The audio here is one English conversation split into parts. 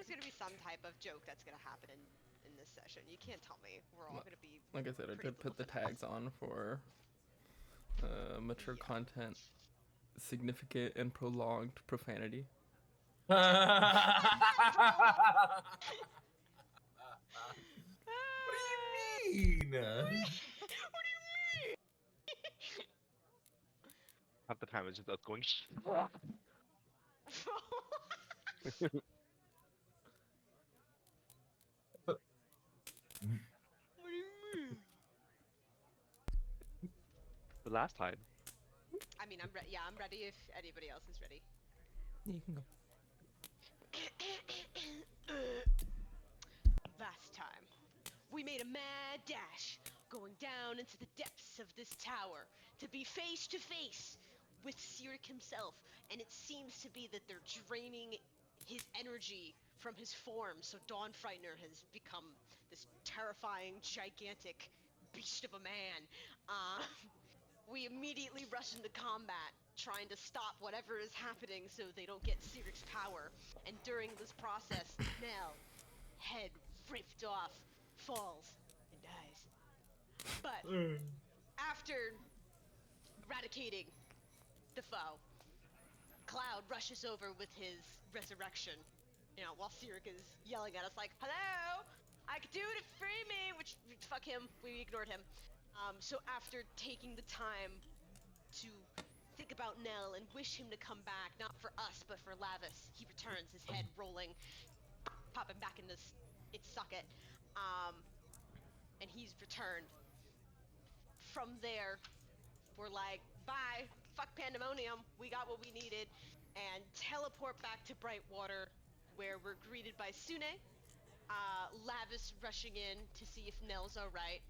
gonna be some type of joke that's gonna happen in this session. You can't tell me we're all gonna be Like I said, I pretty did put the little tags on for mature Yeah. content, significant and prolonged profanity. What do you mean? What do you Half the time it's just us going. mean? What do you mean? The last time. I mean, I'm ready. Yeah, I'm ready if anybody else is ready. You can go. Last time, we made a mad dash, going down into the depths of this tower to be face to face with Cyric himself, and it seems to be that they're draining his energy from his form, so Dawn Frightener has become this terrifying, gigantic beast of a man. We immediately rush into combat, trying to stop whatever is happening so they don't get Cyric's power. And during this process, Nell, head ripped off, falls, and dies. But after eradicating the foe, Cloud rushes over with his resurrection. You know, while Cyric is yelling at us like, "Hello, I could do it, free me!" Which, fuck him, we ignored him. So after taking the time to think about Nell and wish him to come back, not for us, but for Lavis, he returns, his head rolling, popping back into its socket. And he's returned. From there, we're like, bye, fuck Pandemonium, we got what we needed, and teleport back to Brightwater, where we're greeted by Sune, Lavis rushing in to see if Nell's alright,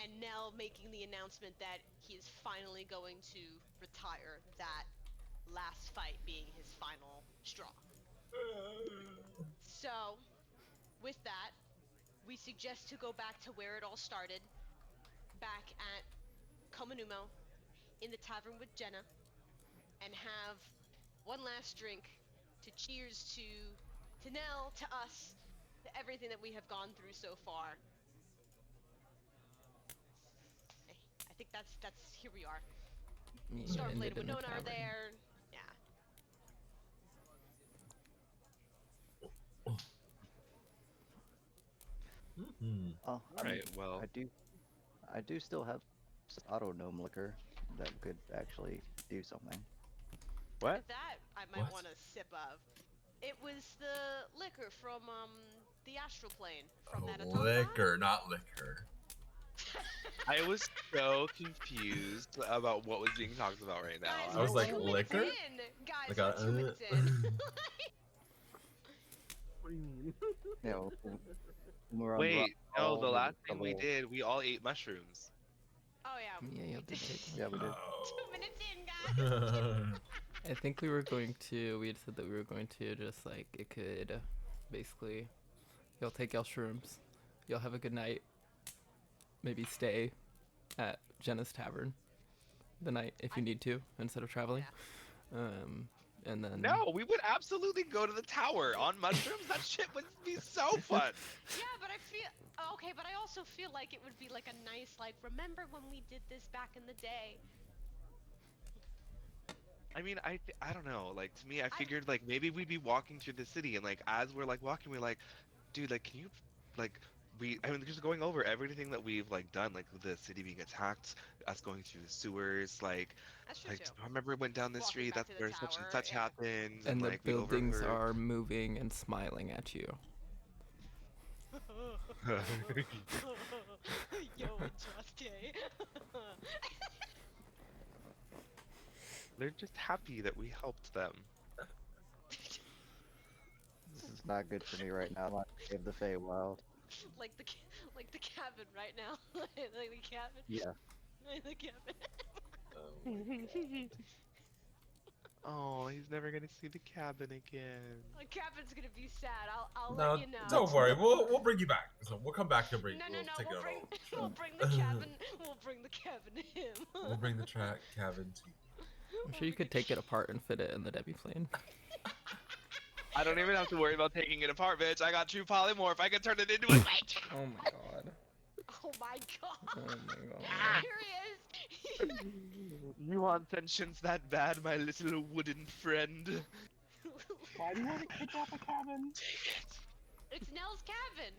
and Nell making the announcement that he is finally going to retire, that last fight being his final straw. So, with that, we suggest to go back to where it all started, back at Komanumo, in the tavern with Jenna, and have one last drink to cheers to Nell, to us, to everything that we have gone through so far. I think that's here we are. Yeah, Starblade ended and in the Winona are tavern. there. Yeah. Oh, I mean, Right. Well. I do still have auto gnome liquor that could actually do something. What? That I might What? want a sip of. It was the liquor from the astral plane from that Oh, automaton. liquor, not liquor. I was so confused about what was being talked about right now. Guys, I was we're like, 2 liquor? minutes in. Guys, Like we're 2 minutes in. What do you mean? You know, when we're on Wait, no. Rockfall, The we last did thing we little- did, we all ate mushrooms. Oh yeah. Yeah, you have to take Yeah, we did. Oh. 2 minutes in, guys. I think we were going to. We had said that we were going to just like it could, basically, you'll take your shrooms, you'll have a good night, maybe stay at Jenna's tavern the night if you need to instead of traveling. And then No, we would absolutely go to the tower on mushrooms. That shit would be so fun. Yeah, but I feel okay, but I also feel like it would be like a nice like remember when we did this back in the day. I mean, I don't know. Like to me, I figured like maybe we'd be walking through the city and like as we're like walking, we're like, dude, like can you like I mean just going over everything that we've like done, like the city being attacked, us going through the sewers, like That's true like too. I remember we went down this Walking street, back that's to the where such and tower, such yeah. happened, and the like we buildings overheard. are moving and smiling at you. Yo, Andraste. They're just happy that we helped them. This is not good for me right now. I'm on Cave the Feywild. like the cabin right now. like the cabin. Yeah. Like the cabin. Oh, he's never gonna see the cabin again. The cabin's gonna be sad. I'll No, let you know. don't worry. We'll bring you back. So we'll come back and bring. No, we'll take we'll it bring, all. we'll bring the cabin. We'll bring the cabin to him. We'll bring the cabin to you. I'm sure you could take it apart and fit it in the Debbie plane. I don't even have to worry about taking it apart, bitch. I got true polymorph. I can turn it into a witch. Oh my god. Oh my god. Oh my god. Here he is. You want sentience that bad, my little wooden friend? Why do you want to kidnap a cabin? It's Nell's cabin.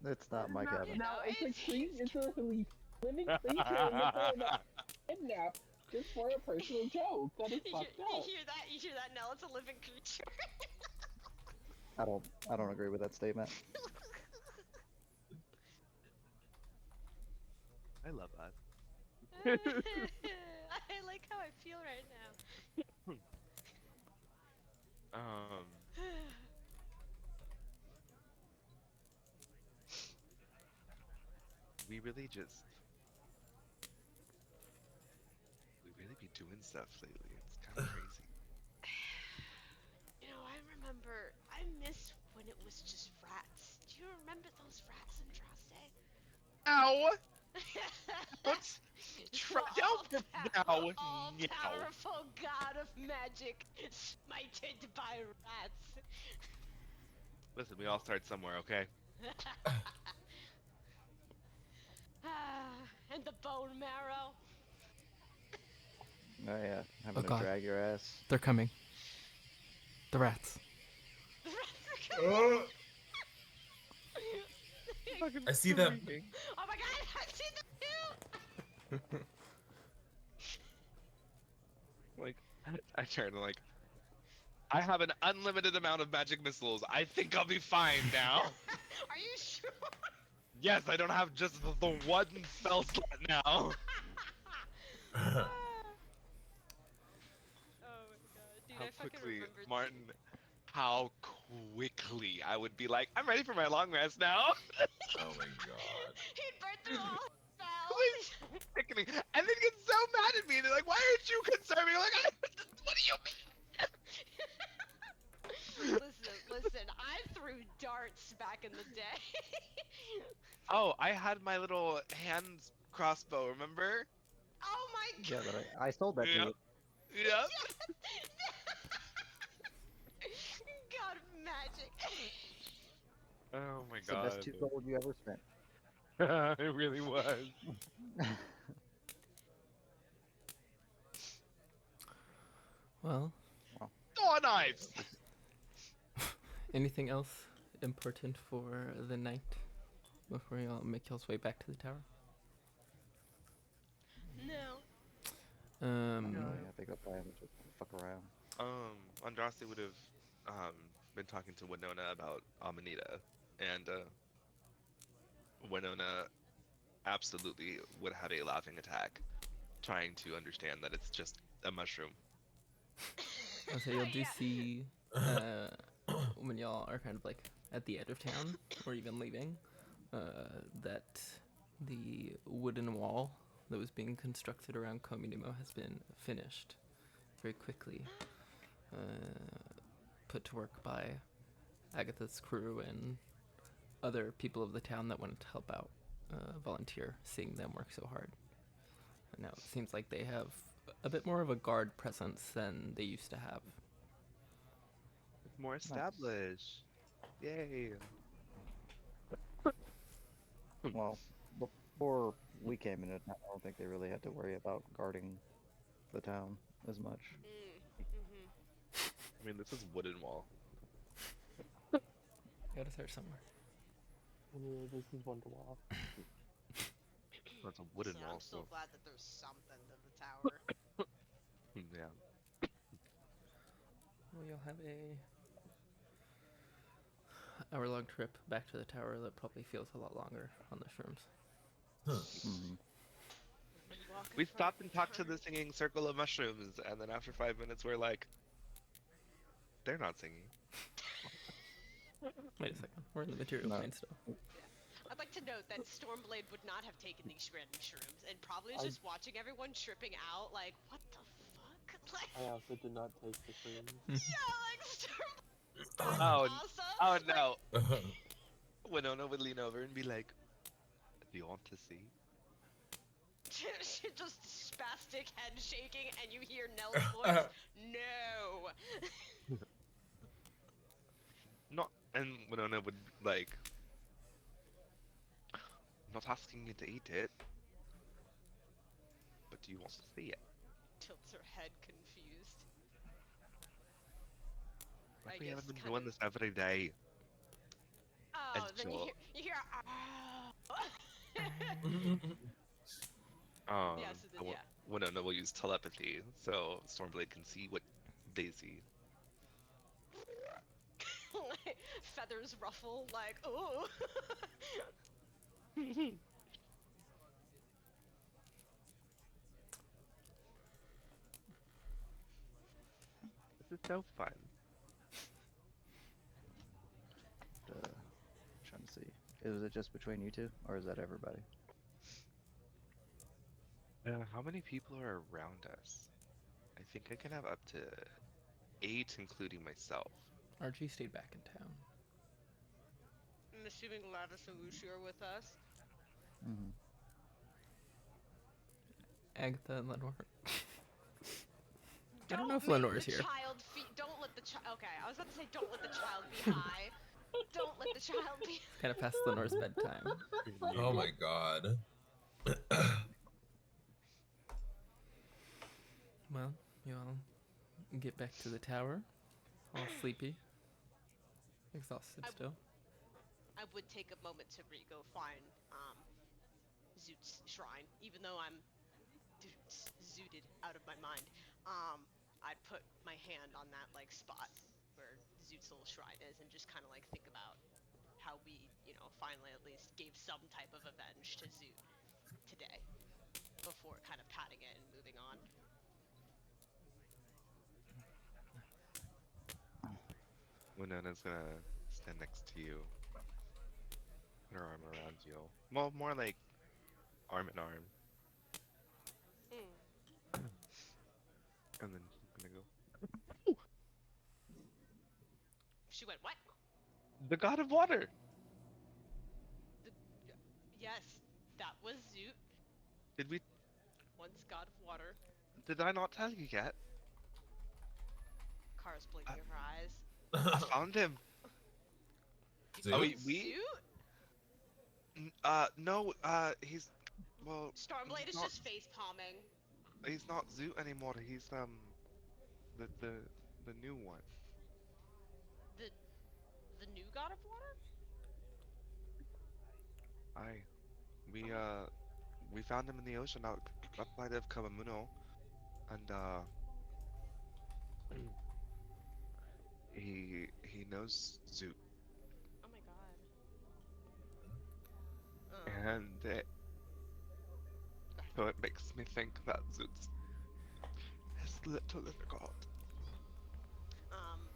It's not my cabin. No, it's a It's- creature. It's a living creature that kidnapped just for a personal joke. That is You fucked hear, up. you hear that, Nell? It's a living creature. I don't agree with that statement. I love that. I like how I feel right now. We really be doing stuff lately. It's kind of crazy. You know, I remember. I miss when it was just rats. Do you remember those rats in Draste? Ow! What's The Now, all-powerful god of magic, smited by rats. Listen, we all start somewhere, okay? And the bone marrow. Oh yeah, Oh, having to God. drag your ass. They're coming. The rats. The rats are coming. I see them. Oh my god, I see them too! Like, I turn and like, I have an unlimited amount of magic missiles. I think I'll be fine now. Are you sure? Yes, I don't have just the one spell slot now. Oh my god, dude, How I fucking quickly, remembered. Martin, how quickly I would be like, I'm ready for my long rest now. Oh my god. He'd burn through all spells. Sickening. And then get so mad at me. They're like, why aren't you conserving? I'm like, what do you mean? Listen, I threw darts back in the day. Oh, I had my little hand crossbow, remember? Oh my Yeah, god. but I sold that to Yeah. you. Yep. God of magic. Oh my It's the best 2 gold you ever spent. It really was. Well, Oh, knives! anything else important for the night before y'all make y'all's way back to the tower? No. Yeah, I think I'll probably have to fuck around. Andraste would have been talking to Winona about Amanita, and Winona absolutely would have a laughing attack, trying to understand that it's just a mushroom. I'll say you'll do Yeah. see when y'all are kind of like at the edge of town or even leaving, that the wooden wall that was being constructed around Kominimo has been finished very quickly. Put to work by Agatha's crew and other people of the town that wanted to help out, volunteer, seeing them work so hard. And now it seems like they have a bit more of a guard presence than they used to have. It's more established. Yay. Well, before we came into town, I don't think they really had to worry about guarding the town as much. I mean, this is wooden wall. Gotta start somewhere. Anyway, this is Wonderwall. That's a wooden See, wall. I'm so So, glad that there's something to the tower. yeah. Well, you'll have a hour-long trip back to the tower that probably feels a lot longer on the shrooms. Mhm. We stopped and talked to the singing circle of mushrooms, and then after 5 minutes, we're like, they're not singing. Wait a second, we're in the material No. plane still. I'd like to note that Stormblade would not have taken these random shrooms and probably is I- just watching everyone tripping out like, what the fuck? Like, I also did not take the shrooms. yeah, like Stormblade. Oh, Awesome. oh Like, no. Winona would lean over and be like, do you want to see? just spastic head shaking and you hear Nell's voice. No. Not, and Winona would like, I'm not asking you to eat it, but do you want to see it? Tilts her head confused. Like I we guess haven't been kind doing of. this every day. Oh, And then so, you hear oh. Yeah, so then yeah. Winona will use telepathy, so Stormblade can see what they see. Feathers ruffle like, oh. This is so fun. Trying to see. Is it just between you two, or is that everybody? How many people are around us? I think I can have up to 8, including myself. Archie stayed back in town. I'm assuming Lavis and Lucy are with us. Mm-hmm. Agatha and Lenore. I Don't don't know if make Lenore's the here. child don't let the child. Okay, I was about to say don't let the child be high. Don't let the child be. Kind of past Lenore's bedtime. Oh my god. Well, you all get back to the tower. All sleepy. Exhausted I- still. I would take a moment to go find Zoot's shrine, even though I'm zooted out of my mind. I'd put my hand on that like spot where Zoot's little shrine is, and just kind of like think about how we, finally at least gave some type of avenge to Zoot today, before kind of patting it and moving on. Winona's gonna stand next to you, put her arm around you. Well, more like arm in arm, Mm. and then she's gonna go. She went, what? The god of water. The, yes, that was Zoot, Did we? once god of water. Did I not tell you yet? Kara's blinking her eyes. I found him. Zoot? Oh, Zoot? No. He's well. Stormblade he's is not, just face palming. He's not Zoot anymore. He's the new one. The new god of water? I. We found him in the ocean outside of Kawamuno, and he knows Zoot, Oh my god. and so it makes me think that Zoot's his little god.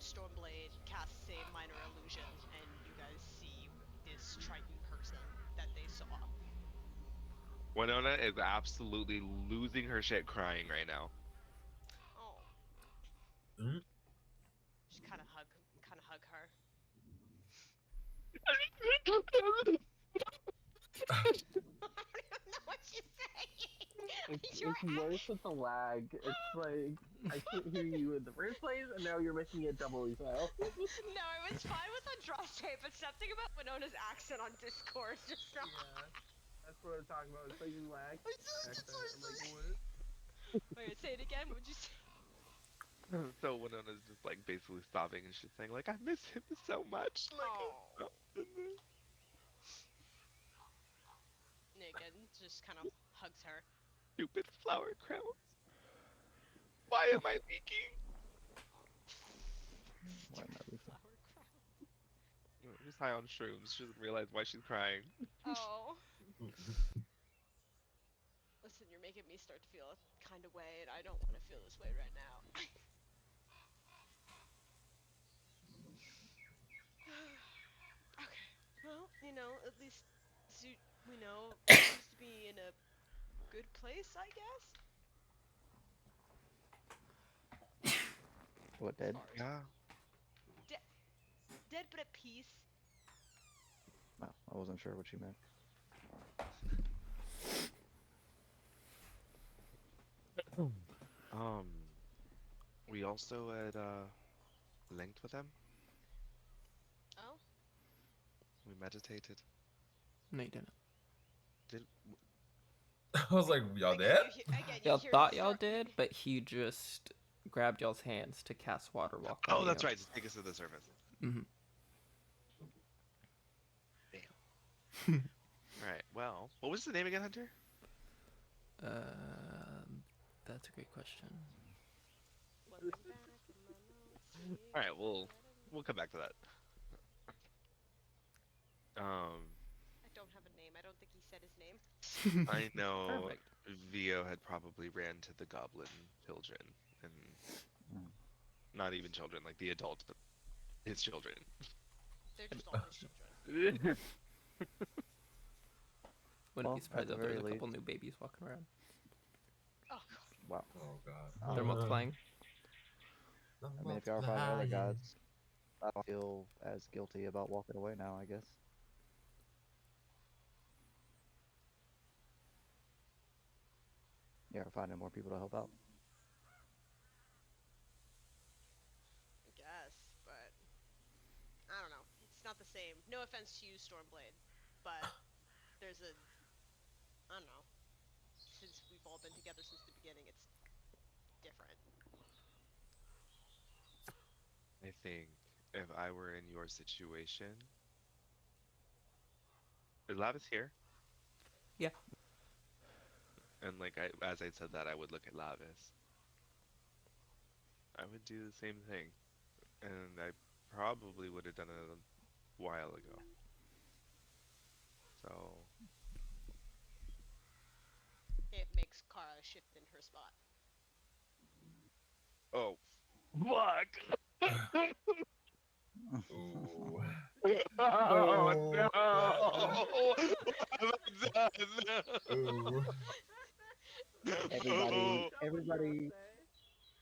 Stormblade casts a minor illusion, and you guys see this Triton person that they saw. Winona is absolutely losing her shit, crying right now. Oh. Mm. Just kind of hug her. I don't even know what she's saying. It's Your worse with the lag. It's like I can't hear you in the first place, and now you're making it doubly so. No, it was fine with Andraste, but something about Winona's accent on Discord just not. That's what I'm talking about. It's like you lag. Wait, say it again. What'd you say? So Winona's just like basically sobbing, and she's saying like, I miss him so much. Like, Oh. Negan just kind of hugs her. stupid flower crowns. Why am I leaking? Why am I leaving? Flower crown. She's high on shrooms. She doesn't realize why she's crying. Oh. Listen, you're making me start to feel a kind of way, and I don't want to feel this way right now. Okay. Well, at least Zoot, we know, seems to be in a good place, I guess. What, dead? Yeah. Dead but at peace. No, I wasn't sure what you meant. We also had linked with him. meditated? No, you didn't. Did I was like, y'all Again, dead? again, you Y'all hear thought the y'all start- did, but he just grabbed y'all's hands to cast water walk. Oh, on that's you. right. Just take us to the surface. Mhm. Damn. All right. Well, what was the name again, Hunter? That's a great question. Looking back at my notes, All right. We'll come back to that. I don't have a name. I don't think he said his name. I know Perfect. Vio had probably ran to the goblin children, and Mm. not even children, like the adults, but his children. They're just all his children. Wouldn't Well, be surprised at if the there was a very couple new babies walking around. Oh god. Wow. Oh god. They're multiplying. I mean, if y'all find other gods, I don't feel as guilty about walking away now, I guess. Yeah, finding more people to help out. I guess, but I don't know. It's not the same. No offense to you, Stormblade, but there's a I don't know. Since we've all been together since the beginning, it's different. I think if I were in your situation, is Lavis here? Yeah. And like as I said that, I would look at Lavis. I would do the same thing, and I probably would have done it a while ago. So It makes Kara shift in her spot. oh, fuck! Ooh. Oh no! Oh. What have I done? Ooh.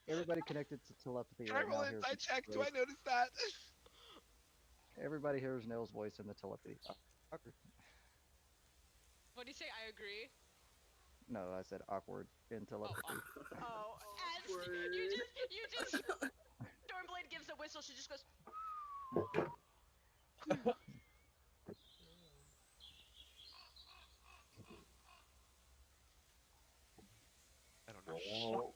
Everybody connected to telepathy Can I right roll now an hears inside check? Do I voice. notice that? Everybody hears Nell's voice in the telepathy. Awkward. What do you say? I agree. No, I said awkward in telepathy. Oh, as you just Stormblade gives a whistle. She just goes. I don't know.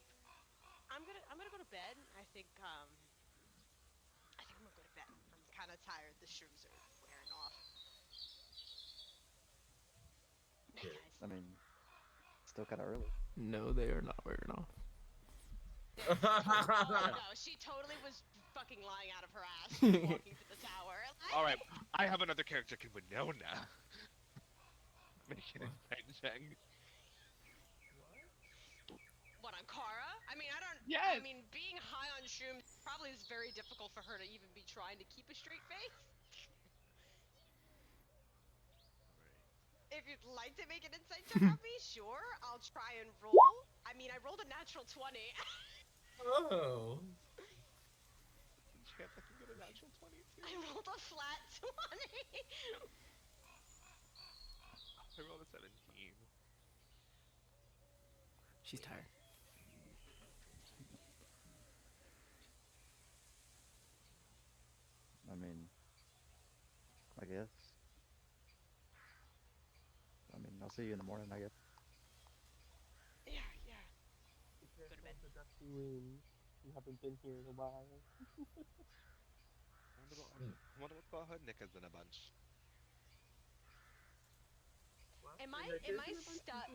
I'm gonna go to bed. I think I'm gonna go to bed. I'm kind of tired. The shrooms are wearing off. Night, Yeah. guys. I mean, still kind of early. No, they are not wearing off. Oh no, she totally was fucking lying out of her ass. She was walking to the tower. All right, I have another character can Winona. Make an insight check. What, I'm Kara? I mean, I don't. Yes. I mean, being high on shrooms probably is very difficult for her to even be trying to keep a straight face. If you'd like to make an insight check on me, sure. I'll try and roll. I mean, I rolled a natural 20. Oh. Chance I can get a natural 20 too. I rolled a flat 20. I rolled a 17. She's tired. I mean, I guess. I mean, I'll see you in the morning, I guess. Yeah. Go to bed. The dusty room. You haven't been here in a while. I wonder what's got her knickers in a bunch. Am I stuck?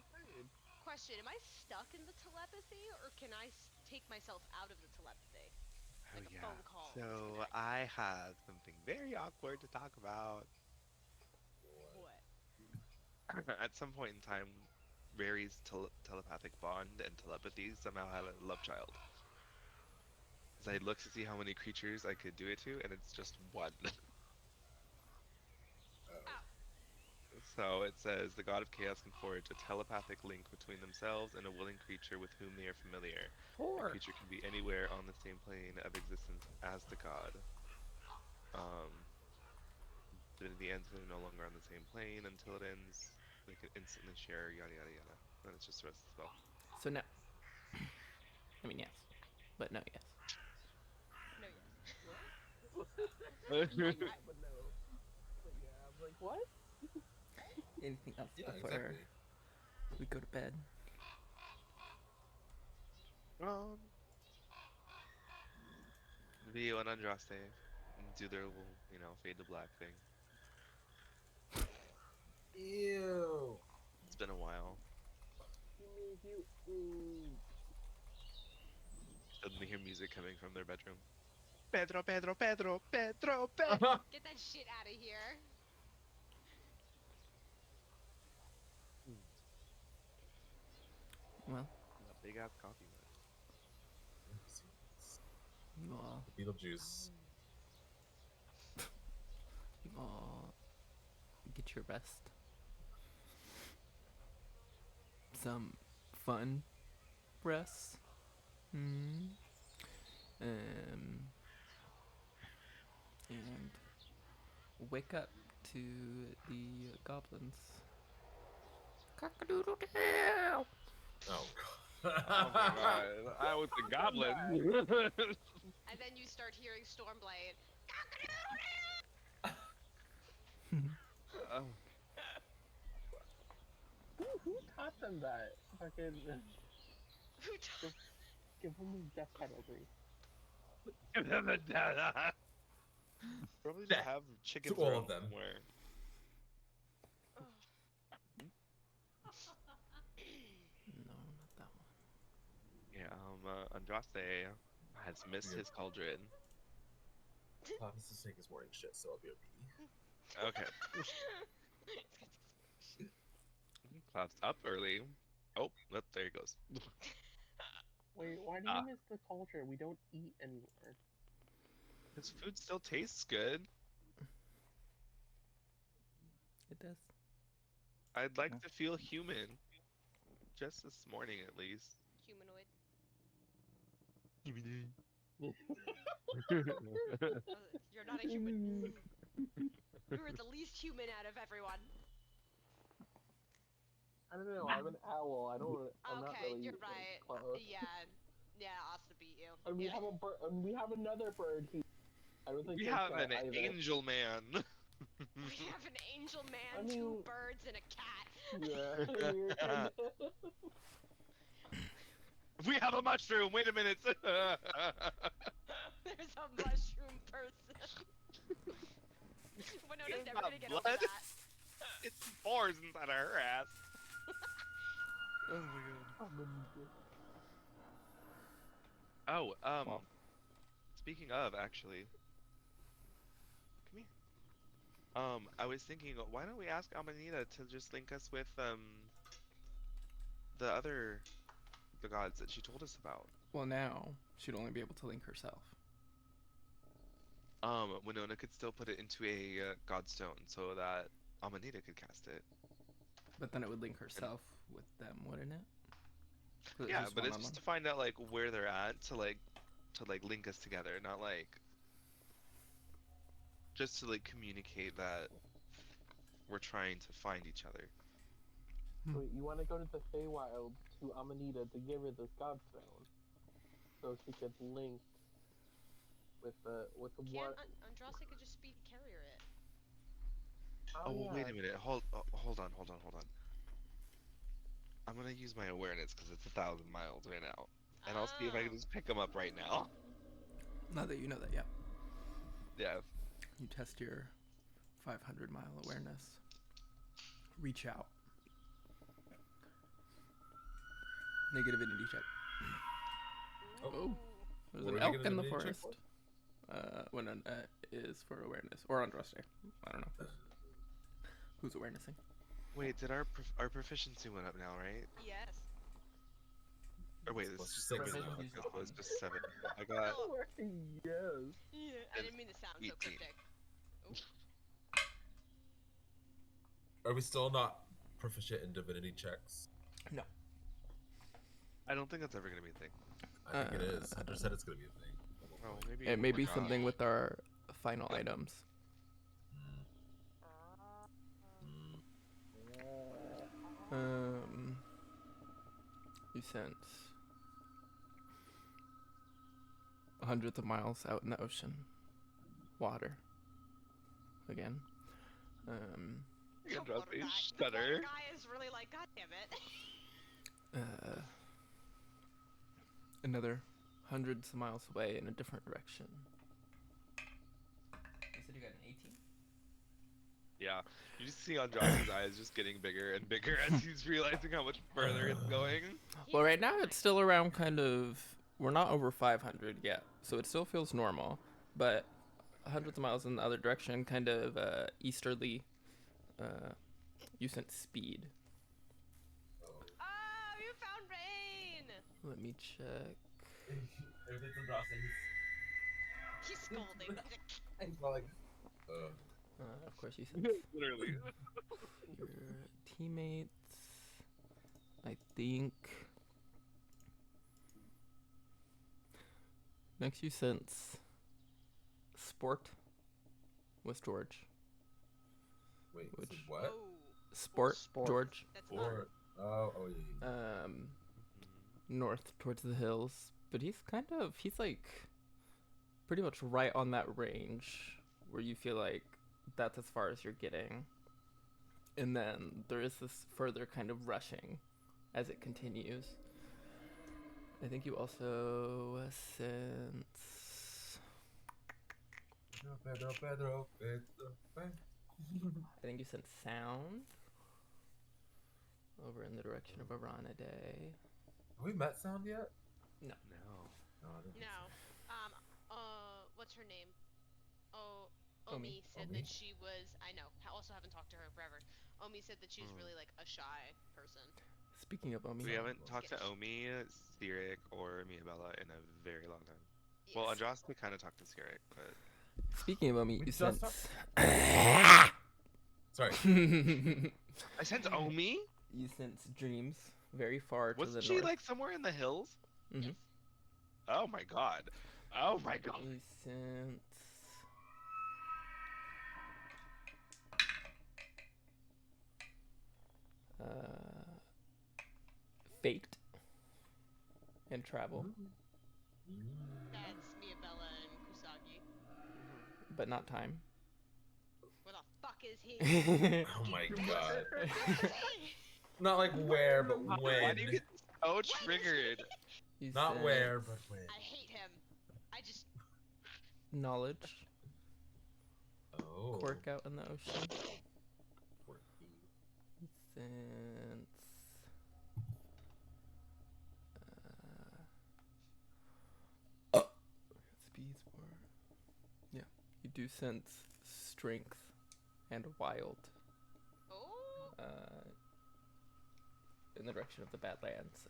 Question: am I stuck in the telepathy, or can I take myself out of the telepathy? Oh Like a yeah. phone call. So I have something very awkward to talk about. What? At some point in time, Rary's telepathic bond and telepathy somehow had a love child. As I looked to see how many creatures I could do it to, and it's just one. So it says the god of chaos can forge a telepathic link between themselves and a willing creature with whom they are familiar. The creature can be anywhere on the same plane of existence as the god. But in the end, they're no longer on the same plane. Until it ends, they can instantly share yada yada yada. And it's just the rest of the spell. So no. I mean, yes. But no, yes. No, yes. But no. But yeah, like Anything else Yeah, before exactly. we go to bed? Vio and Andraste do their little, fade to black thing. Ew. It's been a while. He made you. Mm. Suddenly hear music coming from their bedroom. Pedro, Pedro, Pedro, Pedro, Pedro. Get that shit out of here. Well, That big ass coffee mug. you all, Beetlejuice. you all get your rest. Some fun rest. And wake up to the goblins. Cock-a-doodle-doo! Oh Oh my god, I was the goblin. And then you start hearing Stormblade. Oh, Who taught them that? Fucking Who t- give them the death penalty. probably just have chicken To all throat of them. somewhere. No, not that one. Yeah, Andraste has missed his cauldron. Pop needs to take his morning shit, so I'll be obedient. Okay. Cloud's up early. Oh, there he goes. Wait, why do Ah. you miss the culture? We don't eat anymore. His food still tastes good. It does. I'd like to feel human. Just this morning, at least. Humanoid. You're not a human. You're the least human out of everyone. I don't know. I'm an owl. I don't. I'm not Okay, really you're right. close. Yeah, Asta beat you. And we Yeah. have a bird. And we have another bird who. I don't think We that's have that an either. angel man. We have an angel man, I 2 mean- birds, and a cat. Yeah. weird. We have a mushroom. Wait a minute. There's a mushroom person. Winona's It's never not gonna get over blood. that. It's spores inside of her ass. Oh my god. Oh, Well. speaking of, actually, come here. I was thinking, why don't we ask Amanita to just link us with, the gods that she told us about? Well, now she'd only be able to link herself. Winona could still put it into a godstone so that Amanita could cast it. But then it would link herself with them, wouldn't it? 'Cause Yeah, just but it's one-on-one. just to find out like where they're at to link us together, not like just to like communicate that we're trying to find each other. Wait, you want to go to the Feywild to Amanita to give her this godstone, so she could link with the one. Can't Andraste could just speed carrier it. Oh, well, yeah. wait a minute. Hold on. I'm gonna use my awareness because it's 1,000 miles right now, and I'll see if I can Oh. just pick them up right now. Now that you know that, yeah. Yeah. You test your 500-mile awareness. Reach out. Negative divinity check. Oh, Ooh. there's What an are we elk gonna in the divinity check forest. When an is for awareness or Andraste. I don't know. Who's awarenessing? Wait, did our proficiency went up now, right? Yes. Or wait, Let's it's just just say 7 it's now. not. Okay, so it's just 7. I got Yes. Yeah. I didn't mean to sound so 18. cryptic. Are we still not proficient in divinity checks? No. I don't think that's ever gonna be a thing. I think it is. Hunter said it's gonna be a thing. Oh, maybe. It may oh my be gosh. something with our final items. You sense hundreds of miles out in the ocean, water. Again, The Andraste, water guy, shudder. the water guy is really like, God damn it. Another hundreds of miles away in a different direction. You said you got an 18? Yeah, you just see Andraste's eyes just getting bigger and bigger as he's realizing how much further it's going. Well, right now it's still around kind of. We're not over 500 yet, so it still feels normal. But hundreds of miles in the other direction, kind of easterly, you sense speed. Oh, you found rain! Let me check. If it's Andraste, He's scolding. he's like, Of course, you sense Literally. your teammates. I think. Next, you sense Sport with George. wait, this is Which- what? Oh, Sport, Sport. George. that's not. Or oh yeah. North towards the hills, but he's like pretty much right on that range where you feel like that's as far as you're getting. And then there is this further kind of rushing as it continues. I think you also sense. Pedro. I think you sense sound over in the direction of Arana Day. Have we met Sound yet? No. No, I don't think No. What's her name? Oh, Omi. Omi said Omi? that she was. I know. Also haven't talked to her forever. Omi said that she was really like a shy person. Speaking of Omi, We haven't talked to Sketch. Omi, Sirik, or Miabella in a very long time. Well, Yes. Andraste kind of talked to Sirik, but speaking of Omi, We you just sense. Sorry. I sense Omi. You sense dreams very far to the Wasn't north. she like somewhere in the hills? Mhm. Oh my god. Oh my god. You sense. Fate and travel, That's Miabella and Kusagi. but not time. Where the fuck is he? Oh my Damn. god. Where is he? Not like where, but when. Why do you get so triggered? You Not sense where, but when. I hate him. I just. knowledge. Oh. Quirk out in the ocean. Quirky. You sense. Speed sport. Yeah, you do sense strength and wild. Oh. In the direction of the Badlands.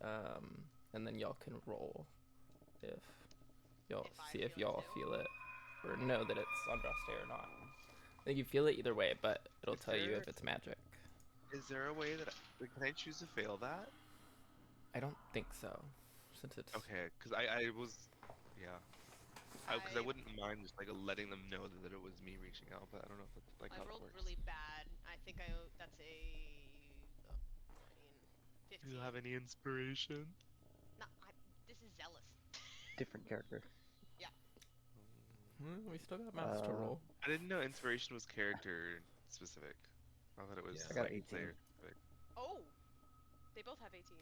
And then y'all can roll if y'all If I see if feel it y'all too. feel it or know that it's Andraste or not. I think you feel it either way, but it'll Is tell you there- if it's magic. Is there a way that can I choose to fail that? I don't think so, since it's Okay, because I was, yeah. Because I I- wouldn't mind just like letting them know that it was me reaching out, but I don't know if that's like I how that rolled works. really bad. I think that's a. 15. Do you have any inspiration? No, this is zealous. Different character. We still got maps to Uh, roll. I didn't know inspiration was character specific. I thought it was Yeah. I got like 18. player specific. Oh, they both have 18.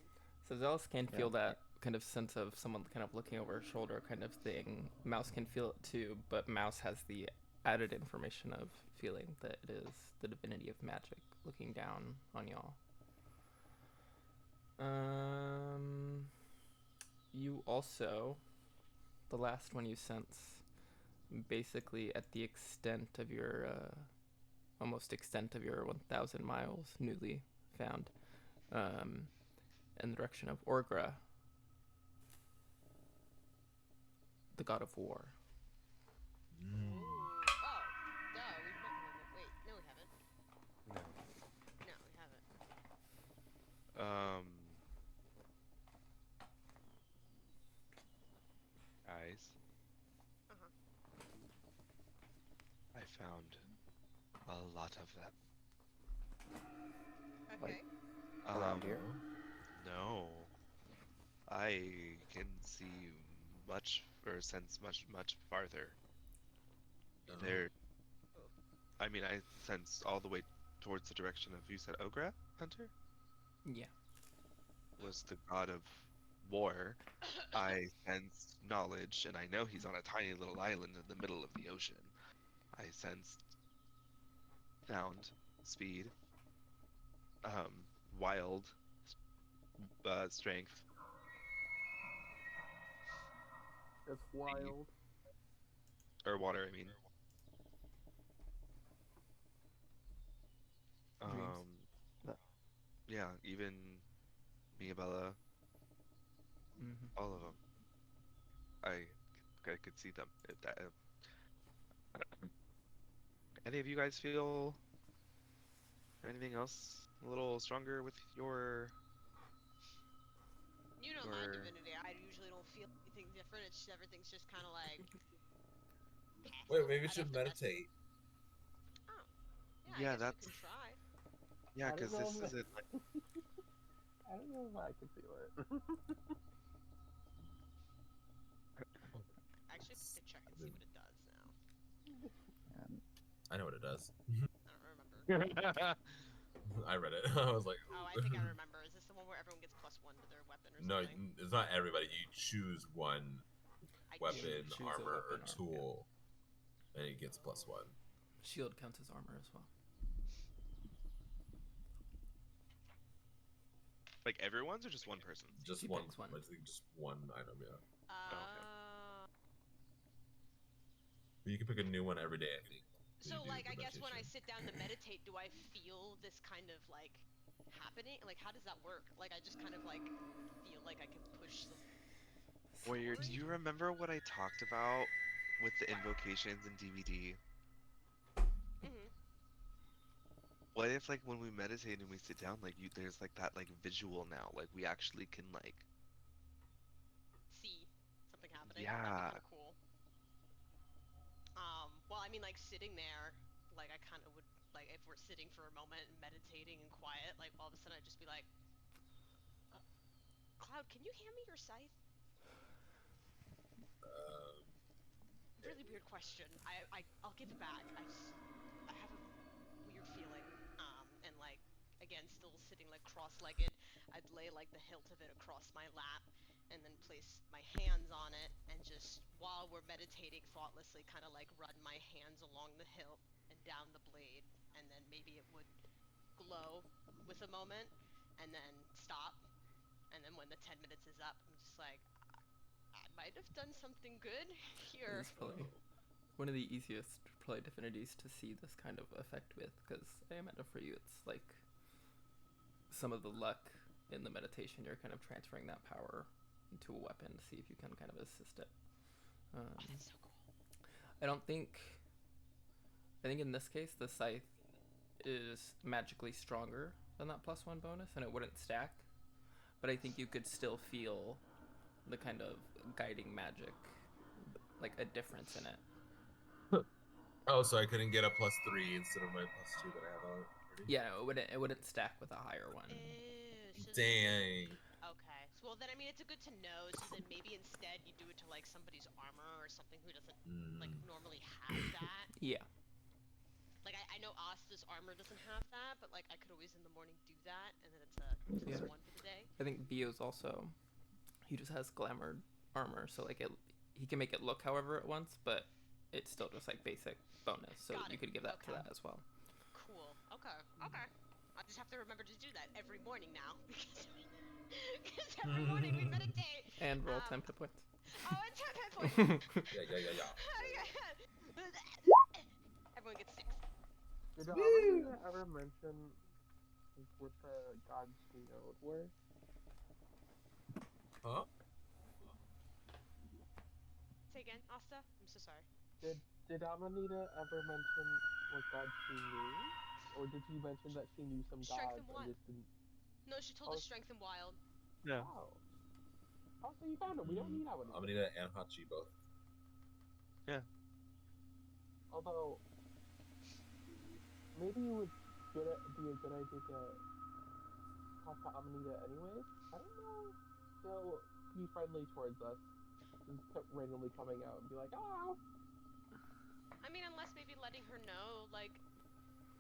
So Zealous can Yeah. feel that kind of sense of someone kind of looking over her shoulder kind of thing. Mouse can feel it too, but Mouse has the added information of feeling that it is the divinity of magic looking down on y'all. You also, the last one you sense, basically at the extent of your, almost extent of your 1,000 miles newly found, in the direction of Orgra, the god of war. Ooh. Oh, duh. We've met him. Wait, no, we haven't. No. No, we haven't. Guys. Uh-huh. I found a lot of them. Okay. Around here? No. I can see much or sense much farther. Oh. They're I mean I sense all the way towards the direction of, you said Ogra Hunter Yeah. was the god of war. I sensed knowledge, and I know he's on a tiny little island in the middle of the ocean. I sensed sound, speed, wild, strength. That's wild. Or water, I mean. Dreams. That- Yeah, even Miabella, Hmm. all of them. I could see them. Any of you guys feel anything else a little stronger with your? You know my Or- divinity. I usually don't feel anything different. It's everything's just kind of like. Wait, maybe we I'd should have to mess- meditate. Oh. Yeah, I guess that's- we can try. Yeah, I don't because know this if isn't like. I don't know if I can feel it. Actually, I could check and see what it does now. And I know what it does. I don't remember. I read it. I was like, Oh, I think I remember. Is this the one where everyone gets +1 to their weapon or no, something? it's not everybody. You choose one I weapon, choose a armor, or weapon, tool, and it gets +1. Shield counts as armor as well. Like everyone's or just one person? Just He one. picks one. I think just one item. Yeah. But you can pick a new one every day. I think. So, you do like, the I guess when I meditation. sit down to meditate, do I feel this kind of like happening? Like, how does that work? Like, I just kind of like feel like I can push them. Warrior, do you remember what I talked about with the invocations in DVD? Mm-hmm. What if, like, when we meditate and we sit down, like, there's like that like visual now, like we actually can like. See something happening. Yeah. That'd be kinda cool. Well, I mean, like sitting there, like I kind of would like if we're sitting for a moment and meditating and quiet, like all of a sudden I'd just be like, Cloud, can you hand me your scythe? Really weird question. I'll give it back. I have a weird feeling. And like again, still sitting like cross-legged, I'd lay like the hilt of it across my lap, and then place my hands on it, and just while we're meditating thoughtlessly, kind of like run my hands along the hilt and down the blade, and then maybe it would glow with a moment, and then stop, and then when the 10 minutes is up, I'm just like, I might have done something good here. It's probably one of the easiest play divinities to see this kind of effect with, because I imagine for you it's like some of the luck in the meditation, you're kind of transferring that power into a weapon to see if you can kind of assist it. Oh, that's so cool. I think in this case the scythe is magically stronger than that +1 bonus, and it wouldn't stack, but I think you could still feel the kind of guiding magic, like a difference in it. Oh, so I couldn't get a +3 instead of my +2 that I have already. Yeah, no, it wouldn't stack with a higher one. Ew, so Dang. Okay. So, well, then I mean, it's good to know. So then maybe instead you do it to like somebody's armor or something who doesn't like normally have that. Yeah. Like I know Asta's armor doesn't have that, but like I could always in the morning do that, and then it's a Yeah. +1 for the day. I think Bio's also, he just has glamored armor, so like he can make it look however it wants, but it's still just like basic bonus, so Got you it. could give that to Okay. that as well. Cool. Okay. Okay. I just have to remember to do that every morning now because every morning we meditate. And roll 10 hit points. Oh, and 10 hit points. Yeah. Everyone gets 6. Did Amanita ever mention like, what the God's node were? Huh? Say again, Asta. I'm so sorry. Did Amanita ever mention what God she knew? Or did she mention that she knew some Strength gods and what? and just didn't? No, she told us strength and wild. Yeah. Oh. Oh, so you found it. We don't need Amanita. Amanita and Hachi both. Although, maybe it would be a good idea to talk to Amanita anyways. I don't know. She'll be friendly towards us. Just randomly coming out and be like, oh! I mean, unless maybe letting her know, like,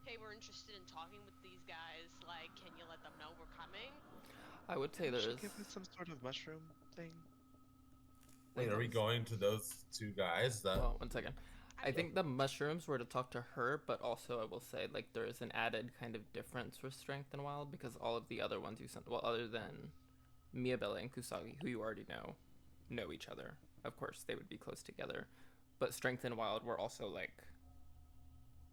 hey, we're interested in talking with these guys. Like, can you let them know we're coming? I would say Didn't she there's. give us some sort of mushroom thing? Wait, are we going to those two guys? That Well, one second. I mean, think the mushrooms were to talk to her, but also I will say like there is an added kind of difference with Strength and Wild because all of the other ones you sent, well, other than Miyabella and Kusagi, who you already know each other. Of course, they would be close together, but Strength and Wild were also like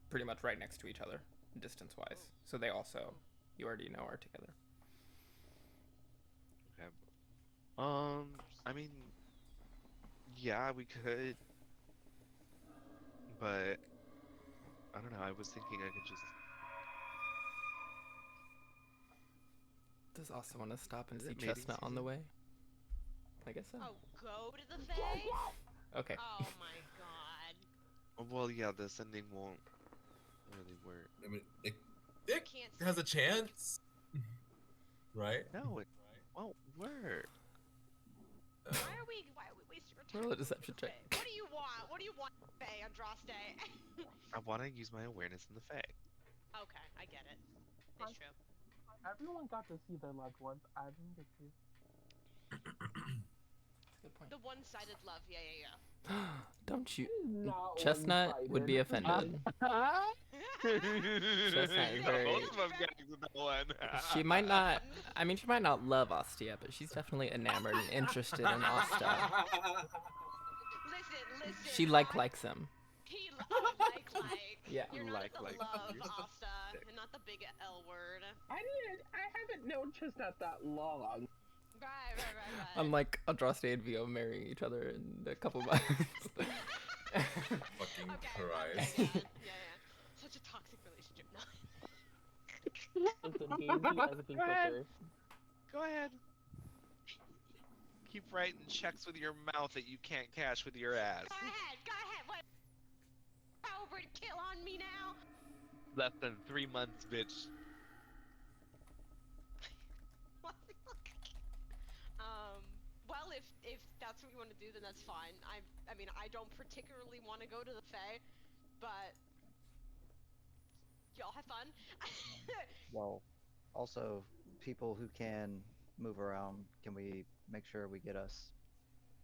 pretty much right next to each other, distance-wise. So they also you already know are together. Okay. I mean, yeah, we could, but I don't know. I was thinking I could just. Does Asta want to stop and Is see it mating Chestnut on the season? way? I guess so. oh, go to the Fae? Okay. Oh my god. Oh, well, yeah, the sending won't really work. I mean, it Can't has a chance, right? No, it won't work. Uh, Why are we wasting our time? Roll a with deception the check. Fae? What do you want? What do you want, Fae, Andraste? I want to use my awareness in the Fae. Okay, I get it. It's true. Everyone got to see their loved ones. I didn't get to. Good point. The one-sided love, yeah. Don't you? Not Chestnut would be one-sided. offended. Chestnut is very. Both of them gags with that one. She might not. I mean, she might not love Ostia, but she's definitely enamored and interested in Asta. Listen. She likes him. He like. Yeah. You're not Like, the like, love, you're Asta, and not the big L word. I haven't known Chestnut that long. Right. Unlike Andraste and Vio marrying each other in a couple months. Fucking Christ. Yeah. Such a toxic relationship. No. Listen, Games do everything quicker. Go ahead. Keep writing checks with your mouth that you can't cash with your ass. Go ahead. What? Over to kill on me now? Less than 3 months, bitch. Well, if that's what you want to do, then that's fine. I mean, I don't particularly want to go to the Fae, but y'all have fun. Well, also, people who can move around, can we make sure we get us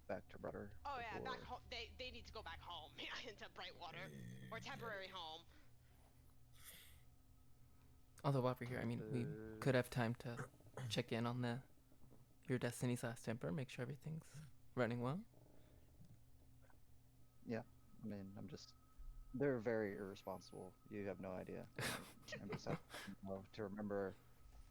back to Rudder? Oh yeah, before- back home. They need to go back home into Brightwater or temporary home. Although while we're here, I mean, we could have time to check in on your Destiny's Last Temper, make sure everything's running well. I mean, they're very irresponsible. You have no idea. I'm just having to remember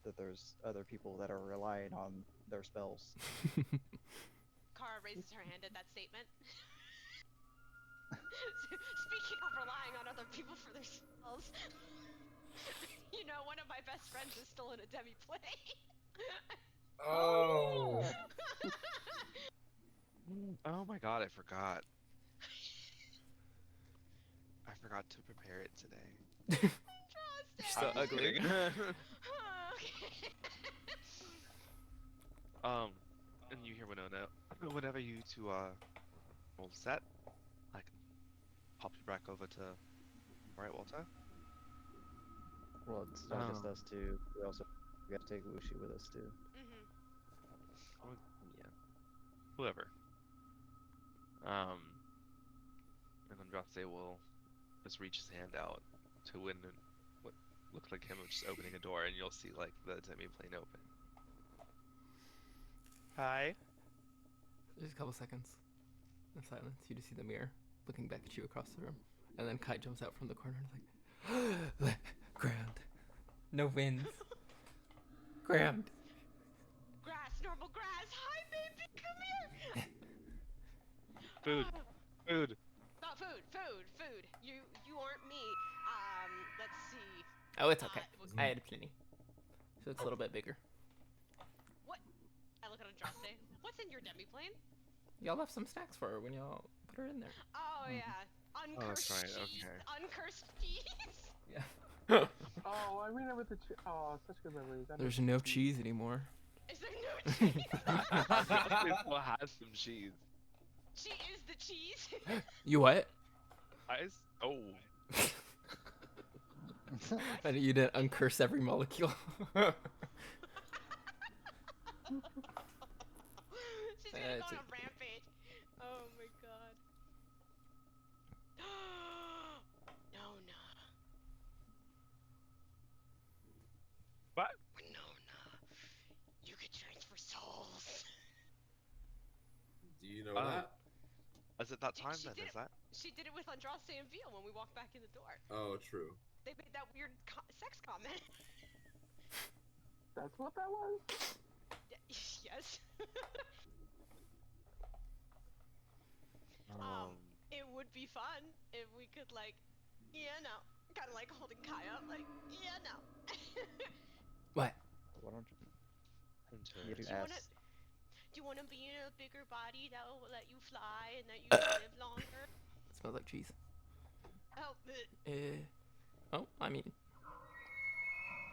that there's other people that are relying on their spells. Kara raises her hand at that statement. Speaking of relying on other people for their spells, you know, one of my best friends is still in a demi-play. Oh. Oh my god, I forgot. I forgot to prepare it today. Trust So it. ugly. And you hear Winona. Whenever you two roll set, I can pop you back over to Brightwater. Well, it's not just Oh. us two. We have to take Wuxi with us too. Mhm. Oh, yeah. Whoever. And Andraste will just reach his hand out to win what looks like him just opening a door, and you'll see like the demi-plane open. Hi. Just a couple seconds of silence. You just see the mirror looking back at you across the room. And then Kai jumps out from the corner and is like, ground. No winds. Ground. Grass, normal grass. Hi, baby, come here. Food. Food. Oh, food. You aren't me. Let's see. Oh, it's okay. Was- I had plenty. So it's a little bit bigger. What? I look at Andraste. What's in your demi-plane? Y'all left some snacks for her when y'all put her in there. Oh yeah, that's uncursed right, cheese. okay. Uncursed cheese. Yeah. Oh, I remember the. Oh, such good memories. I There's miss no the cheese anymore. Is there no cheese? It still has some cheese. She is the cheese. You what? Oh. And you didn't uncurse every molecule. She's gonna It's go on a- a rampage. Oh my god. Nona. What? Winona. You could transfer souls. Do you know Oh. that? Is it that She- time she then? did Is it. that? She did it with Andraste and Veal when we walked back in the door. Oh, true. They made that weird sex comment. That's what that was? Yes. Um, It would be fun if we could, like, kind of like holding Kai up, like, What? Why don't you Interesting. you wanna- ask? Do you want to be in a bigger body that will let you fly and that you can live longer? Smells like cheese. Oh, Oh, I mean,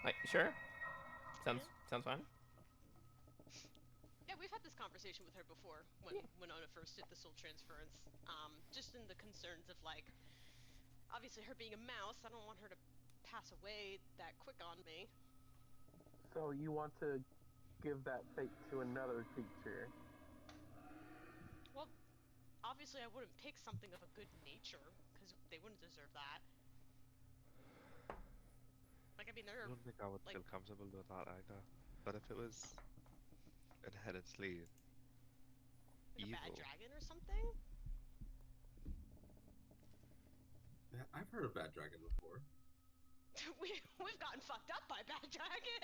like, sure. Sounds fine. yeah, we've had this conversation with her before when Winona first did the soul transference. Just in the concerns of, like, obviously her being a mouse, I don't want her to pass away that quick on me. So you want to give that fate to another creature? Well, obviously I wouldn't pick something of a good nature, because they wouldn't deserve that. Like, I mean, I they're... don't think I would like- feel comfortable with that either. But if it was a headed sleeve, like a bad evil. dragon or something? Yeah, I've heard of Bad Dragon before. We've gotten fucked up by bad dragon!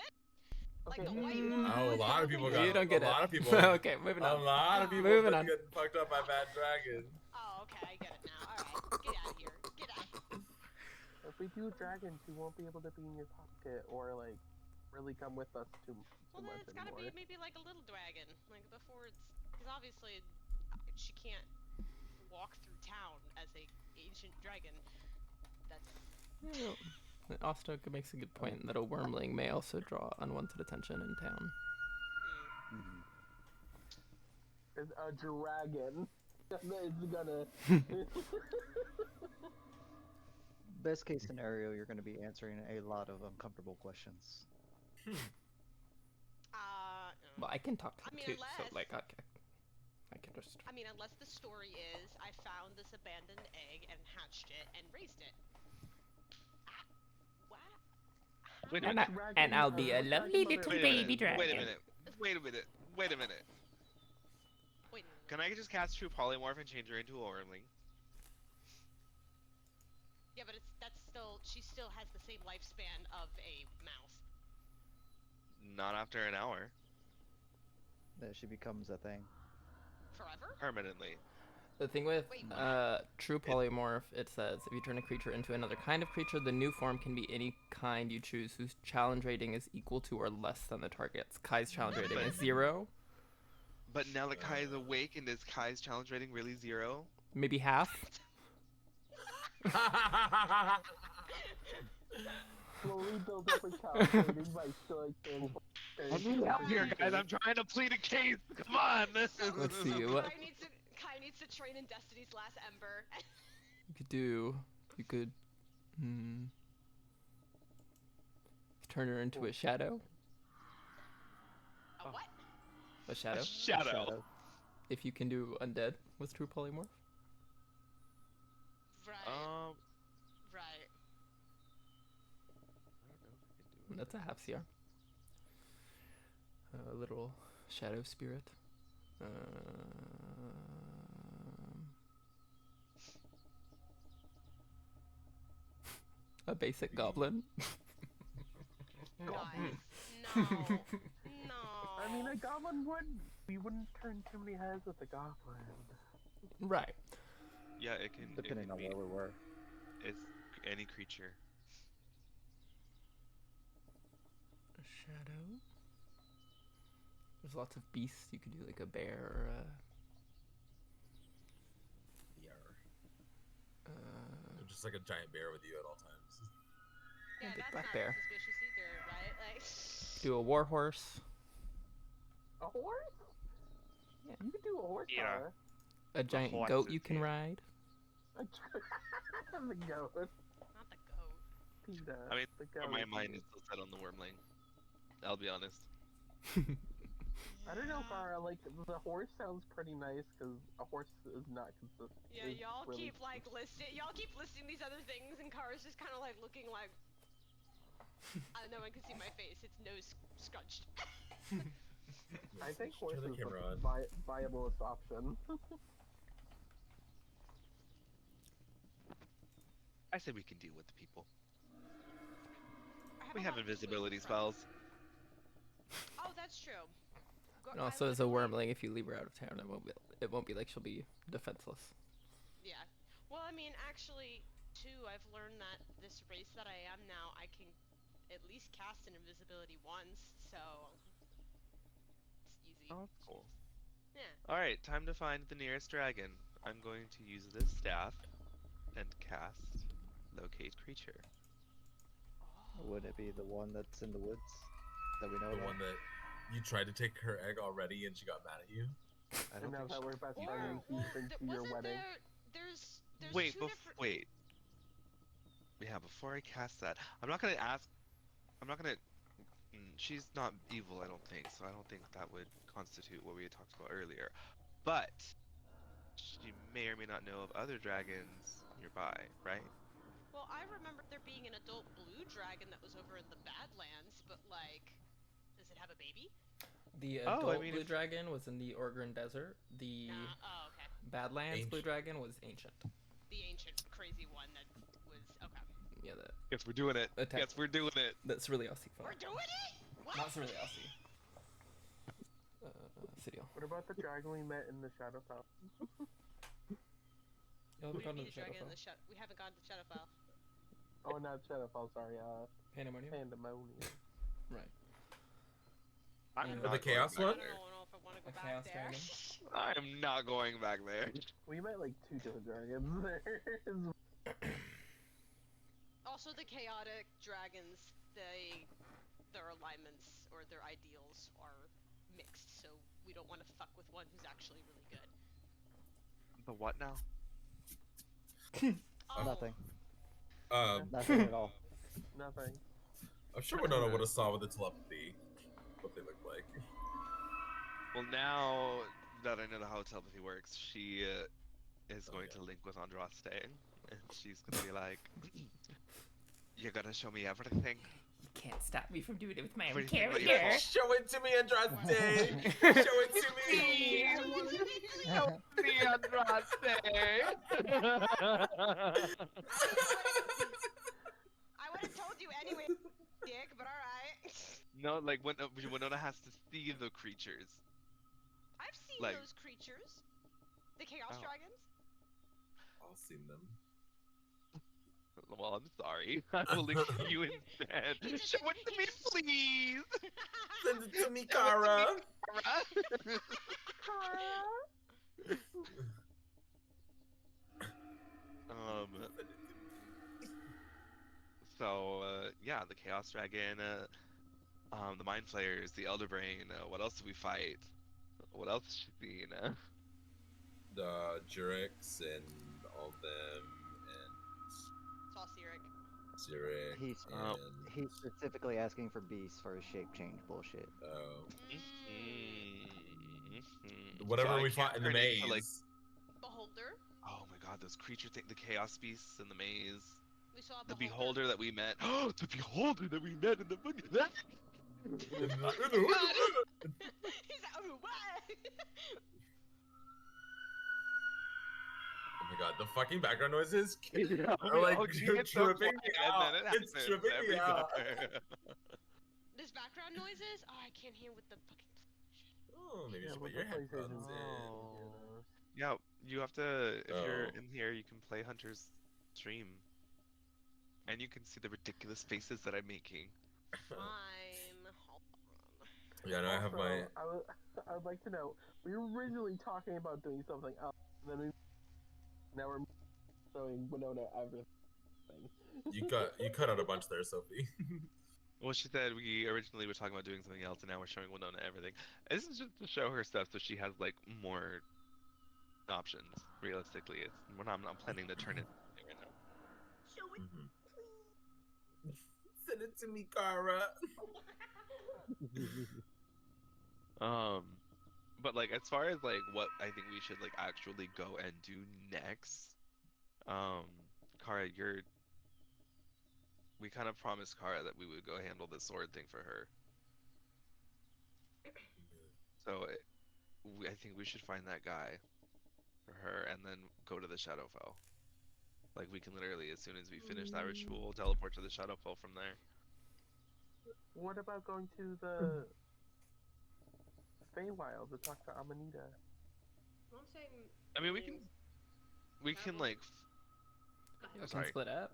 Like Okay, the white Mm. one. Oh, a lot of people You got. don't get a it. lot of people. Okay, moving A on. lot of people Moving been on. getting fucked up by Bad Dragon. Oh, okay, I get it now. Alright, get out of here. Get out. if we do dragons, you won't be able to be in your pocket or like really come with us too Well, then much it's gotta anymore. be maybe like a little dragon. Like before it's. Because obviously she can't walk through town as a ancient dragon. That's. Yeah, Asta makes a good point that a wormling may also draw unwanted attention in town. Mm. It's a dragon. It's gonna. Best case scenario, you're going to be answering a lot of uncomfortable questions. No. Well, I can talk to I him mean, too, unless- so like I can just. I mean, unless the story is I found this abandoned egg and hatched it and raised it. What? Wait a And, minute. and I'll be a lovely Wait a little Wait a baby minute. dragon. Wait a minute. Wait a minute. Wait a minute. Wait. Can I just cast True Polymorph and change her into a wormling? Yeah, but that's still. She still has the same lifespan of a mouse. Not after an hour. That she becomes a thing. Forever? Permanently. The thing with Wait, what? true polymorph, it says if you turn a creature into another kind of creature, the new form can be any kind you choose whose challenge rating is equal to or less than the target's. Kai's challenge rating is 0, But now that Kai is awake, and is Kai's challenge rating really 0? maybe half. Slowly build up a calculating by selecting. Help here, guys. I'm trying to plead a case. Come on. Let's see what Kai needs to train in Destiny's Last Ember. you could do. You could turn her into a shadow. A what? A shadow. Shadow. If you can do undead with true polymorph. Right. Right. That's a half CR. A little shadow spirit. A basic goblin. Guys, no. No. I mean, a goblin would. We wouldn't turn too many heads with a goblin. Right. Yeah, it can. Depending it can on be, where we were. It's any creature. A shadow. There's lots of beasts. You could do like a bear or a. Just like a giant bear with you at all times. Yeah, big that's black not bear. suspicious either, right? Like. Do a war horse. A horse? Yeah. You could do a horse Yeah. power. A giant horse goat is you can here. ride. The goat. Not the goat. Amanita. I mean, the my Galaxy. mind is still set on the wormling. I'll be honest. I don't know, Gara. Like the horse sounds pretty nice because a horse is not consistent. Yeah, is y'all really keep like listing. Y'all keep listing these other things, and Kara's just kind of like looking like. No one can see my face. It's nose scrunched. I think Turn horse the is the camera on. viablest option. I say we can deal with the people. I We a have lot of people invisibility in front. spells. Oh, that's true. And also, as a wormling, if you leave her out of town, it won't be like she'll be defenseless. Yeah. Well, I mean, actually, too, I've learned that this race that I am now, I can at least cast an invisibility once, so it's easy. Oh, that's cool. Yeah. Alright, time to find the nearest dragon. I'm going to use this staff and cast Locate Creature. Would it be the one that's in the woods that we know The about? one that you tried to take her egg already and she got mad at you? I And don't now think that she- we're best Or, friends, he's been to your wasn't wedding. there's Wait, two different. wait. Yeah, before I cast that, I'm not gonna ask. I'm not gonna. She's not evil, I don't think, so I don't think that would constitute what we had talked about earlier. But she may or may not know of other dragons nearby, right? Well, I remember there being an adult blue dragon that was over in the Badlands, but like, does it have a baby? The Oh, I adult mean, blue if- dragon was in the Orgrin Desert. The Oh, okay. Badlands blue Ancient. dragon was ancient. The ancient crazy one that was okay. Yeah, that Yes, we're doing it. Attack. Yes, we're doing it. that's really Aussie fun. We're doing it. What? Not really Aussie. Sidiel. What about the dragon we met in the Shadowfell? You haven't We gone to beat the a dragon in Shadowfell. the we haven't gone to Shadowfell. Oh, not Shadowfell. Sorry, Pandemonium? Pandemonium. Right. I'm And- The not Chaos going I one? back don't know if I want to go A back chaos there. dragon? there. I am not going back there. We met like 2 different dragons there. Also, the chaotic dragons, their alignments or their ideals are mixed, so we don't want to fuck with one who's actually really good. The what now? Oh, Nothing. I'm Nothing at all. Nothing. sure Winona would have saw with the telepathy what they look like. Well, now that I know how telepathy works, she is going to link with Andraste, and she's gonna be like, "You're gonna show me everything." You can't stop me from doing it with my own Everything but your character. fault. Show it to me, Andraste! Show it to me! I would have told you anyway, dick, but alright. No, like when Winona has to see the creatures. I've seen Like- those creatures. The chaos Oh. dragons. I've seen them. Well, I'm sorry. I will link to you instead. He just Show said- it to he me, just- please. Send it to me, Kara! um. So yeah, the Chaos Dragon, the Mind Flayers, the Elderbrain. What else did we fight? What else should be? The Jurix and all of them, Saw Sirik. and Zurich, He's Oh. and he's specifically asking for beasts for his shape change bullshit. whatever So I we can't fought in the turn maze. into, like, Beholder. oh my god, those creature things, the Chaos Beasts in the maze. We saw The Beholder. Beholder that we met. Oh, the Beholder that we met in the fucking. In the- He's like, oh, what? Oh my god, the fucking background noises Yeah, are like oh, she gets so tripping me quiet, out. and then it It's happens tripping every me out. time. This background noises? Oh, I can't hear with the fucking. Oh, maybe you Yeah, should with put your the PlayStation. headphones Oh. Yeah, you have to. If you're Oh. in here, you can play Hunter's stream, and you can see the ridiculous faces that I'm making. in. Hold on. Yeah, no, I have my. I would like to know. We were originally talking about doing something else, and then now we're showing Winona everything. You cut out a bunch there, Sophie. Well, she said we originally were talking about doing something else, and now we're showing Winona everything. This is just to show her stuff, so she has like more options. Realistically, I'm not planning to turn it right now. Mhm. Send it to me, Kara. But like as far as like what I think we should like actually go and do next, Kara, we kind of promised Kara that we would go handle the sword thing for her. So I think we should find that guy for her and then go to the Shadowfell. Like we can literally, as soon as we finish that ritual, teleport to the Shadowfell from there. What about going to the Feywild to talk to Amanita? I'm saying. I mean, we can like. You can Sorry. split up.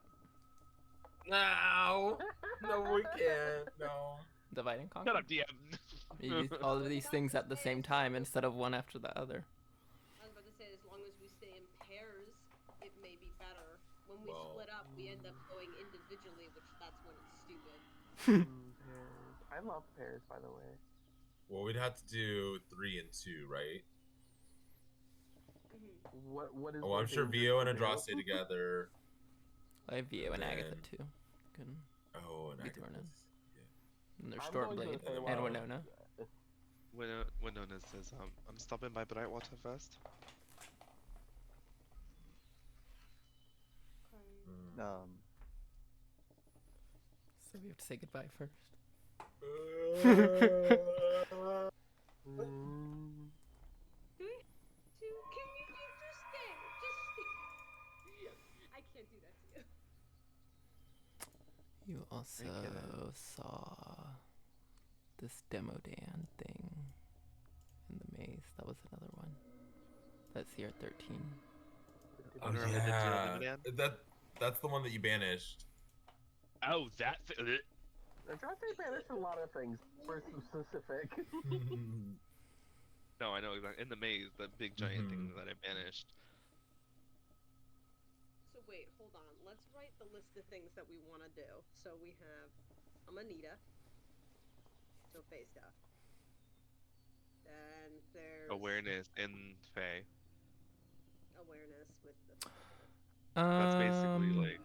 No, no, we can't. No. Divide and conquer. Shut up, DM. You do all of these things at the same time instead of one after the other. I was about to say, as long as we stay in pairs, it may be better. When we Well, split up, we end up going individually, which that's when it's stupid. Pairs. I love pairs, by the way. Well, we'd have to do 3 and 2, right? What is? Oh, I'm the sure danger Vio and to do? Andraste together. I have Vio and Agatha then- too. Good. Oh, and Be Agatha's- thrown in. yeah. And there's I'm going to Stormblade the and Feywild. and Winona. When Winona says, I'm stopping by Brightwater first. Mm. So we have to say goodbye first. Mm, Can you just stay? Just stay. I can't do that to you. You also saw this demo Dan thing in the maze. That was another one. That's here 13. Oh, Wonder if I did yeah. Dylan That's the one that you banished. Oh, that. Andraste banished a lot of things. We're specific. No, I know exactly. In the maze, the big giant thing Mhm. that I banished. So wait, hold on. Let's write the list of things that we want to do. So we have Amanita. So Fae stuff. Then there's Awareness in Fae. awareness with the That's basically like.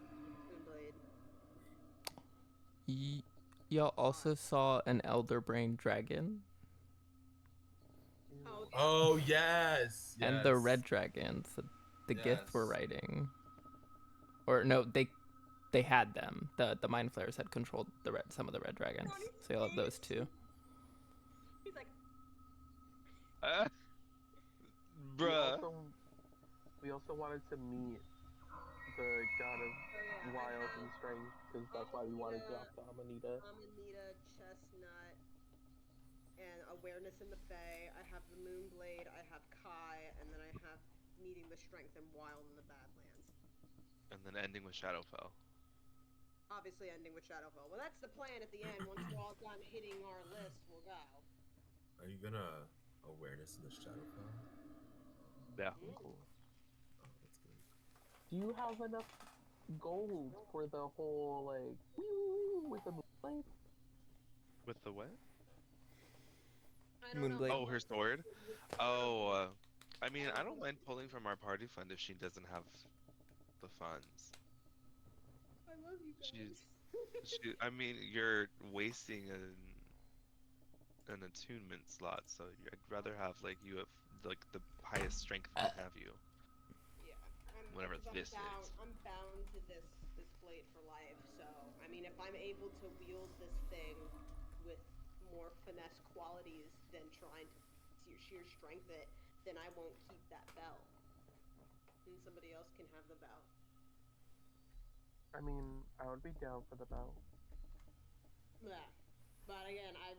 Moonblade. Y'all also saw an Elder Brain Dragon Oh, Oh, yes. and the yes. Red Dragons that the Gith were Yes. riding. Or no, they had them. The Mind Flayers had controlled some of the Red Dragons. So you'll have those two. he's like, Bruh. We also wanted to meet the god of wild and strength, because that's why we wanted to talk to Amanita. Amanita, Chestnut, and awareness in the Fae. I have the Moonblade. I have Kai, and then I have meeting the strength and wild in the Badlands. And then ending with Shadowfell. Obviously, ending with Shadowfell. Well, that's the plan at the end. Once we're all done hitting our list, we'll go. Are you gonna awareness in the Shadowfell? Yeah. Cool. Oh, that's good. Do you have enough gold for the whole, like, with the moonlight? With the what? I don't Moonblade. know. Oh, her sword? Oh, I mean, I don't mind pulling from our party fund if she doesn't have the funds. I love you guys. I mean, you're wasting an attunement slot, so I'd rather have like you have like the highest strength can have you. Yeah. Whatever because this is. I'm bound to this blade for life. So I mean, if I'm able to wield this thing with more finesse qualities than trying to sheer strength it, then I won't keep that belt, and somebody else can have the belt. I mean, I would be down for the belt. Yeah. But again, I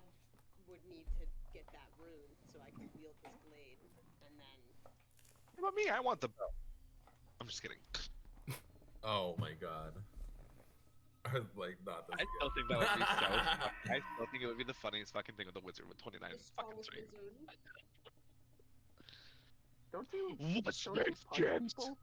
would need to get that rune so I can wield this blade, and then. What about me? I want the belt. I'm just kidding. Oh my god. I was like, not this I still think that would be so. I still think it would be the funniest fucking thing with the wizard with 29 The fucking strongest strength. wizard. Don't you? What don't you strength, punch James? people?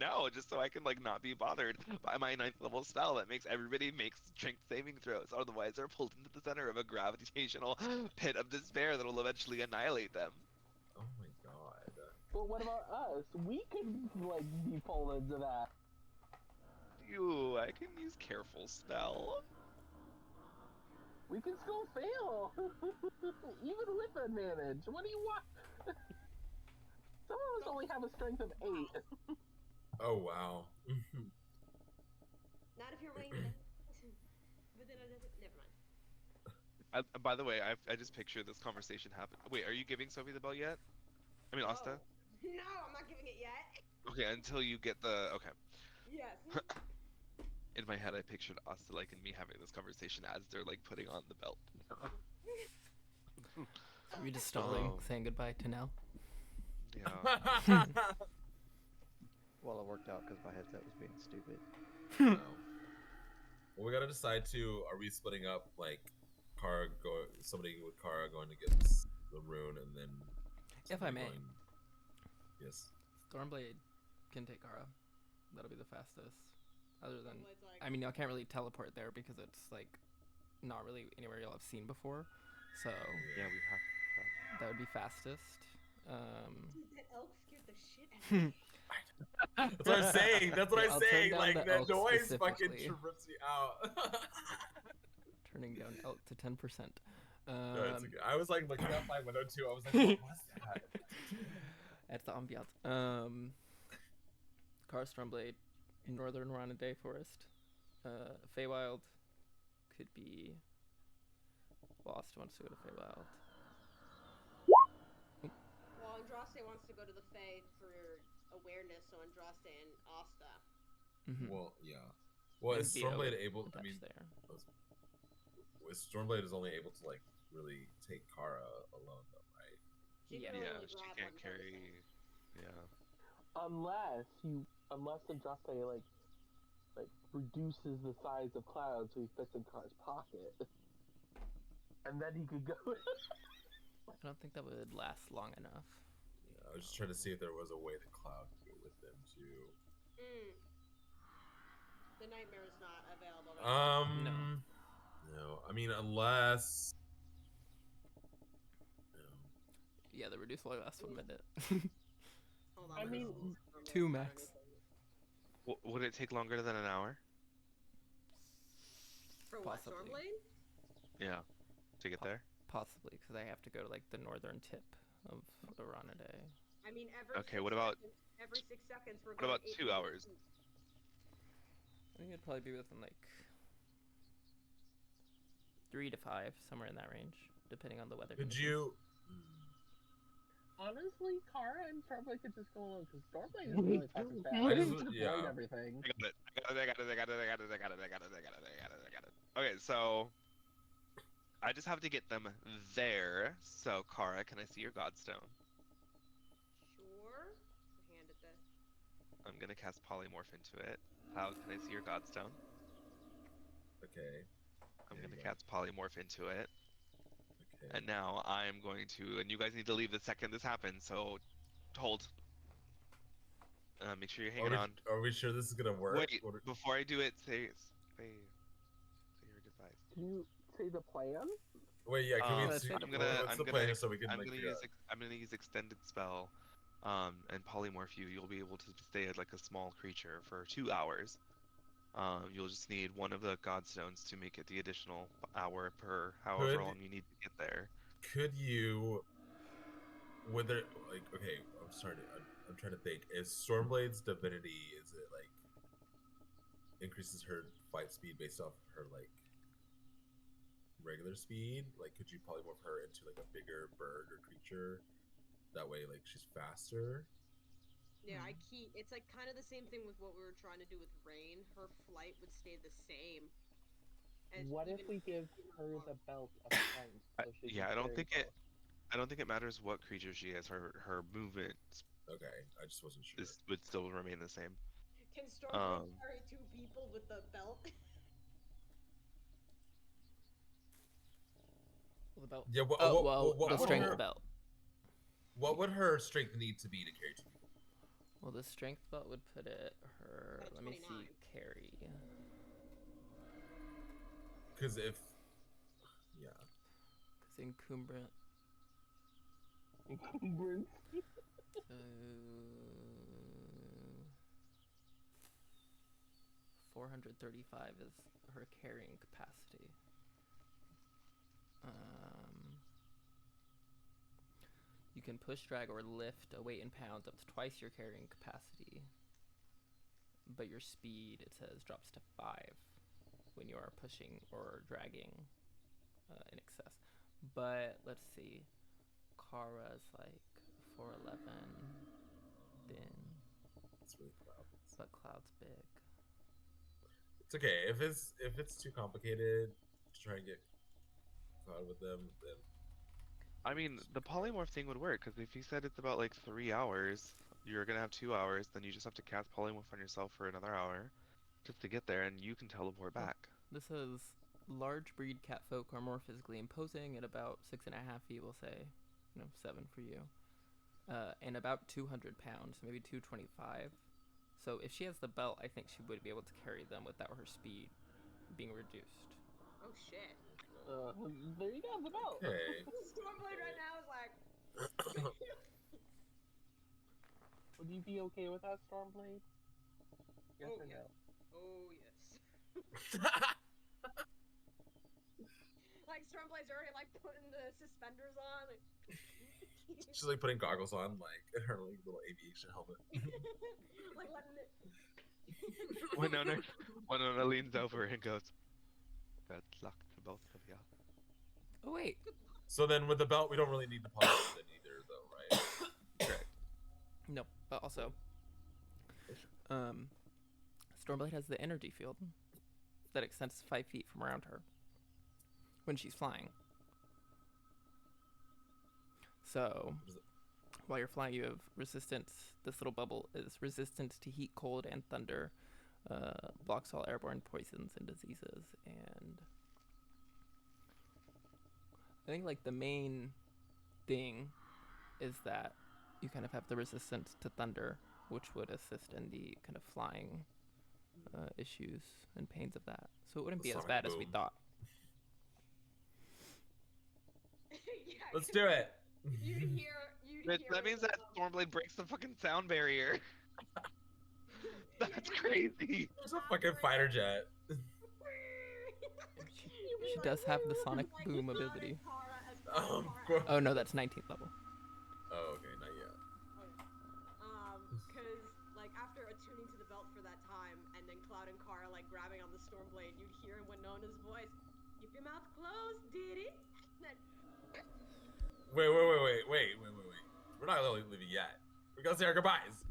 No, just so I can like not be bothered by my 9th level spell that makes everybody make strength saving throws. Otherwise, they're pulled into the center of a gravitational pit of despair that'll eventually annihilate them. Oh my god. But what about us? We could, like, be pulled into that. Ooh, I can use careful spell. We can still fail, even with advantage. What do you want? Some of us only have a strength of 8. Oh wow. Not if you're Rain. But then never mind. By the way, I just picture this conversation happen. Wait, are you giving Sophie the bell yet? I mean, Asta? No, I'm not giving it yet. Okay, until you get the. Okay. Yes. In my head, I pictured Asta like and me having this conversation as they're like putting on the belt. Are we just stalling, Oh. saying goodbye to Nell? Yeah. Well, it worked out because my headset was being stupid. No. Well, we gotta decide too. Are we splitting up like somebody with Kara going to get the rune, and then If I somebody may. Yes. Stormblade can take Kara. That'll be the fastest. Other than, Stormblade's like- I mean, y'all can't really teleport there because it's like not really anywhere y'all have seen before. So Yeah, we have to. that would be fastest. Dude, that elk scared the shit out of me. That's what I'm saying. That's what Yeah, I'm I'll turn saying. down Like the that elk noise fucking specifically. trips me out. Turning down elk to 10%. No, it's okay. I was like looking out my window too. I was like, what was that? At the ambiance. Kara Stormblade, Northern Ranaday Forest. Feywild could be. Lost wants to go to Feywild. Well, Andraste wants to go to the Fae for awareness, so Andraste and Asta. Mm-hmm. Well, yeah. Well, And is Vito Stormblade able? I attached mean, there. Stormblade is only able to like really take Kara alone, though, right? She Yeah. can Yeah, only she grab can't one carry. person. Yeah. Unless Andraste like reduces the size of Cloud so he fits in Kara's pocket, and then he could go. I don't think that would last long enough. Yeah, I was just trying to see if there was a way that Cloud could go with them too. The nightmare is not available right now. No. I mean, unless. No. Yeah, the reduce only lasts 1 minute. Hold on. I let me mean, see if Stormblade's two got max. anything. Would it take longer than an hour? For what, Possibly. Stormblade? Yeah. To get there? Possibly, because I have to go to like the northern tip of Oranaday. I mean, Okay, what about- every 6 seconds we're What going about 2 hours? I think it'd probably be within like 3 to 5, somewhere in that range, depending on the weather. Could conditions. you? Honestly, Kara and Stormblade could just go alone because Stormblade is really fucking fast. I just- She can avoid yeah. everything. I got it. Okay, so I just have to get them there. So, Kara, can I see your Godstone? Sure. Hand it this. I'm gonna cast Polymorph into it. Cloud, can I see your Godstone? Okay. I'm There gonna you go. cast Polymorph into it. Okay. And now I'm going to, and you guys need to leave the second this happens, so hold. Make sure you're hanging on. Are we sure this is gonna work? Wait, before I do it, say your goodbyes. Can you say the plan? Wait, yeah. Can we? that's see, it. what's the plan so we can I'm like gonna figure use out? I'm gonna use extended spell, and polymorph you. You'll be able to stay as like a small creature for 2 hours. You'll just need one of the godstones to make it the additional hour per however Could- long you need to get there. Could you? Would there like? Okay, I'm trying to think. Is Stormblade's divinity? Is it like increases her fight speed based off her like regular speed? Like, could you polymorph her into like a bigger bird or creature? That way, like she's faster. Yeah, it's like kind of the same thing with what we were trying to do with Rain. Her flight would stay the same. as What if even we give her the belt of strength? So she Yeah, can I don't carry think it. both? I don't think it matters what creature she is. Her movement Okay, I just wasn't sure. would still remain the same. Can Stormblade Um, carry 2 people with the belt? Well, the belt. Yeah. What, Oh, what, well, what the would strength her, belt. What would her strength need to be to carry 2 people? Well, the strength belt would put it her. At Let me see. 29. Carry. Because if, yeah, Because encumbrance. Encumbrance. 435 is her carrying capacity. You can push, drag, or lift a weight in pounds up to twice your carrying capacity. But your speed, it says, drops to 5 when you are pushing or dragging in excess. But let's see. Kara's like 411. Then. It's really Cloud. But Cloud's big. It's okay if it's too complicated to try and get Cloud with them. Then I mean, the polymorph thing would work because if you said it's about like 3 hours, you're gonna have 2 hours. Then you just have to cast polymorph on yourself for another hour, just to get there, and you can teleport back. This says large breed catfolk are more physically imposing at about 6.5 feet. We'll say, 7 for you, and about 200 pounds, maybe 225. So if she has the belt, I think she would be able to carry them without her speed being reduced. Oh shit. There you go, the belt. okay. Stormblade right now is like. Would you be okay with that, Stormblade? Yes Oh, or yeah. no? Oh yes. Like Stormblade's already like putting the suspenders on. Like... She's like putting goggles on, like in her like little aviation helmet. like letting it. Winona leans over and goes, "Good luck to both of you." Oh wait, So then with the belt, we don't really need the polymorph then either, though, right? Correct. no. But also, Stormblade has the energy field that extends 5 feet from around her when she's flying. So, while you're flying, you have resistance. This little bubble is resistant to heat, cold, and thunder. Blocks all airborne poisons and diseases. And I think like the main thing is that you kind of have the resistance to thunder, which would assist in the kind of flying issues and pains of that. So it wouldn't be as Sonic bad as we boom. thought. Yeah, Let's do it. You hear. That means that Stormblade breaks the fucking sound barrier. That's crazy. There's a fucking fighter jet. She does have the sonic boom ability. Cool. Oh no, that's 19th level. Oh, okay, not yet. Because like after attuning to the belt for that time, and then Cloud and Kara like grabbing on the Stormblade, you'd hear Winona's voice. Keep your mouth closed, Diddy. Then Wait. We're not really leaving yet. We gotta say our goodbyes.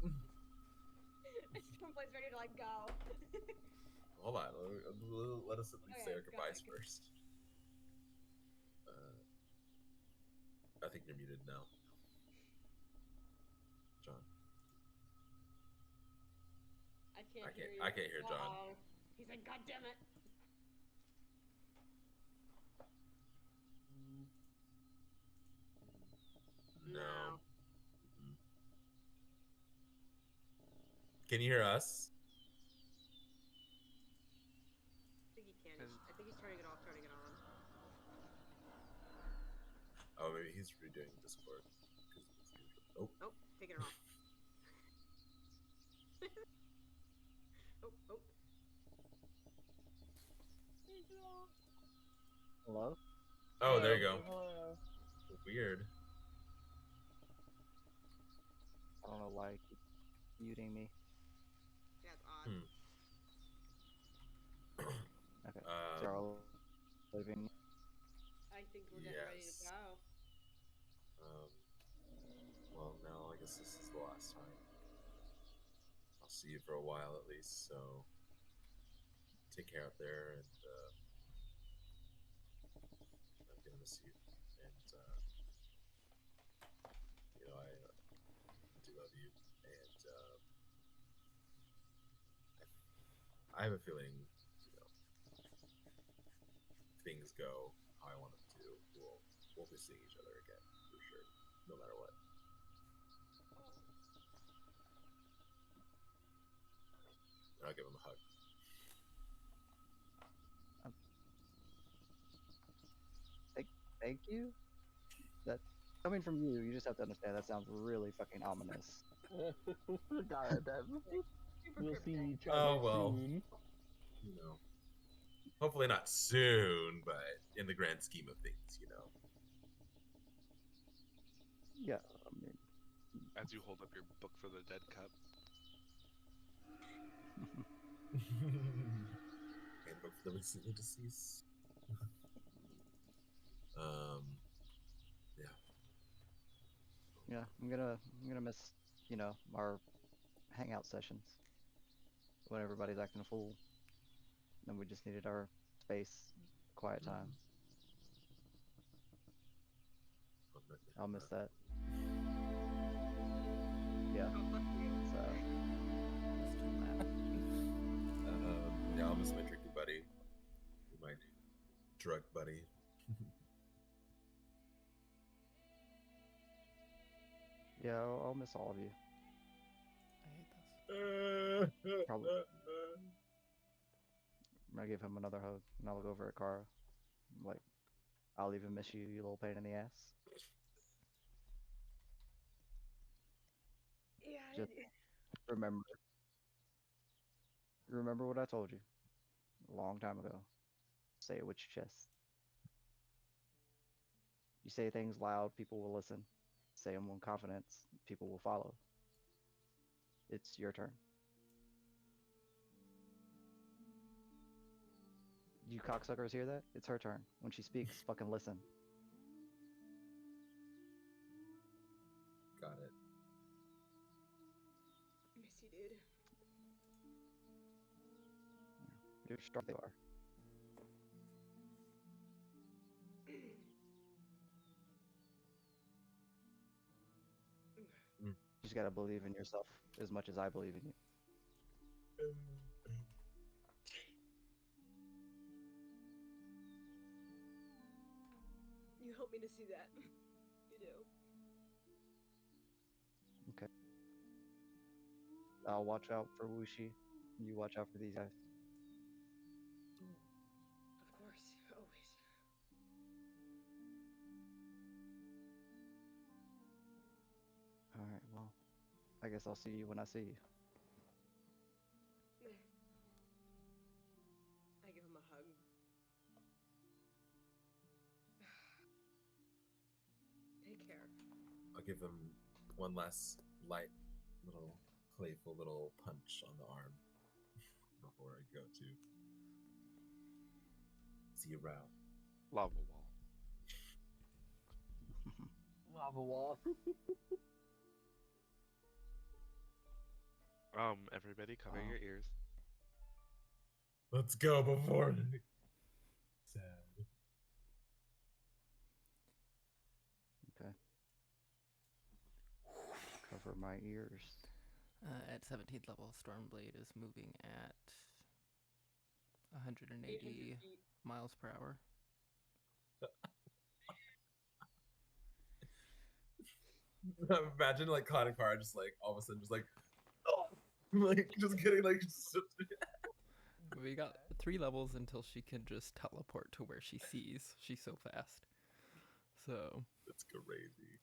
Stormblade's ready to like go. Hold on. Let us at least say Okay, our goodbyes go. first. I think you're muted now. John. I can't hear you. I can't hear John. Uh-oh. He's like, God damn it. No. No. Mm-mm. Can you hear us? I think he can. I think he's turning it off, turning it on. Oh, maybe he's redoing Discord. 'Cause it's usual. Oh, Oh, taking it off. Oh. Hello? oh, there you go. Hello. Weird. I don't know why you keep muting me. Yeah, it's odd. Okay. So are all leaving? I think we're getting ready to Yes. go. Well, no, I guess this is the last time. I'll see you for a while at least, so take care out there, and I'm gonna miss you. And I do love you, and I have a feeling, things go how I want them to. We'll be seeing each other again for sure, no matter what. And I'll give him a hug. Thank you? That coming from you, you just have to understand that sounds really fucking ominous. Got it, then. We'll see each other Oh, well. soon. you know, hopefully not soon, but in the grand scheme of things, you know. Yeah, I mean, As you hold up your book for the dead cup. Handbook for the recently deceased. um, yeah. yeah, I'm gonna miss, our hangout sessions when everybody's acting a fool. Then we just needed our space, quiet time. I'll miss that. Yeah. So Yeah, I'll miss my drinking buddy, my drug buddy. yeah, I'll miss all of you. I hate this. Probably. I'm gonna give him another hug, and I'll look over at Kara. I'm like, I'll even miss you, you little pain in the ass. Yeah. Just remember, remember what I told you a long time ago. Say it with your chest. You say things loud, people will listen. Say them with confidence, people will follow. It's your turn. You cocksuckers hear that? It's her turn. When she speaks, fucking listen. Got it. Miss you, dude. You're strong. They are. You just gotta believe in yourself as much as I believe in you. You help me to see that. You do. Okay. I'll watch out for Wuxi. You watch out for these guys. Of course, always. Alright, well, I guess I'll see you when I see you. I give him a hug. Take care. I'll give him one last light, little playful little punch on the arm before I go to see you around. Lava wall. Lava wall. Everybody cover Wow. your ears. Let's go before sad. Okay. Cover my ears. At 17th level, Stormblade is moving at 180 feet. miles per hour. Imagine like Connor Carr just like all of a sudden just like, oh, like just getting like. We got 3 levels until she can just teleport to where she sees. She's so fast. So That's crazy.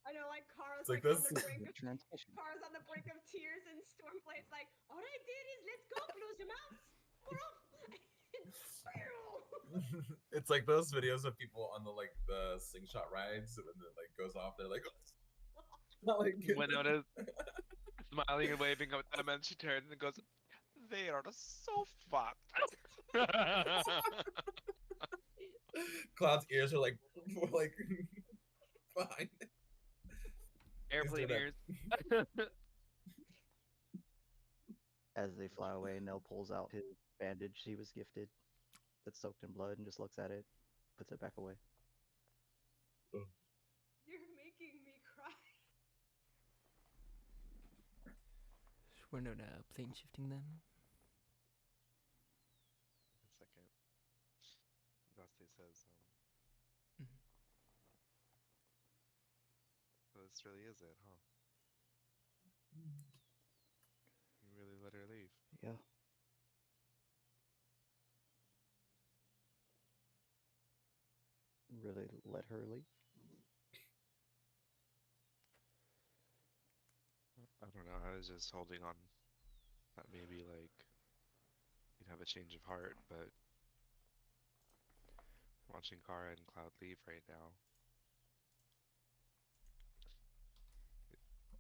I know, like Kara's It's like on this- the brink of Transmission. Kara's on the brink of tears, and Stormblade's like, "All I did is let's go, close your mouth, we're off." It's like those videos of people on the like the slingshot rides when it like goes off. They're like, not like Winona smiling and waving up at them, and she turns and goes, "They are so fucked." Cloud's ears are like fine. Airplane ears. As they fly away, Nell pulls out his bandage he was gifted that's soaked in blood and just looks at it, puts it back away. You're making me cry. Winona plane shifting them. A second. Vaste says, Mhm. So this really is it, huh? You really let her leave. Yeah. Really let her leave? I don't know. I was just holding on. That maybe like you'd have a change of heart, but watching Kara and Cloud leave right now,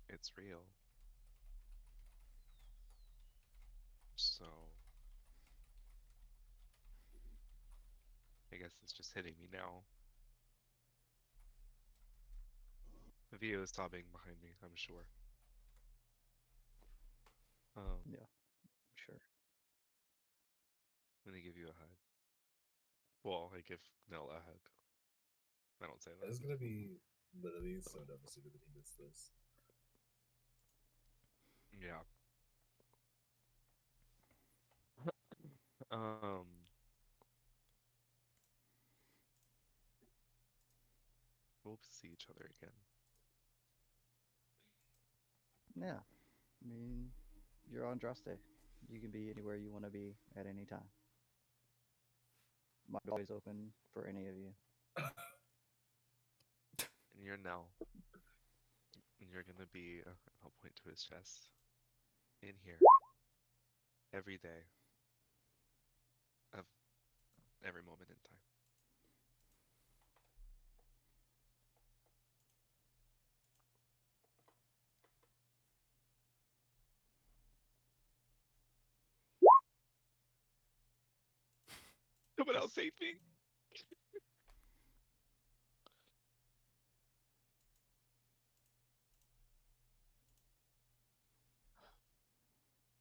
it's real. So I guess it's just hitting me now. Vio is sobbing behind me, I'm sure. Yeah, sure. I'm gonna give you a hug. Well, I give Nell a hug. I don't say It's that. gonna be literally so devastated that he missed this. Yeah. Um. We'll see each other again. Yeah. I mean, you're on Andraste. You can be anywhere you want to be at any time. My door is open for any of you. And you're Nell. And you're gonna be, I'll point to his chest, in here, every day, of every moment in time. Someone else save me!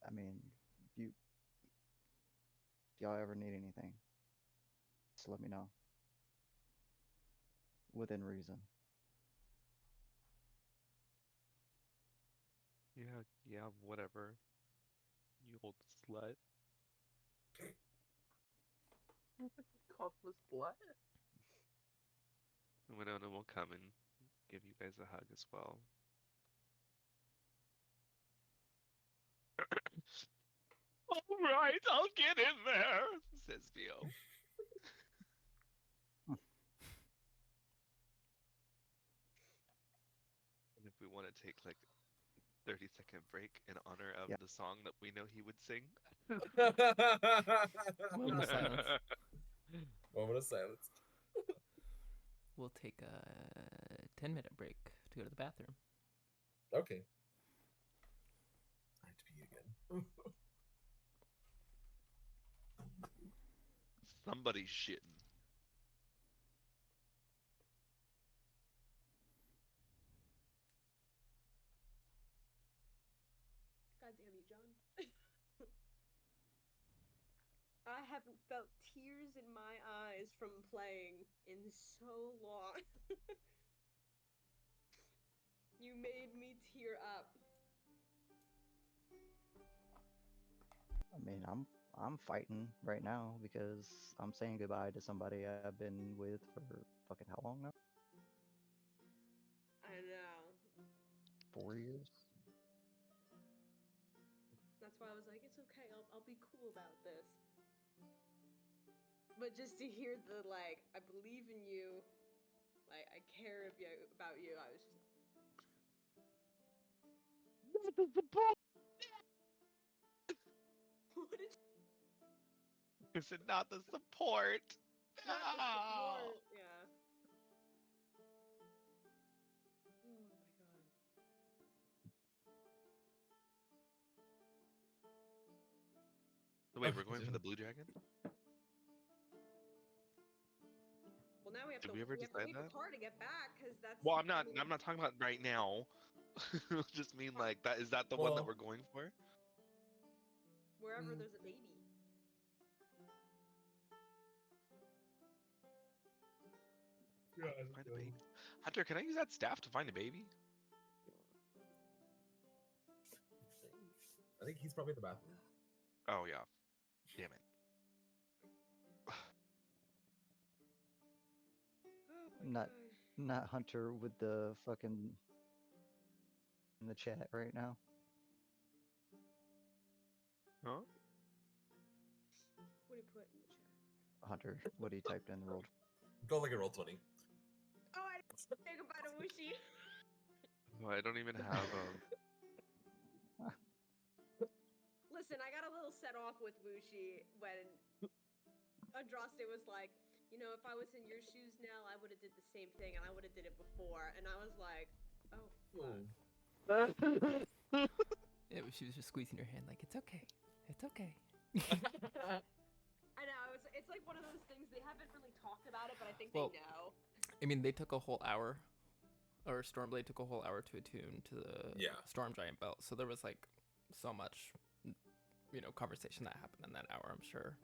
I mean, you, if y'all ever need anything, just let me know. Within reason. Yeah, whatever. You old slut. Called him a slut? Winona will come and give you guys a hug as well. Alright, I'll get in there, says Vio. And if we want to take like 30-second break in honor of Yeah. the song that we know he would sing. Moment of silence. Moment of silence. We'll take a 10-minute break to go to the bathroom. Okay. I have to pee again. Somebody's shitting. God damn you, John. I haven't felt tears in my eyes from playing in so long. You made me tear up. I mean, I'm fighting right now because I'm saying goodbye to somebody I've been with for fucking how long now? I know. 4 years? That's why I was like, it's okay, I'll be cool about this. But just to hear the, like, I believe in you, like, I care about you, I was just what did Is it not the support? not the No! support, yeah. Oh my god. So wait, we're going for the Blue Dragon? Well, now we have Did to we ever leave decide the that? car to get back, because that's. Well, I I'm not mean, talking about right now. Just mean like that is that the one that Well- we're going for? wherever Mm. there's a baby. Yeah, Find a baby. Hunter, can I use that staff to find a baby? I think he's probably in the bathroom. Oh yeah. Damn it. Oh my Not- god. Not Hunter with the fucking in the chat right now. Huh? What do you put in the chat? Hunter, what he typed in the world. Go like a roll 20. Oh, I didn't think about a whooshy. Well, I don't even have Listen, I got a little set off with Wushi when Andraste was like, you know, if I was in your shoes now, I would have did the same thing, and I would have did it before. And I was like, oh, fuck. Yeah, but she was just squeezing your hand like, it's okay. It's okay. I know, it's like one of those things, they haven't really talked about it, but I think Well, they know. I mean, they took a whole hour, or Stormblade took a whole hour to attune to the Storm Giant belt. So there was like so much, you know, conversation that happened in that hour, I'm sure.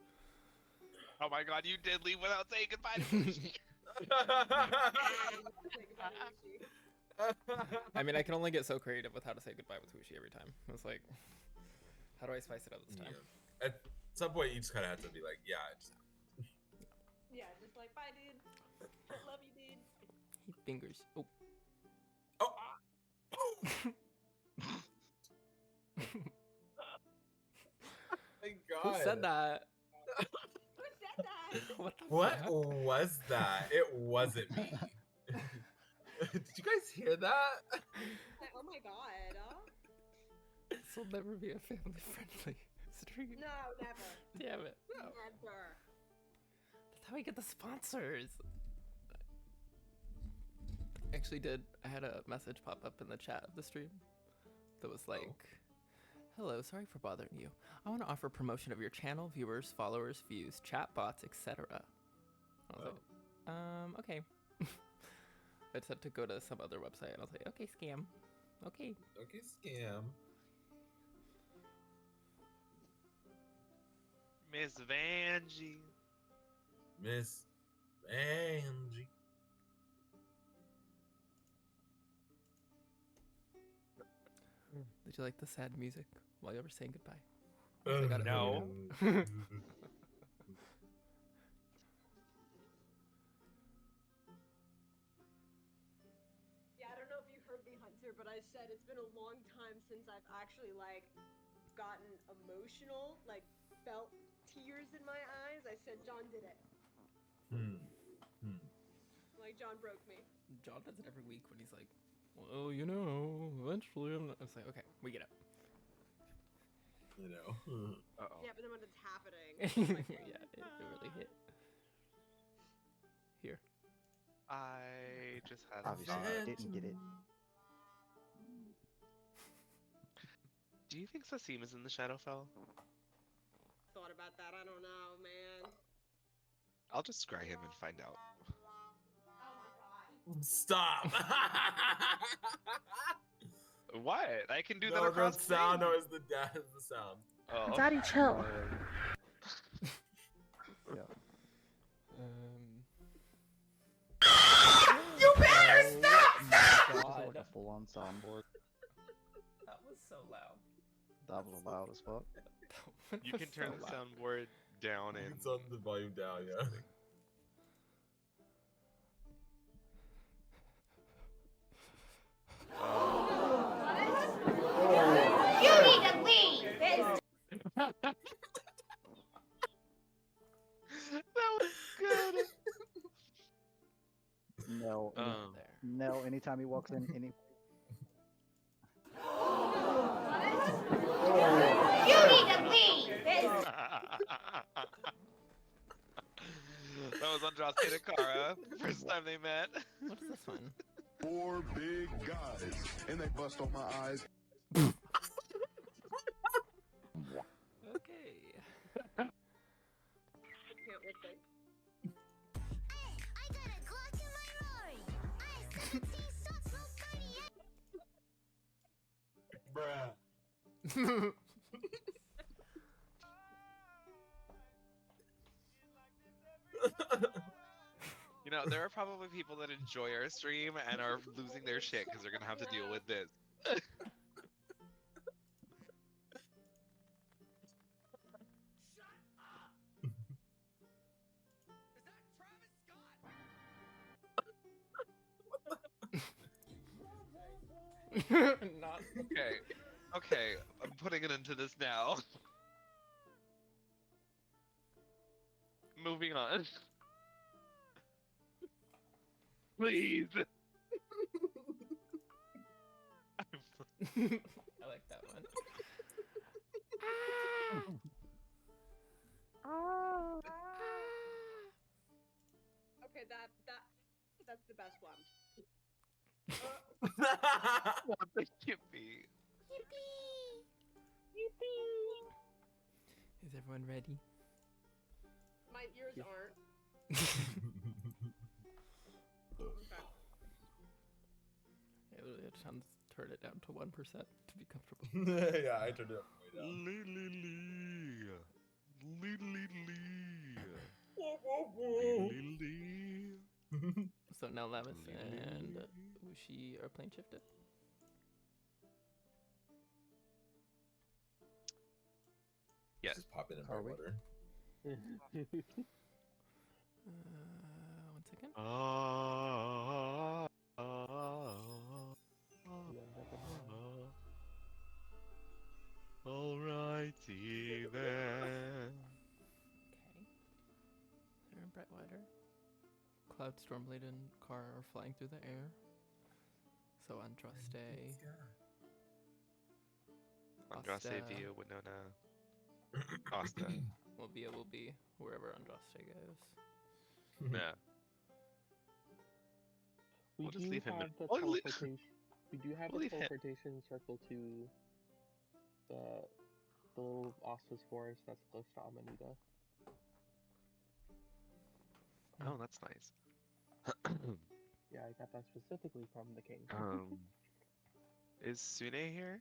Oh my god, you did leave without saying goodbye to Wushi. I mean, I can only get so creative with how to say goodbye with Wushi every time. It's like, how do I spice it up this time? Yeah. At some point, you just kind of have to be like, yeah, it just happened. Yeah, just like, bye, dude. Love you, dude. He fingers. Oh. Oh! Thank God. Who said that? Who said that? What the What fuck? was that? It wasn't me. Did you guys hear that? Like, oh my god. This will never be a family-friendly stream. No, never. Damn it. No. Never. That's how we get the sponsors. Actually I had a message pop up in the chat of the stream that was like, hello, sorry for bothering you. I want to offer promotion of your channel, viewers, followers, views, chat bots, etc. I was like, okay. I just had to go to some other website and I was like, okay, scam. Okay. Okay, scam. Miss Vanjie. Miss Angie. Did you like the sad music while you were saying goodbye? No. Yeah, I don't know if you heard me, Hunter, but I said it's been a long time since I've actually, like, gotten emotional, like, felt tears in my eyes. I said John did it. Like, John broke me. John does it every week when he's like, well, you know, eventually I'm not... I was like, okay, we get it. You know. Uh-oh. Yeah, but then when it's happening, it's like, Yeah, it really hit. Here. I just had a Obviously, thought. I didn't get it. Do you think Sasim is in the Shadowfell? thought about that. I don't know, man. I'll just scry him and find out. Stop. What? I can do no, that across the sound. No, it's the sound. Oh. Daddy, chill. Yeah. You better stop! This is like a full-on soundboard. That was so loud. That was loud as fuck. You can turn the soundboard down and It's on the volume down, yeah. You need to leave! that was good. No, There. no. Anytime he walks in, You need to leave! That was Andraste and Kara. First time they met. What is this one? 4 big guys, and they bust on my eyes. Okay. Can't listen. I got a Glock in my Rory! I 17 shots, no 38! Bruh. You know, there are probably people that enjoy our stream and are losing their shit because they're gonna have to deal with this. Not. Okay, okay, I'm putting it into this now. Moving on. Please. I like that one. Okay, that's the best one. What the yippee? Is everyone ready? My ears aren't. Okay. It sounds. Turn it down to 1% to be comfortable. Yeah, I turned it up way down. So now Lavis and Wushi are plane shifted. Yes. Just pop in and Are we? water. 1 second. Alrighty then. Okay. They're in Brightwater. Cloud, Stormblade, and Car are flying through the air. So Andraste. Andraste, Asta. Via, Winona, Asta. Well, Via will be wherever Andraste goes. Yeah. We We'll just do leave him have in- the we'll leave- teleportation. We do have we'll the leave him- teleportation circle to the little Ostas forest that's close to Amanita. Oh, that's nice. Yeah, I got that specifically from the king. Is Sune here?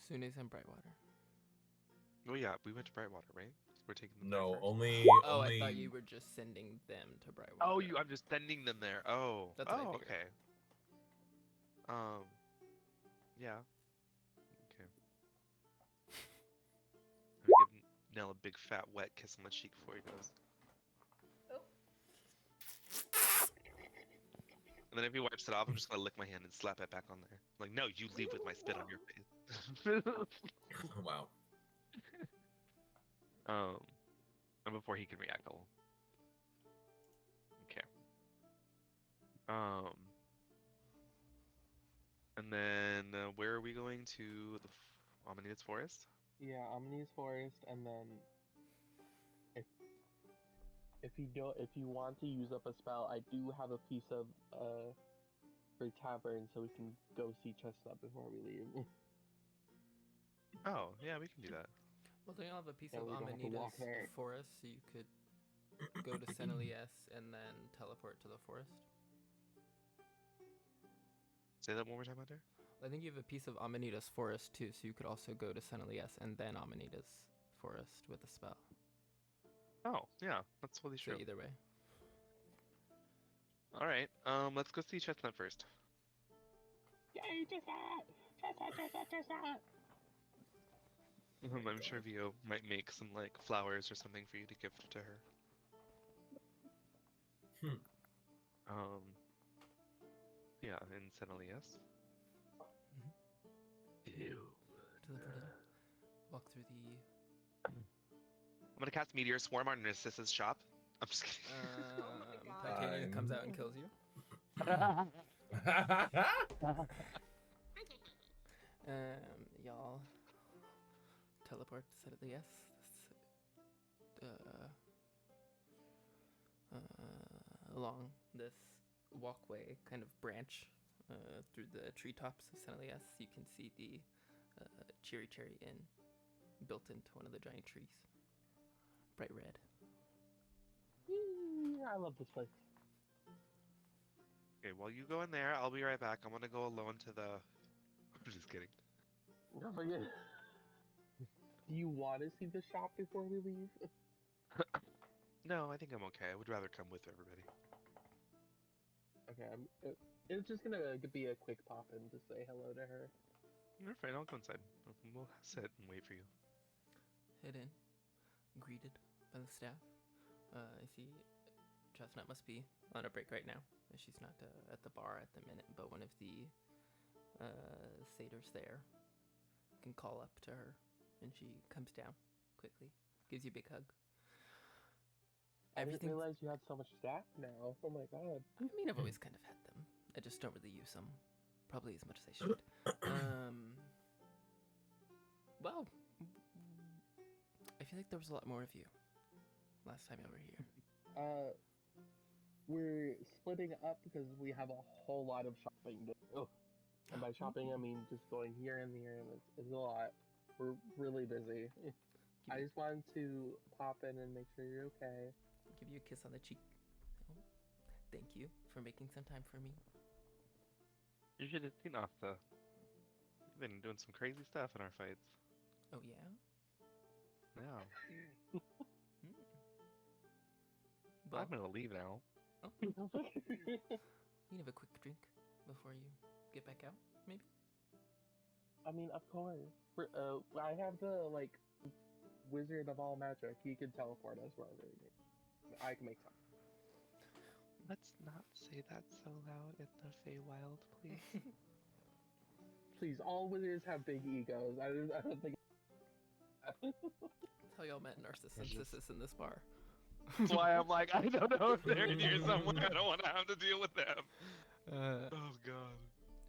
Sune's in Brightwater. Oh yeah, we went to Brightwater, right? We're taking them No, there first. only. Oh, only... I thought you were just sending them to Brightwater. Oh, I'm just sending them there. Oh. That's what I oh, figured. okay. Yeah. Okay. I'm gonna give Nell a big fat wet kiss on the cheek before he goes. Oh. And then if he wipes it off, I'm just gonna lick my hand and slap it back on there. Like, no, you leave with my spit on your face. Wow. And before he can react, I'll. Okay. And then where are we going to? The Amanita's Forest? Yeah, Amani's forest, and then if you want to use up a spell, I do have a piece of for tavern, so we can go see Chestnut before we leave. Oh, yeah, we can do that. Well, they all have a piece Yeah, of we don't have to walk Amanita's there. forest, so you could go to Senelius and then teleport to the forest. Say that one more time out there. I think you have a piece of Amanita's forest too, so you could also go to Senelius and then Amanita's forest with a spell. Oh, yeah, that's totally So true. either way. All right, let's go see Chestnut first. Yay, Chestnut! Chestnut! I'm sure Vio might make some like flowers or something for you to gift to her. Yeah, in Senelius. Ew. Teleported. Walk through the. I'm gonna cast Meteor Swarm on Narcissa's shop. I'm just kidding. my God. Titania comes out and kills you. Y'all teleport to Senelius. Along this walkway, kind of branch through the treetops of Senelius, you can see the Cheery Cherry Inn built into one of the giant trees. Bright red. I love this place. Okay, while you go in there, I'll be right back. I'm gonna go alone to the. I'm just kidding. Don't forget. Do you want to see the shop before we leave? No, I think I'm okay. I would rather come with everybody. Okay, it's just gonna be a quick pop in to say hello to her. You're fine. I'll go inside. We'll sit and wait for you. Head in, greeted by the staff. I see Chestnut must be on a break right now. She's not at the bar at the minute, but one of the satyrs there can call up to her, and she comes down quickly, gives you a big hug. I didn't Everything's- realize you had so much staff now. Oh my god. I mean, I've always kind of had them. I just don't really use them. Probably as much as I should. Well, I feel like there was a lot more of you last time you were here. We're splitting up because we have a whole lot of shopping to do. And by shopping, I mean just going here and there, and it's a lot. We're really busy. I just wanted to pop in and make sure you're okay. Give you a kiss on the cheek. Oh, thank you for making some time for me. You should have seen Asta. We've been doing some crazy stuff in our fights. Oh yeah? Yeah. Well, I'm gonna leave now. oh, you can have a quick drink before you get back out, maybe? I mean, of course. I have the, like, Wizard of All Magic. He can teleport us wherever we need. I can make some. Let's not say that so loud in the Feywild, please. Please, all wizards have big egos. I don't think. That's how y'all met Narcissus in this bar. That's why I'm like, I don't know if they're in here somewhere. I don't want to have to deal with them. Oh god.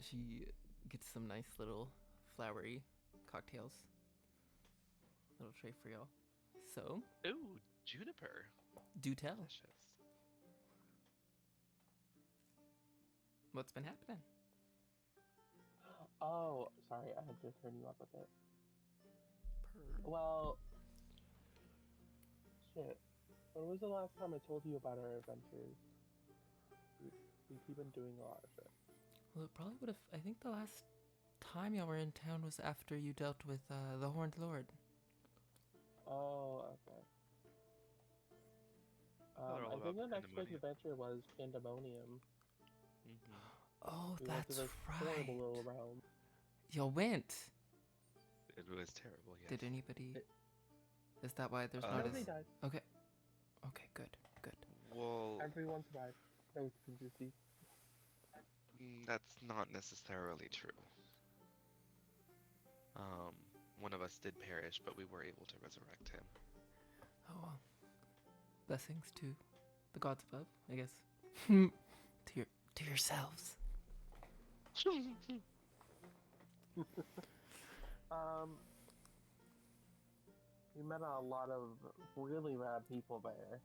She gets some nice little flowery cocktails. Little tray for y'all. So, Ooh, juniper. do tell. Delicious. What's been happening? Oh, sorry, I had to turn you up a bit. Purr. Well, shit. When was the last time I told you about our adventures? We've been doing a lot of shit. Well, it probably would have. I think the last time y'all were in town was after you dealt with the Horned Lord. Oh, okay. They're all I think the about next big pandemonium. adventure was Pandemonium. Oh, We went to that's this horrible right. little realm. Y'all went. It was terrible, yes. Did anybody? It- Is that why there's not Nobody as? died. Okay. Okay. Good. Good. Well, Everyone survived. That was contingency. that's not necessarily true. One of us did perish, but we were able to resurrect him. Oh well. Blessings to the gods above, I guess. to yourselves. We met a lot of really bad people there.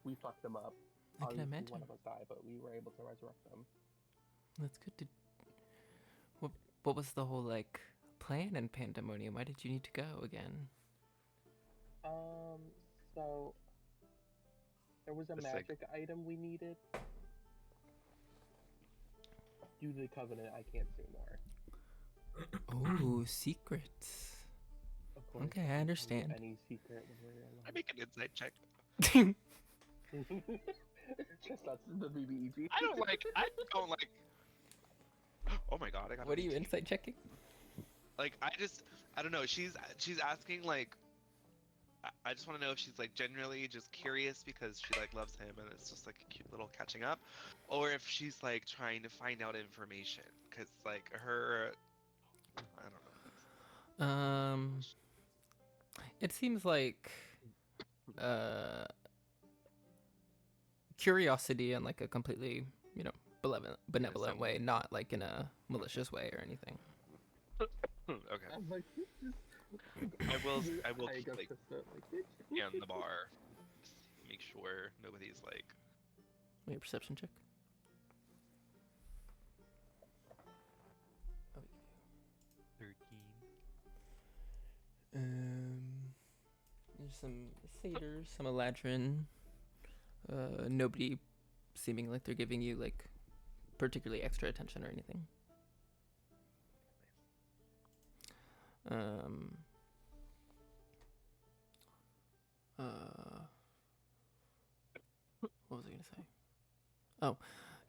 We fucked them up. I can Obviously, imagine. one of us died, but we were able to resurrect them. That's good to. What was the whole like plan in Pandemonium? Why did you need to go again? So there was a It's like- magic item we needed. Due to the covenant, I can't say more. Oh, secrets. Of course, Okay, I can't tell you understand. Any secret when we're alone. I make an insight check. Just that's the BBEG. I don't like. Oh my god! I got. What are an you 18. insight checking? Like I don't know. She's asking like. I just want to know if she's like genuinely just curious because she like loves him and it's just like a cute little catching up, or if she's like trying to find out information because like her. I don't know. It seems like curiosity in like a completely, benevolent way, not like in a malicious way or anything. Okay. I'm like, I will I keep guess like just, like, in the bar, just make sure nobody's like. Make a perception check. Oh, 13. There's some satyrs, some eladrin. Nobody seeming like they're giving you like particularly extra attention or anything. What was I gonna say? Oh,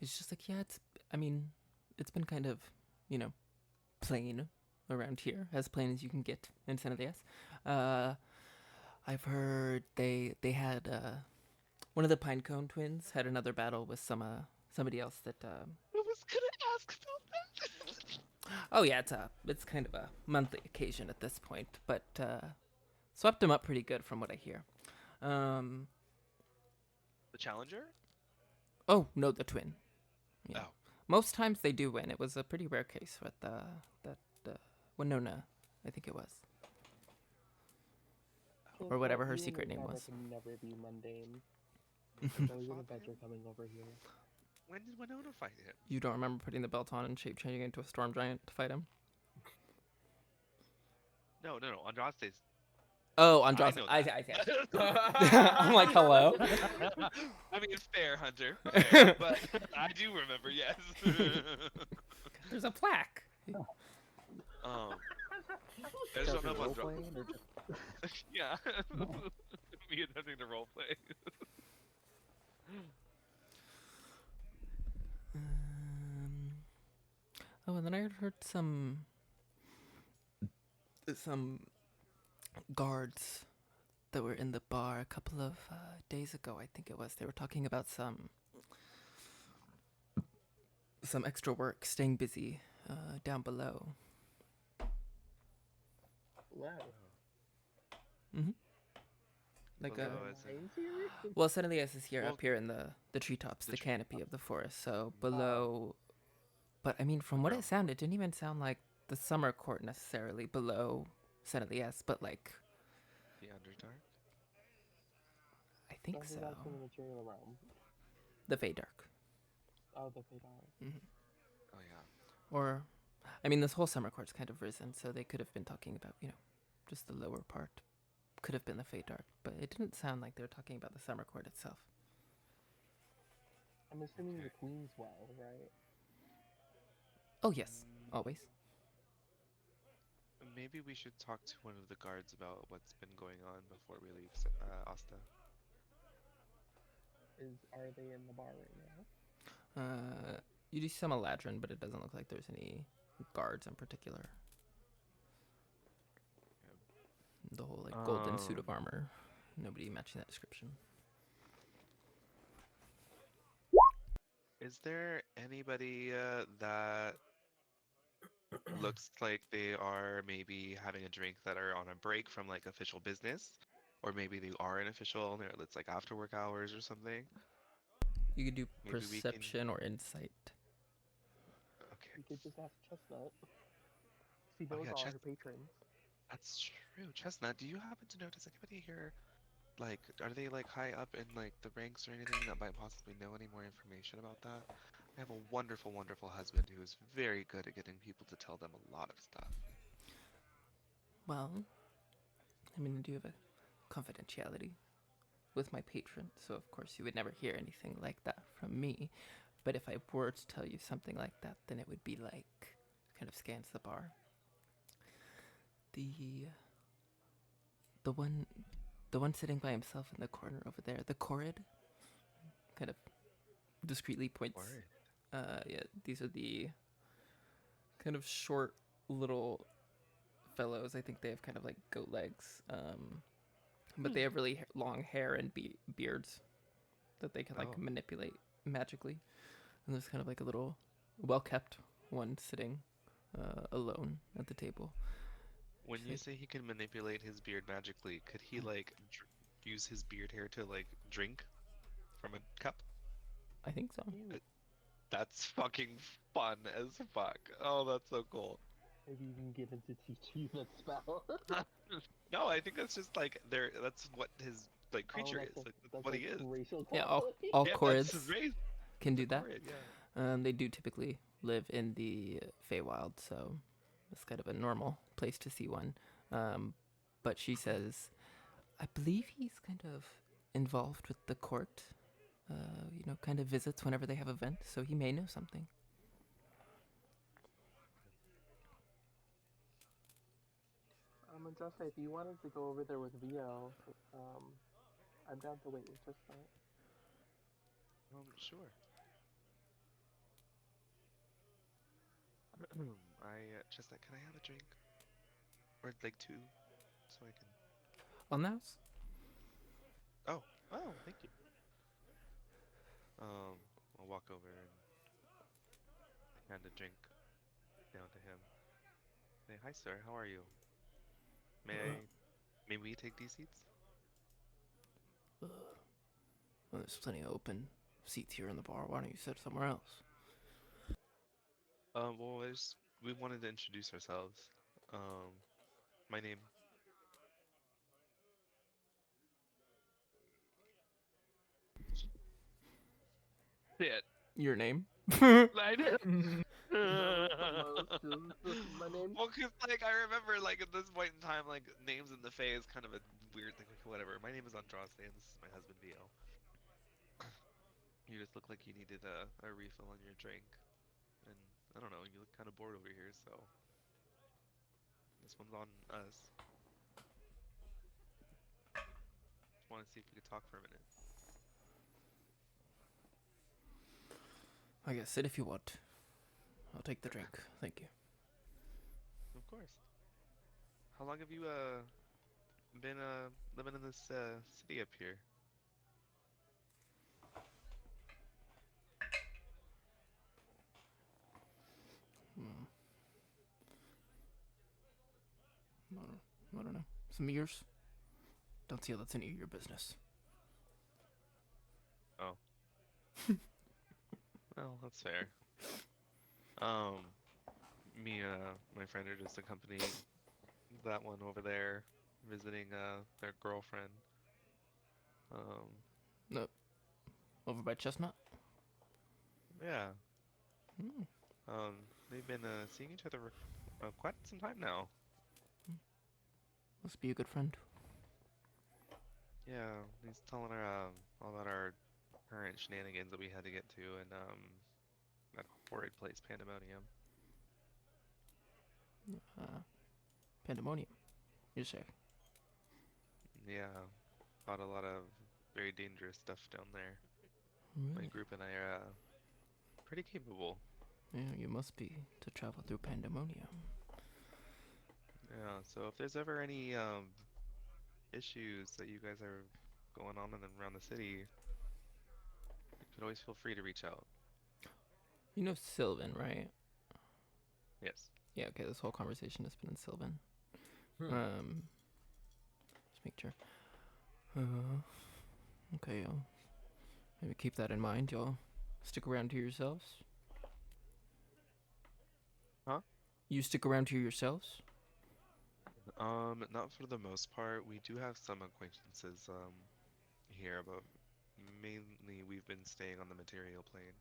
it's just like, yeah, it's been kind of, plain around here, as plain as you can get in San Andreas. I've heard they had, one of the Pinecone twins had another battle with somebody else that, I was gonna ask about that. oh yeah, it's kind of a monthly occasion at this point, but swept him up pretty good from what I hear. The challenger? Oh no, the twin. Yeah. Oh. Most times they do win. It was a pretty rare case with that Winona, I think it was. Just or whatever that her you and secret your name father was. can never be mundane. There's always an adventure coming over here. When did Winona fight him? You don't remember putting the belt on and shape changing into a storm giant to fight him? No. Andraste's. Oh, I Andraste. know I that. I'm like, hello. I mean, fair, Hunter. Fair, but I do remember, yes. There's a plaque. I Guys just don't know are if role Andraste. playing or just Yeah. Me attempting to roleplay. Oh, and then I heard some guards that were in the bar a couple of days ago. I think it was. They were talking about some extra work, staying busy down below. Wow. Mm-hmm. Like Below Are as in- mines here? well, suddenly as is here Well, up here in the treetops, the the canopy of treetops. the forest. So below, but I mean, from what it Underground. sounded, it didn't even sound like the summer court necessarily below Senate S, but like The Underdark? I think Sounds so. like from the material realm. The Feydark. Oh, the Fadar. Oh, yeah. Or, I mean, this whole summer court's kind of risen, so they could have been talking about, just the lower part. Could have been the Feydark, but it didn't sound like they were talking about the summer court itself. I'm assuming Okay. the Queen's Well, right? Oh, yes, always. Maybe we should talk to one of the guards about what's been going on before we leave Asta. Are they in the bar right now? You do some Eladrin, but it doesn't look like there's any guards in particular. The whole, golden suit of armor. Nobody matching that description. Is there anybody that looks like they are maybe having a drink that are on a break from like official business? Or maybe they are an official and it's like after work hours or something? You could do Maybe we can- perception or insight. Okay. You could just ask Chestnut. See, Oh, those yeah, are our Chest- patrons. That's true. Chestnut, do you happen to notice anybody here? Like, are they like high up in like the ranks or anything that might possibly know any more information about that? I have a wonderful, wonderful husband who is very good at getting people to tell them a lot of stuff. Well, I mean, I do have a confidentiality with my patron, so of course you would never hear anything like that from me. But if I were to tell you something like that, then it would be like, kind of scans the bar. The one sitting by himself in the corner over there, the Korrid, kind of discreetly points. Yeah, these are the kind of short little fellows. I think they have kind of like goat legs, but they have really long hair and beards that they can Oh. manipulate magically. And there's kind of like a little well-kept one sitting alone at the table. When you say he can manipulate his beard magically, could he like use his beard hair to like drink from a cup? I think so. That's fucking fun as fuck. Oh, that's so cool. Maybe you can get him to teach you that spell. No, I think that's just like that's what his like creature is. Like, that's what he is. Racial Yeah, all quality. Yeah, Korrids that's his race. can do that. Korrid, yeah. They do typically live in the Feywild, so it's kind of a normal place to see one. But she says, I believe he's kind of involved with the court. Kind of visits whenever they have events, so he may know something. And just if you wanted to go over there with VL, I'm down to wait with Chestnut. Sure. Chestnut, can I have a drink? Or like two, so I can. On the house? Oh, thank you. I'll walk over and hand a drink down to him. Hey, hi sir, how are you? May we take these seats? Well, there's plenty of open seats here in the bar. Why don't you sit somewhere else? Well, we wanted to introduce ourselves. My name. Shit. Your name? I did. My name. Well, cause like I remember like at this point in time, like names in the Fae is kind of a weird thing. Like, whatever. My name is Andraste, and this is my husband Vio. You just look like you needed a refill on your drink, and I don't know. You look kind of bored over here, so this one's on us. Just want to see if we could talk for a minute. I guess sit if you want. I'll take the drink. Thank you. Of course. How long have you been living in this city up here? Hmm. I don't know. Some years? Don't see how that's any of your business. Oh. Well, that's fair. Me my friend are just accompanying that one over there, visiting their girlfriend. No. Over by Chestnut? Yeah. Hmm. They've been seeing each other quite some time now. Must be a good friend. Yeah, he's telling her all about our current shenanigans that we had to get to in that horrid place, Pandemonium. Pandemonium. You say? Yeah, fought a lot of very dangerous stuff down there. My Really? group and I are pretty capable. Yeah, you must be to travel through Pandemonium. Yeah, so if there's ever any issues that you guys are going on in and around the city, you could always feel free to reach out. You know Sylvan, right? Yes. Yeah, okay, this whole conversation has been in Sylvan. Just make sure. Okay, y'all. Maybe keep that in mind, y'all. Stick around here yourselves. Huh? You stick around here yourselves? Not for the most part. We do have some acquaintances here, but mainly we've been staying on the material plane.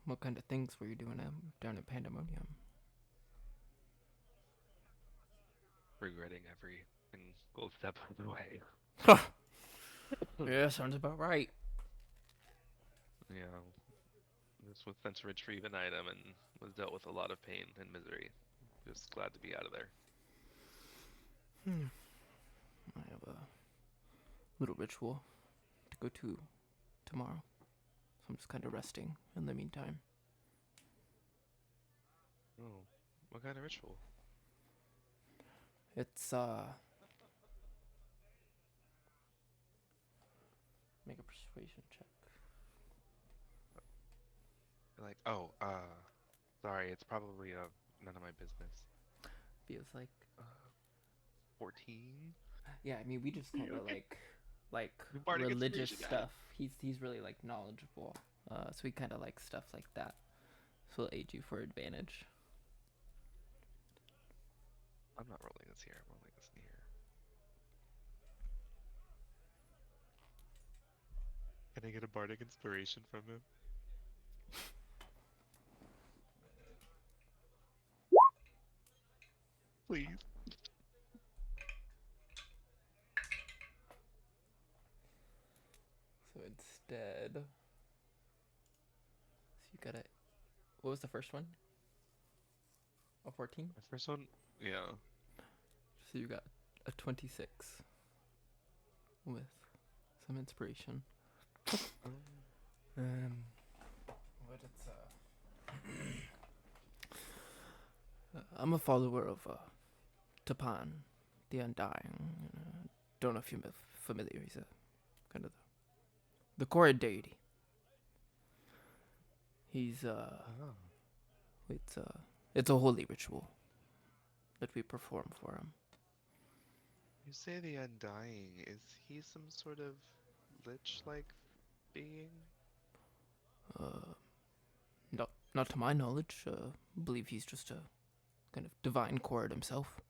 What kind of things were you doing down at Pandemonium? Regretting every single step of the way. Yeah, sounds about right. Yeah, this was sent to retrieve an item and was dealt with a lot of pain and misery. Just glad to be out of there. I have a little ritual to go to tomorrow. So I'm just kind of resting in the meantime. Oh, what kind of ritual? It's, make a persuasion check. Like, oh, sorry, it's probably none of my business. Feels like 14? Yeah, I mean we just kind of like Bardic religious inspiration, guy. stuff. He's really like knowledgeable. So we kind of like stuff like that. So it'll aid you for advantage. I'm not rolling this here. I'm rolling this in here. Can I get a bardic inspiration from him? Please. So instead, so you got it. What was the first one? A 14? My first one, yeah. So you got a 26 with some inspiration. What it's I'm a follower of Tapan, the Undying. Don't know if you're familiar. He's a kind of the Korra deity. He's it's a holy ritual that we perform for him. You say the Undying. Is he some sort of lich-like being? Not to my knowledge. Believe he's just a kind of divine Korra himself.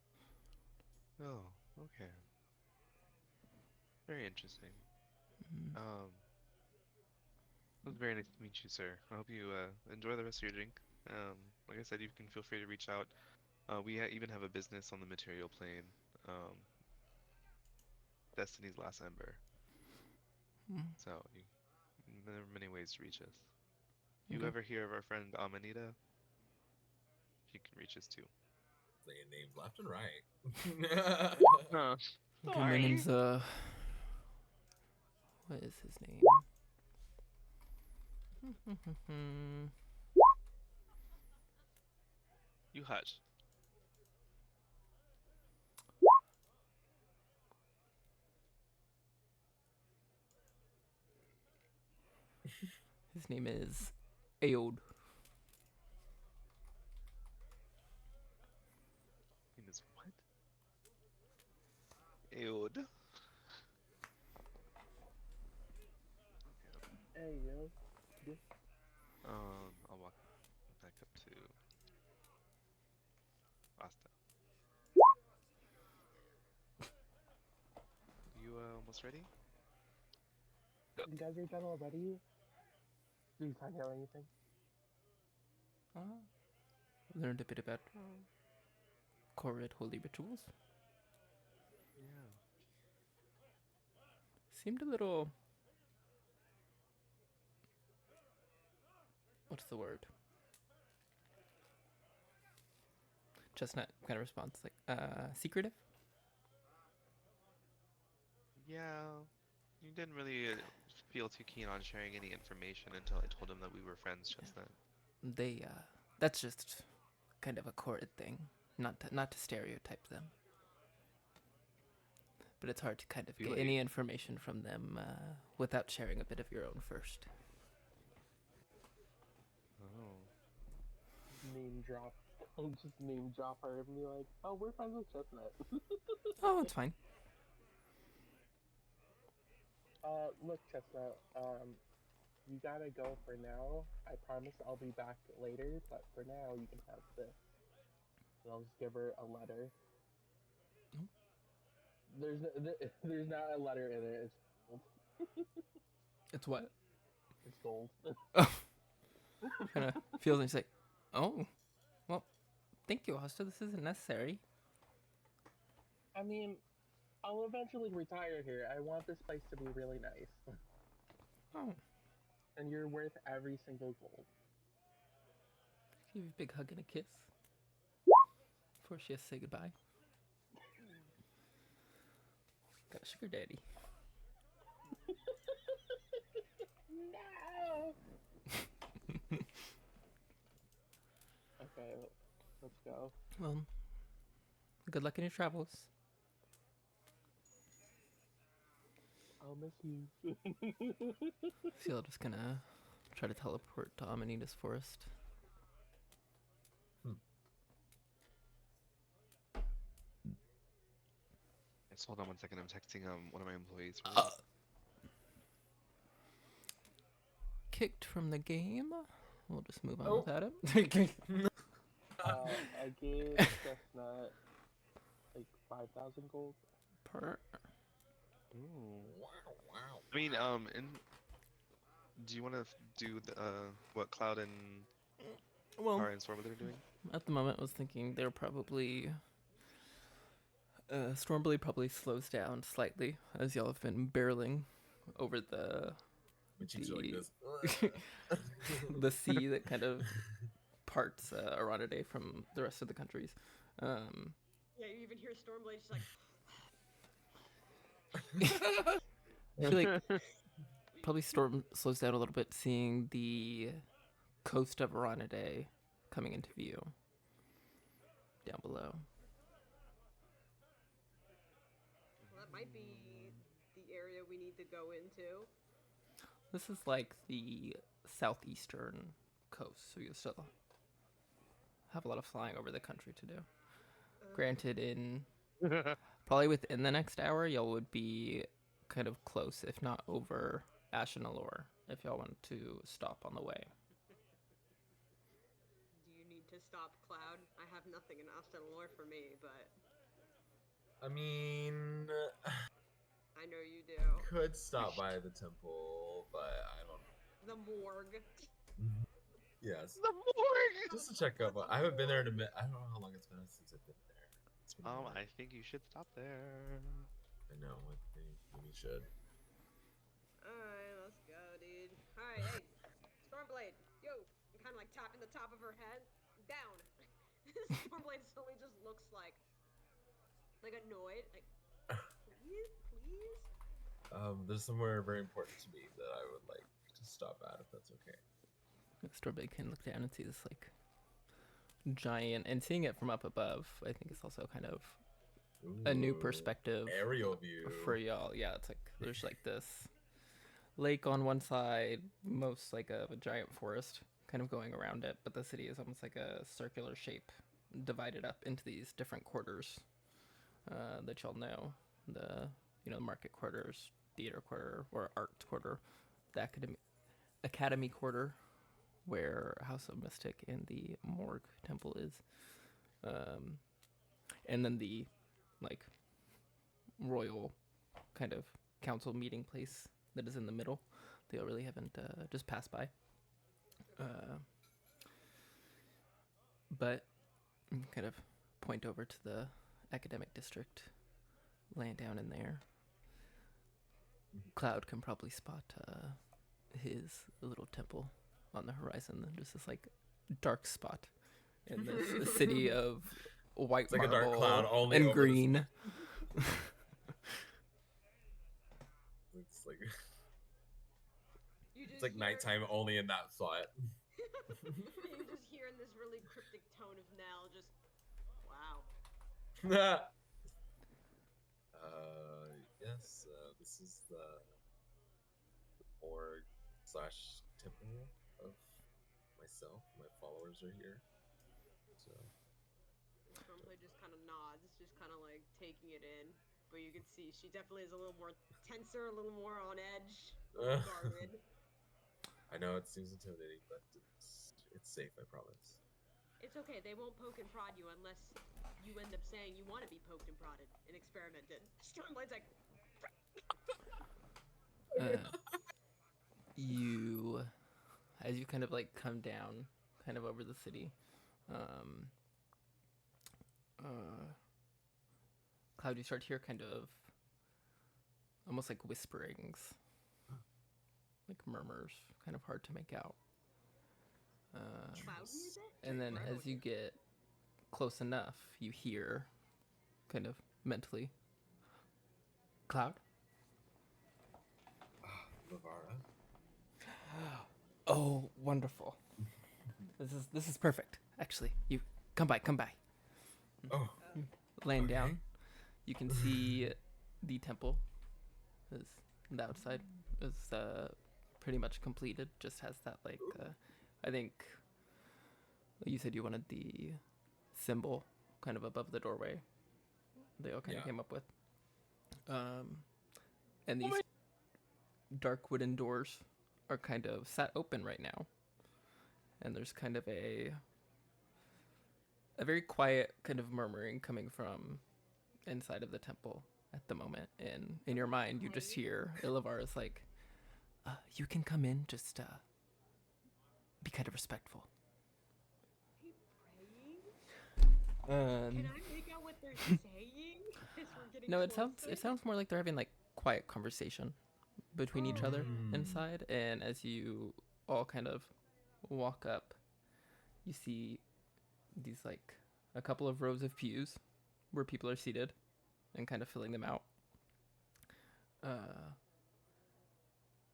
Oh, okay. Very interesting. Mm. It was very nice to meet you, sir. I hope you enjoy the rest of your drink. Like I said, you can feel free to reach out. We even have a business on the material plane. Destiny's Last Ember. Mm. So there are many ways to reach us. If you Okay. ever hear of our friend Amanita, you can reach us too. Saying names left and right. Okay, my name's what is his name? You hush. His name is Aod. Name is what? Aod. Hey, yo. I'll walk back up to Asta. You almost ready? You guys are done already? Did you find out anything? Learned a bit about Korrid holy rituals. Yeah. Seemed a little. What's the word? Chestnut kind of response, like, secretive? Yeah. You didn't really feel too keen on sharing any information until I told him that we were friends just then. They, that's just kind of a Korrid thing. Not to stereotype them. But it's hard to kind of Feel get like- any information from them without sharing a bit of your own first. Oh. Name drop. Just name drop her and be like, oh, we're friends with Chestnut. Oh, it's fine. Look, Chestnut, you gotta go for now. I promise I'll be back later, but for now, you can have this. So I'll just give her a letter. There's not a letter in it. It's gold. It's what? It's gold. Kind of feels like, oh, well, thank you, Asta. This isn't necessary. I mean, I'll eventually retire here. I want this place to be really nice. Oh, And you're worth every single gold. give you a big hug and a kiss before she has to say goodbye. Got a sugar daddy. No! Okay, let's go. Well, good luck in your travels. I'll miss you. Ciel just gonna try to teleport to Amanita's forest. Just hold on one second. I'm texting one of my employees. Kicked from the game. We'll just move on Oh. without him. I gave Chestnut like 5,000 gold. Per. Wow, wow. I mean, do you want to do the what Cloud and Well, Kara and Stormblade are doing? at the moment, I was thinking they're probably. Stormblade probably slows down slightly as y'all have been barreling over the When she's like this. the sea that kind of parts Aranade from the rest of the countries. Yeah, you even hear Stormblade. She's like, I feel like probably Storm slows down a little bit seeing the coast of Aranade coming into view down below. well, that might be the area we need to go into. This is like the southeastern coast, so you'll still have a lot of flying over the country to do. Granted, in probably within the next hour, y'all would be kind of close, if not over Ashenalor, if y'all want to stop on the way. Do you need to stop Cloud? I have nothing in Aston Lore for me, but I mean, I know you do. Could stop by the temple, but I don't The morgue. know. Yes. The morgue. Just to check up. I haven't been there in a minute. I don't know how long it's been since I've been there. It's been a while. I think you should stop there. I know. I think we should. Alright, let's go, dude. Alright, hey, Stormblade, yo, I'm kind of like tapping the top of her head. Down. Stormblade suddenly just looks like annoyed. Like, please? There's somewhere very important to me that I would like to stop at, if that's okay. Stormblade can look down and see this like giant, and seeing it from up above, I think it's also kind of a new Ooh, perspective aerial view. for y'all. Yeah, it's like there's like this lake on one side, most like a giant forest kind of going around it, but the city is almost like a circular shape, divided up into these different quarters that y'all know. The market quarters, theater quarter, or arts quarter, the academy quarter, where House of Mystic and the Morgue Temple is, and then the like royal kind of council meeting place that is in the middle. They really haven't just passed by. But kind of point over to the academic district, laying down in there. Cloud can probably spot his little temple on the horizon. Just this like dark spot in this city of white It's like a marble dark cloud only and over the green. It's like You it's just like hear- nighttime only in that spot. You just hear in this really cryptic tone of Nell, just, wow. Yes. This is the org / temple of myself. My followers are here. So Stormblade just kind of nods, just kind of like taking it in. But you can see she definitely is a little more tenser, a little more on edge, a little guarded. I know it seems intimidating, but it's safe. I promise. It's okay, they won't poke and prod you unless you end up saying you want to be poked and prodded and experimented. Stormblade's like, You, as you kind of like come down, kind of over the city, Cloud, you start to hear kind of almost like whisperings, like murmurs, kind of hard to make out. cloud music? And then as you get close enough, you hear, kind of mentally, Cloud? Lavara. Oh, wonderful. This is perfect. Actually, you come by. Oh. Laying Okay. down, you can see the temple is the outside is pretty much completed. Just has that like I think you said you wanted the symbol kind of above the doorway. They all kind of Yeah. came up with. And these dark wooden doors are kind of sat open right now. And there's kind of a very quiet kind of murmuring coming from inside of the temple at the moment. And in your mind, you just hear Ilivara's like, you can come in, just be kind of respectful. Can I make out what they're saying? 'Cause we're getting No, closer. it sounds more like they're having like quiet conversation between each other inside. And as you all kind of walk up, you see these like a couple of rows of pews where people are seated and kind of filling them out.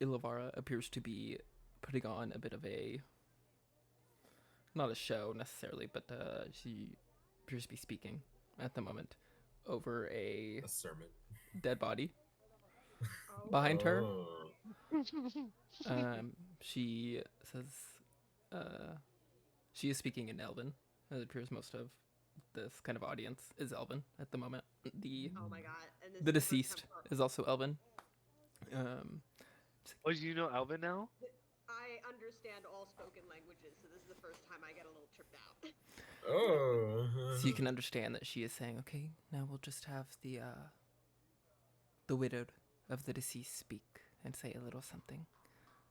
Ilivara appears to be putting on a bit of a, not a show necessarily, but she appears to be speaking at the moment over a sermon. dead body behind her. Oh. She says she is speaking in Elven. It appears most of this kind of audience is Elven at the moment. Oh my god. And this The is first time deceased for- is also Elven. Oh, do you know Alvin now? I understand all spoken languages, so this is the first time I get a little tripped out. Oh. So you can understand that she is saying, okay, now we'll just have the widowed of the deceased speak and say a little something.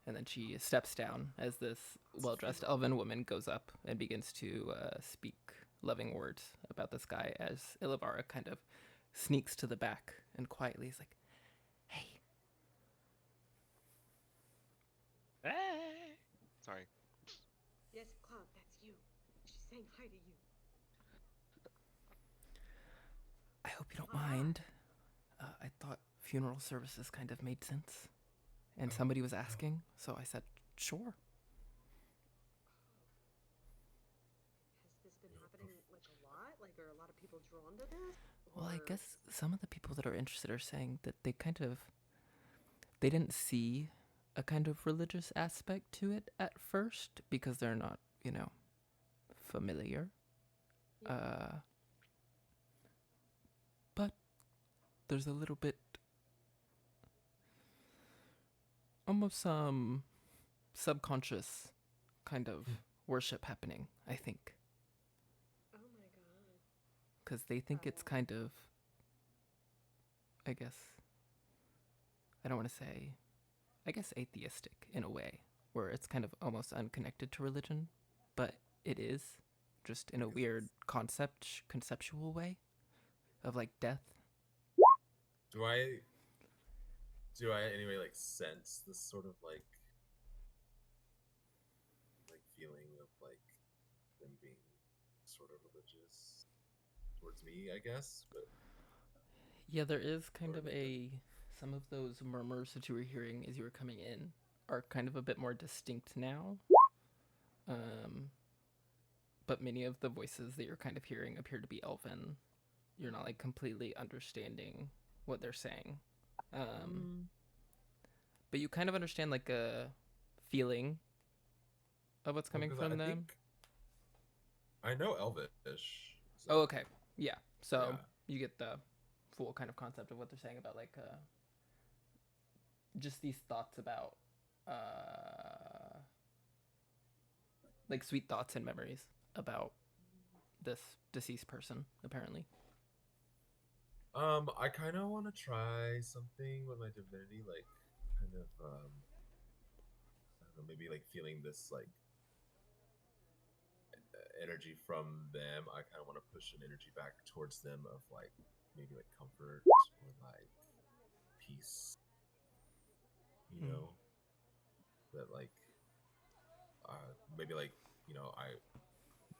And then she steps down as this well-dressed elven woman goes up and begins to speak loving words about this guy as Ilavara kind of sneaks to the back and quietly is like, hey. Hey! Sorry. Yes, Cloud, that's you. She's saying hi to you. I hope you don't mind. I thought funeral services kind of made sense. And somebody was asking, so I said, sure. Has this been happening like a lot? Like, are a lot of people drawn to this? Well, I Or- guess some of the people that are interested are saying that they didn't see a kind of religious aspect to it at first because they're not, familiar. Yeah. But there's a little bit, almost some subconscious kind of worship happening, I think. Oh my god. Because they think it's kind of, I don't want to say, atheistic in a way, where it's kind of almost unconnected to religion, but it is, just in a weird conceptual way of like death. Do I anyway like sense this sort of like feeling of like them being sort of religious towards me, I guess, but Yeah, there is kind of some of those murmurs that you were hearing as you were coming in are kind of a bit more distinct now. But many of the voices that you're kind of hearing appear to be elven. You're not like completely understanding what they're saying. But you kind of understand like a feeling of what's coming 'cause from I them. think I know Elvish. So, Oh, okay. Yeah. So Yeah. you get the full kind of concept of what they're saying about like just these thoughts about like sweet thoughts and memories about this deceased person, apparently. I kind of want to try something with my divinity, like kind of I don't know, maybe like feeling this like energy from them. I kind of want to push an energy back towards them of like maybe like comfort or like peace, you know, that like maybe like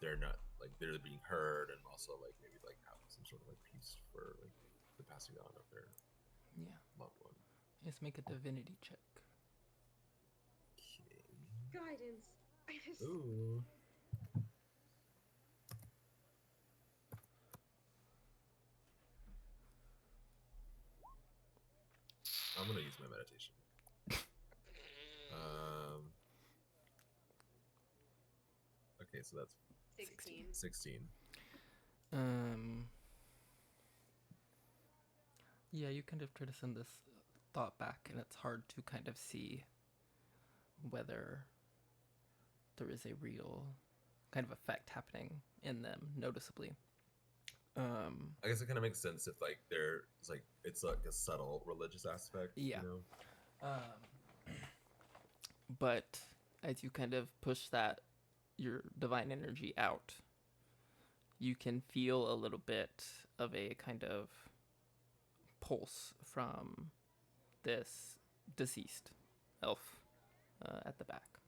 they're not like they're being heard, and also like maybe like have some sort of like peace for like the passing on of their Yeah. loved one. Just make a divinity check. Guidance. Ooh. I'm gonna use my meditation. Okay, so that's 16. 16. Yeah, you kind of try to send this thought back, and it's hard to kind of see whether there is a real kind of effect happening in them noticeably. I guess it kind of makes sense if like there's like it's like a subtle religious aspect. Yeah. You know? But as you kind of push your divine energy out, you can feel a little bit of a kind of pulse from this deceased elf at the back.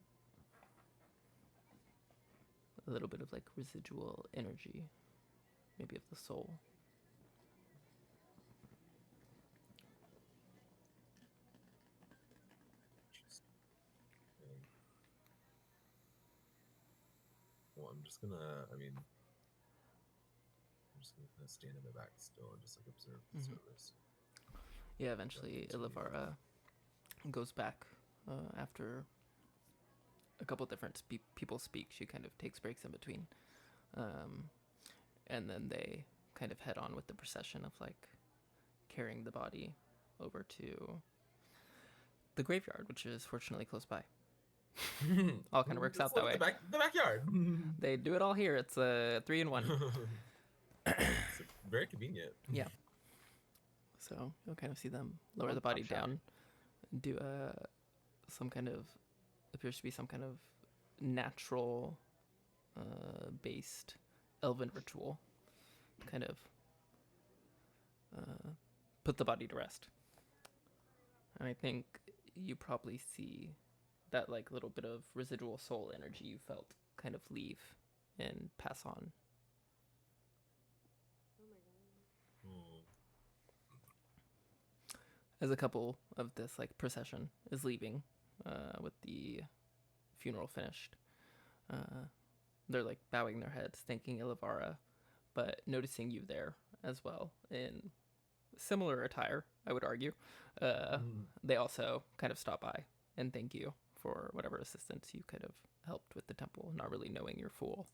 A little bit of like residual energy, maybe of the soul. Okay. Well, I'm just gonna kind of stand in the back still and just like observe the service. Yeah, eventually Ilavara goes back after a couple different people speak. She kind of takes breaks in between. And then they kind of head on with the procession of like carrying the body over to the graveyard, which is fortunately close by. All kind of works out that way. The backyard. They do it all here. It's a 3-in-1. It's very convenient. Yeah. So you'll kind of see them lower the Pop body shot. down, do some kind of, appears to be some kind of natural based elven ritual, kind of put the body to rest. And I think you probably see that like little bit of residual soul energy you felt kind of leave and pass on. Oh my god. Hmm. As a couple of this like procession is leaving, with the funeral finished, they're like bowing their heads, thanking Ilivara, but noticing you there as well in similar attire, I would argue. They also kind of stop by and thank you for whatever assistance you kind of helped with the temple, not really knowing your full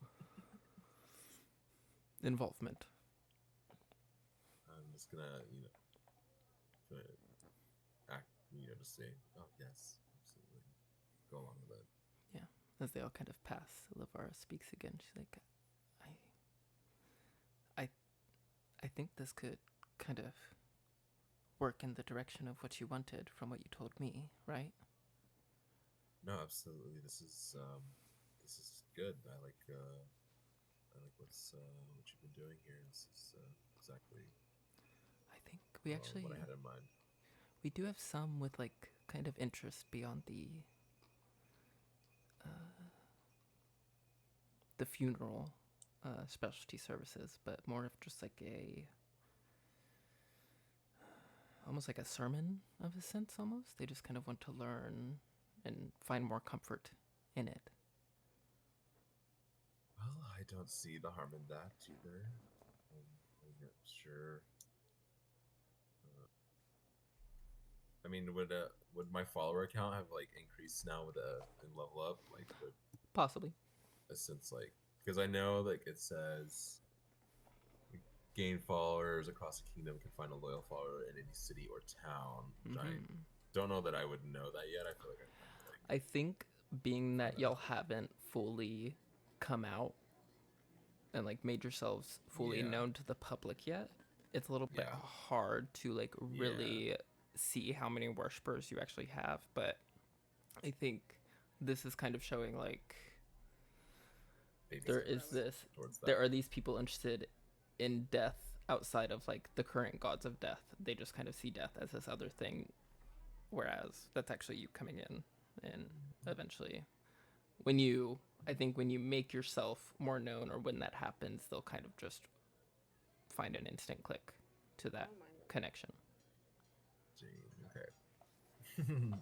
involvement. I'm just gonna, gonna act, just say, oh yes, absolutely, go along with it. As they all kind of pass, Ilivara speaks again. She's like, I think this could kind of work in the direction of what you wanted from what you told me, right? No, absolutely. This is good. I like what you've been doing here. This is exactly I think we actually what I had in mind. we do have some with like kind of interest beyond the funeral specialty services, but more of just like almost like a sermon of a sense. Almost they just kind of want to learn and find more comfort in it. Well, I don't see the harm in that either. I'm not sure. I mean, would my follower count have like increased now with in level up? Like, would Possibly. since like, because I know like it says gain followers across the kingdom, can find a loyal follower in any city or town. Which I don't know that I would know that yet. I feel like I think being that y'all haven't fully come out and like made yourselves fully known to the public yet, it's a little bit hard to like really see how many worshippers you actually have. But I think this is kind of showing like there is this, there are these people interested in death outside of like the current gods of death. They just kind of see death as this other thing, whereas that's actually you coming in. And eventually I think when you make yourself more known, or when that happens, they'll kind of just find an instant click to that Oh my god. connection. Okay. Now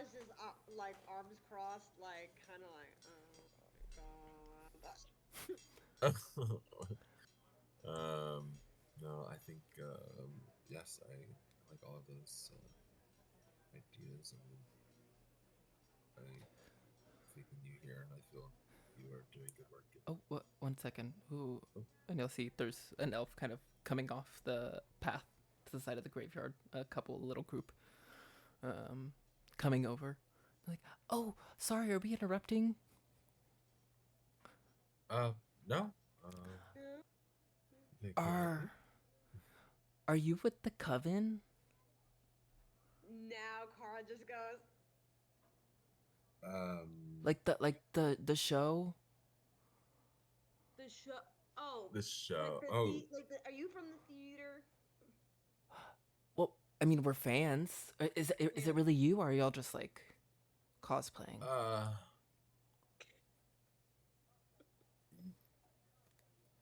it's just like arms crossed, like kind of like, oh my god. No, I think yes, I like all of those ideas, and I think in you here, and I feel you are doing good work. Oh, one second. Ooh, and you'll see there's an elf kind of coming off the path to the side of the graveyard. A little group, coming over. Like, oh, sorry, are we interrupting? No. Are you with the coven? Now Kara just goes, Like the show? the show. Oh. This show. Like Oh. Are you from the theater? Well, I mean, we're fans. Is it really you, or are y'all just like cosplaying?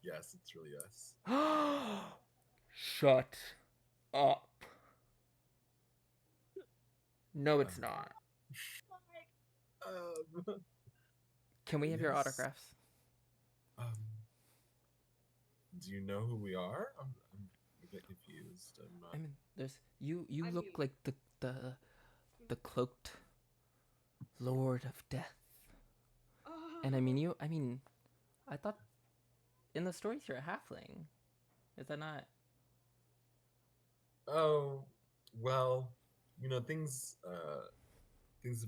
Yes, it's really us. Shut up. No, it's not. Can we have your yes. autographs? Do you know who we are? I'm a bit confused. I'm not. I mean, there's you I look mean- like the cloaked Lord of Death. Oh. And I mean, I thought in the stories you're a halfling. Is that not? Oh, well, things have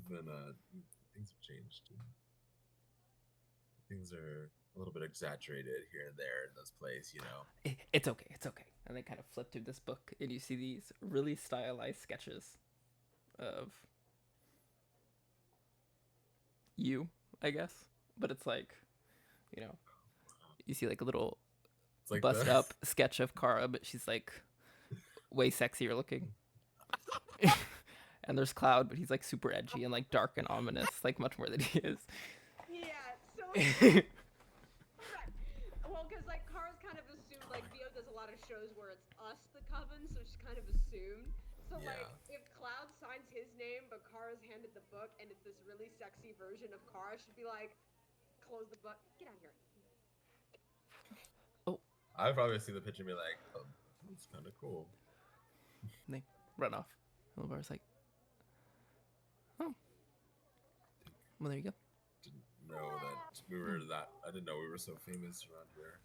been things have changed. Things are a little bit exaggerated here and there in this place, It's okay. and they kind of flip through this book, and you see these really stylized sketches of you, I guess. But it's like, you know, you see like a little It's like bust the- up sketch of Kara, but she's like way sexier looking. And there's Cloud, but he's like super edgy and like dark and ominous, like much more than he is. Yeah, so right. Well, because like Kara's kind of assumed, like Vio does a lot of shows where it's us, the coven, so she's kind of assumed. So like, Yeah. if Cloud signs his name, but Kara's handed the book, and it's this really sexy version of Kara, she'd be like, close the book, get out of here. I'd probably see the picture and be like, oh, it's kind of cool. And they run off. And Lavar's like, oh. Well, there you go. Didn't know that we were that. I didn't know we were so famous around here.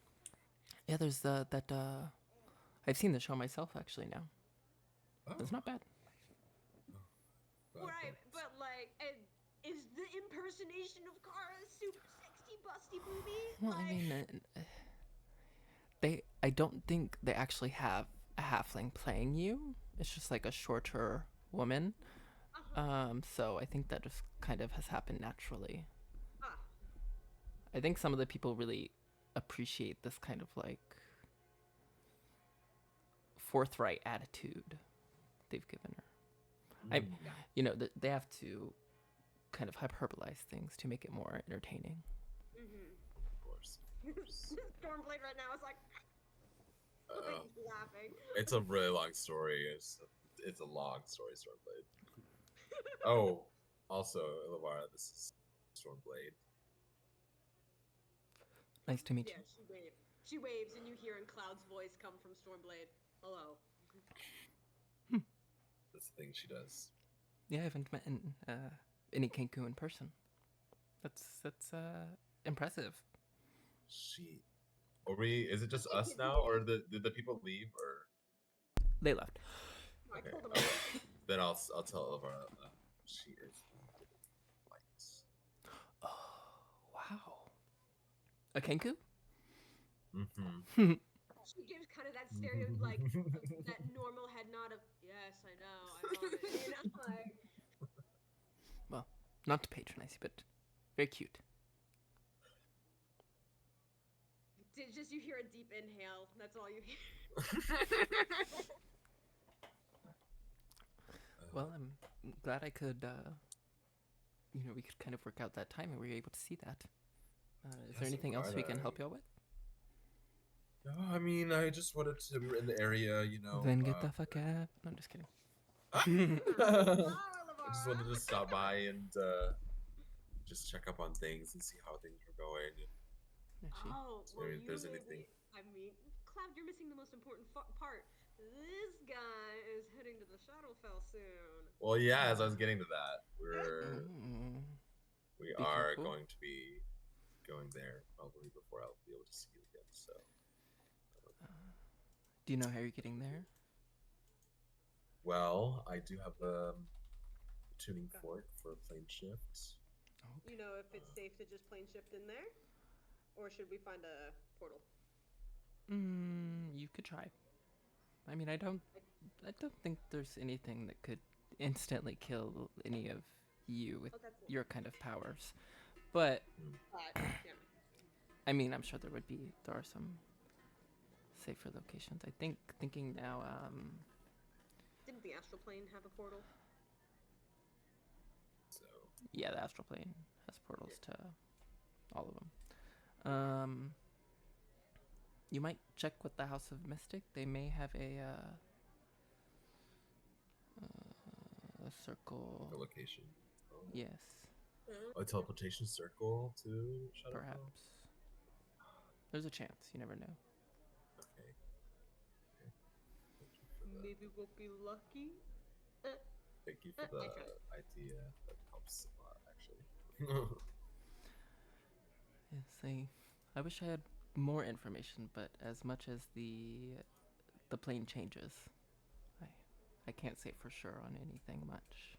Yeah, there's I've seen the show myself actually now. Oh, It's not bad. Right, but like, is the impersonation of Kara super sexy, busty booby? Well, I mean, I don't think they actually have a halfling playing you. It's just like a shorter woman. So I think that just kind of has happened naturally. I think some of the people really appreciate this kind of like forthright attitude they've given her. You know, they have to kind of hyperbolize things to make it more entertaining. Of course. Stormblade right now is like, he's laughing. It's a really long story. It's a long story, Stormblade. Oh, also, Illawarra, this is Stormblade. Nice to meet Yeah, she waves. She waves, and you hear in Cloud's voice come from Stormblade. Hello. That's the thing she does. you. Yeah, I haven't met any Kenku in person. That's impressive. She. Are we? Is it just us now, or did the people leave, or? They left. I Okay. pulled him Okay. out. Then I'll tell Illawarra. She is lights. Oh, wow. A Kenku? Mm-hmm. She gives kind of that stereo, like, that normal head nod of, yes, I know, I love it. You know, like, Well, not to patronize you, but very cute. just you hear a deep inhale. That's all you hear. Well, I'm glad I could, we could kind of work out that time and we were able to see that. Is Yes, there anything else we can alright. help you out with? No, I mean, I just wanted to. We were in the area, you know. Then get the fuck out. No, I'm just kidding. I just wanted to stop by and just check up on things and see how things were going. Yeah, she- Oh, So well, if there's you anything- I mean, Cloud, you're missing the most important part. This guy is heading to the Shadowfell soon. Well, yeah. As I was getting to that, we Mm. we Be are careful. going to be going there probably before I'll be able to see you again. So. Do you know how you're getting there? Well, I do have a tuning fork for a plane shift. You know if it's safe to just plane shift in there? Or should we find a portal? You could try. I mean, I don't think there's anything that could instantly kill any of you with Oh, that's it. your kind of powers. But Yeah. I mean, I'm sure there are some safer locations. Thinking now, Didn't the astral plane have a portal? So yeah, the astral plane has portals to all of them. You might check with the House of Mystic. They may have a circle. the location. Oh, Yes, a teleportation circle to Shadowfell. perhaps. There's a chance. You never know. Okay. Okay. Thank you for the, Maybe we'll be lucky. thank you for I the tried. idea. That helps a lot, actually. Yes, I wish I had more information, but as much as the plane changes, I can't say for sure on anything much.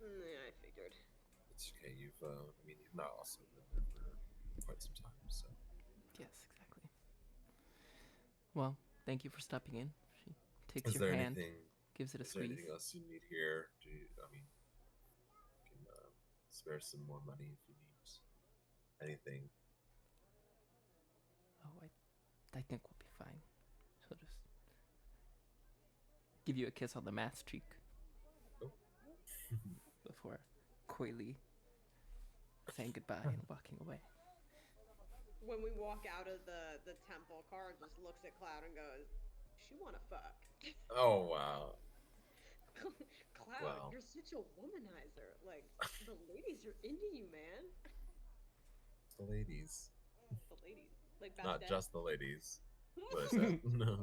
Yeah, I figured. It's okay. You've not also lived there for quite some time, so. Yes, exactly. Well, thank you for stopping in. takes Is your there hand, anything? gives it a Is there squeeze. anything else you need here? Do you, I mean, you can spare some more money if you need anything. Oh, I think we'll be fine. She'll just give you a kiss on the mask cheek Oh. before coyly saying goodbye and walking away. When we walk out of the temple, Kara just looks at Cloud and goes, "She wanna fuck." Oh wow. Cloud, Wow. you're such a womanizer. Like, the ladies are into you, man. The ladies, The ladies. Like, not Bastet. just the ladies. What is that? No.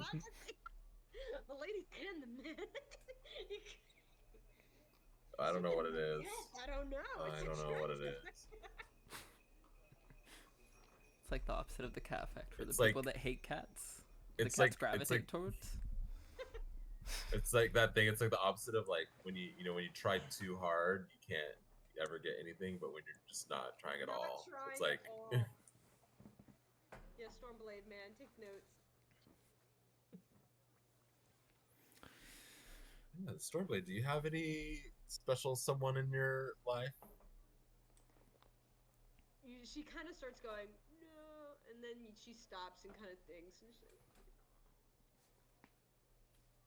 The ladies and the men. I don't know what it is. Yes, I don't know. I It's a don't know what it treasure. is. It's like the opposite of the cat effect for It's the people like- that hate cats. It's the cats like gravitate towards. it's like that thing. It's like the opposite of like when you when you try too hard, you can't ever get anything. But when you're just not trying at Not all, trying it's at like all. Yeah, Stormblade, man, take notes. Yeah, Stormblade, do you have any special someone in your life? She kind of starts going, no, and then she stops and kind of thinks. And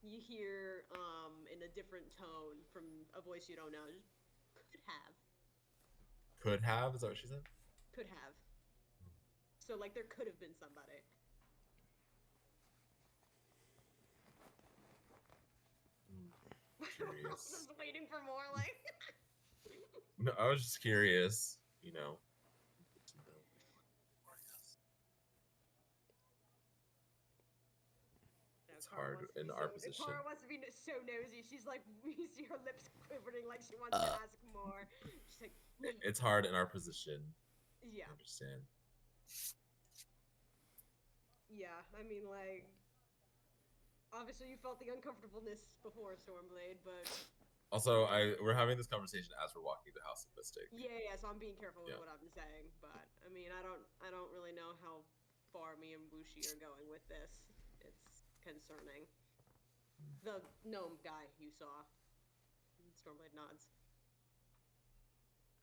you hear, in a different tone from a voice you don't know, just, could have. Could have? Is that what she said? Could have. So, like, there could have been somebody. Curious. Just waiting for more, like. No, I was just curious. You know. It's hard in our position. Tara wants to be so nosy. She's like, you see her lips quivering like she wants to ask more. She's like, It's hard in our position. yeah. I understand. Yeah, I mean, like, obviously you felt the uncomfortableness before, Stormblade, but Also, we're having this conversation as we're walking to House of Mystic. yeah, so I'm being careful with Yeah. what I'm saying. But I mean, I don't really know how far me and Wushi are going with this. It's concerning. The gnome guy you saw. Stormblade nods.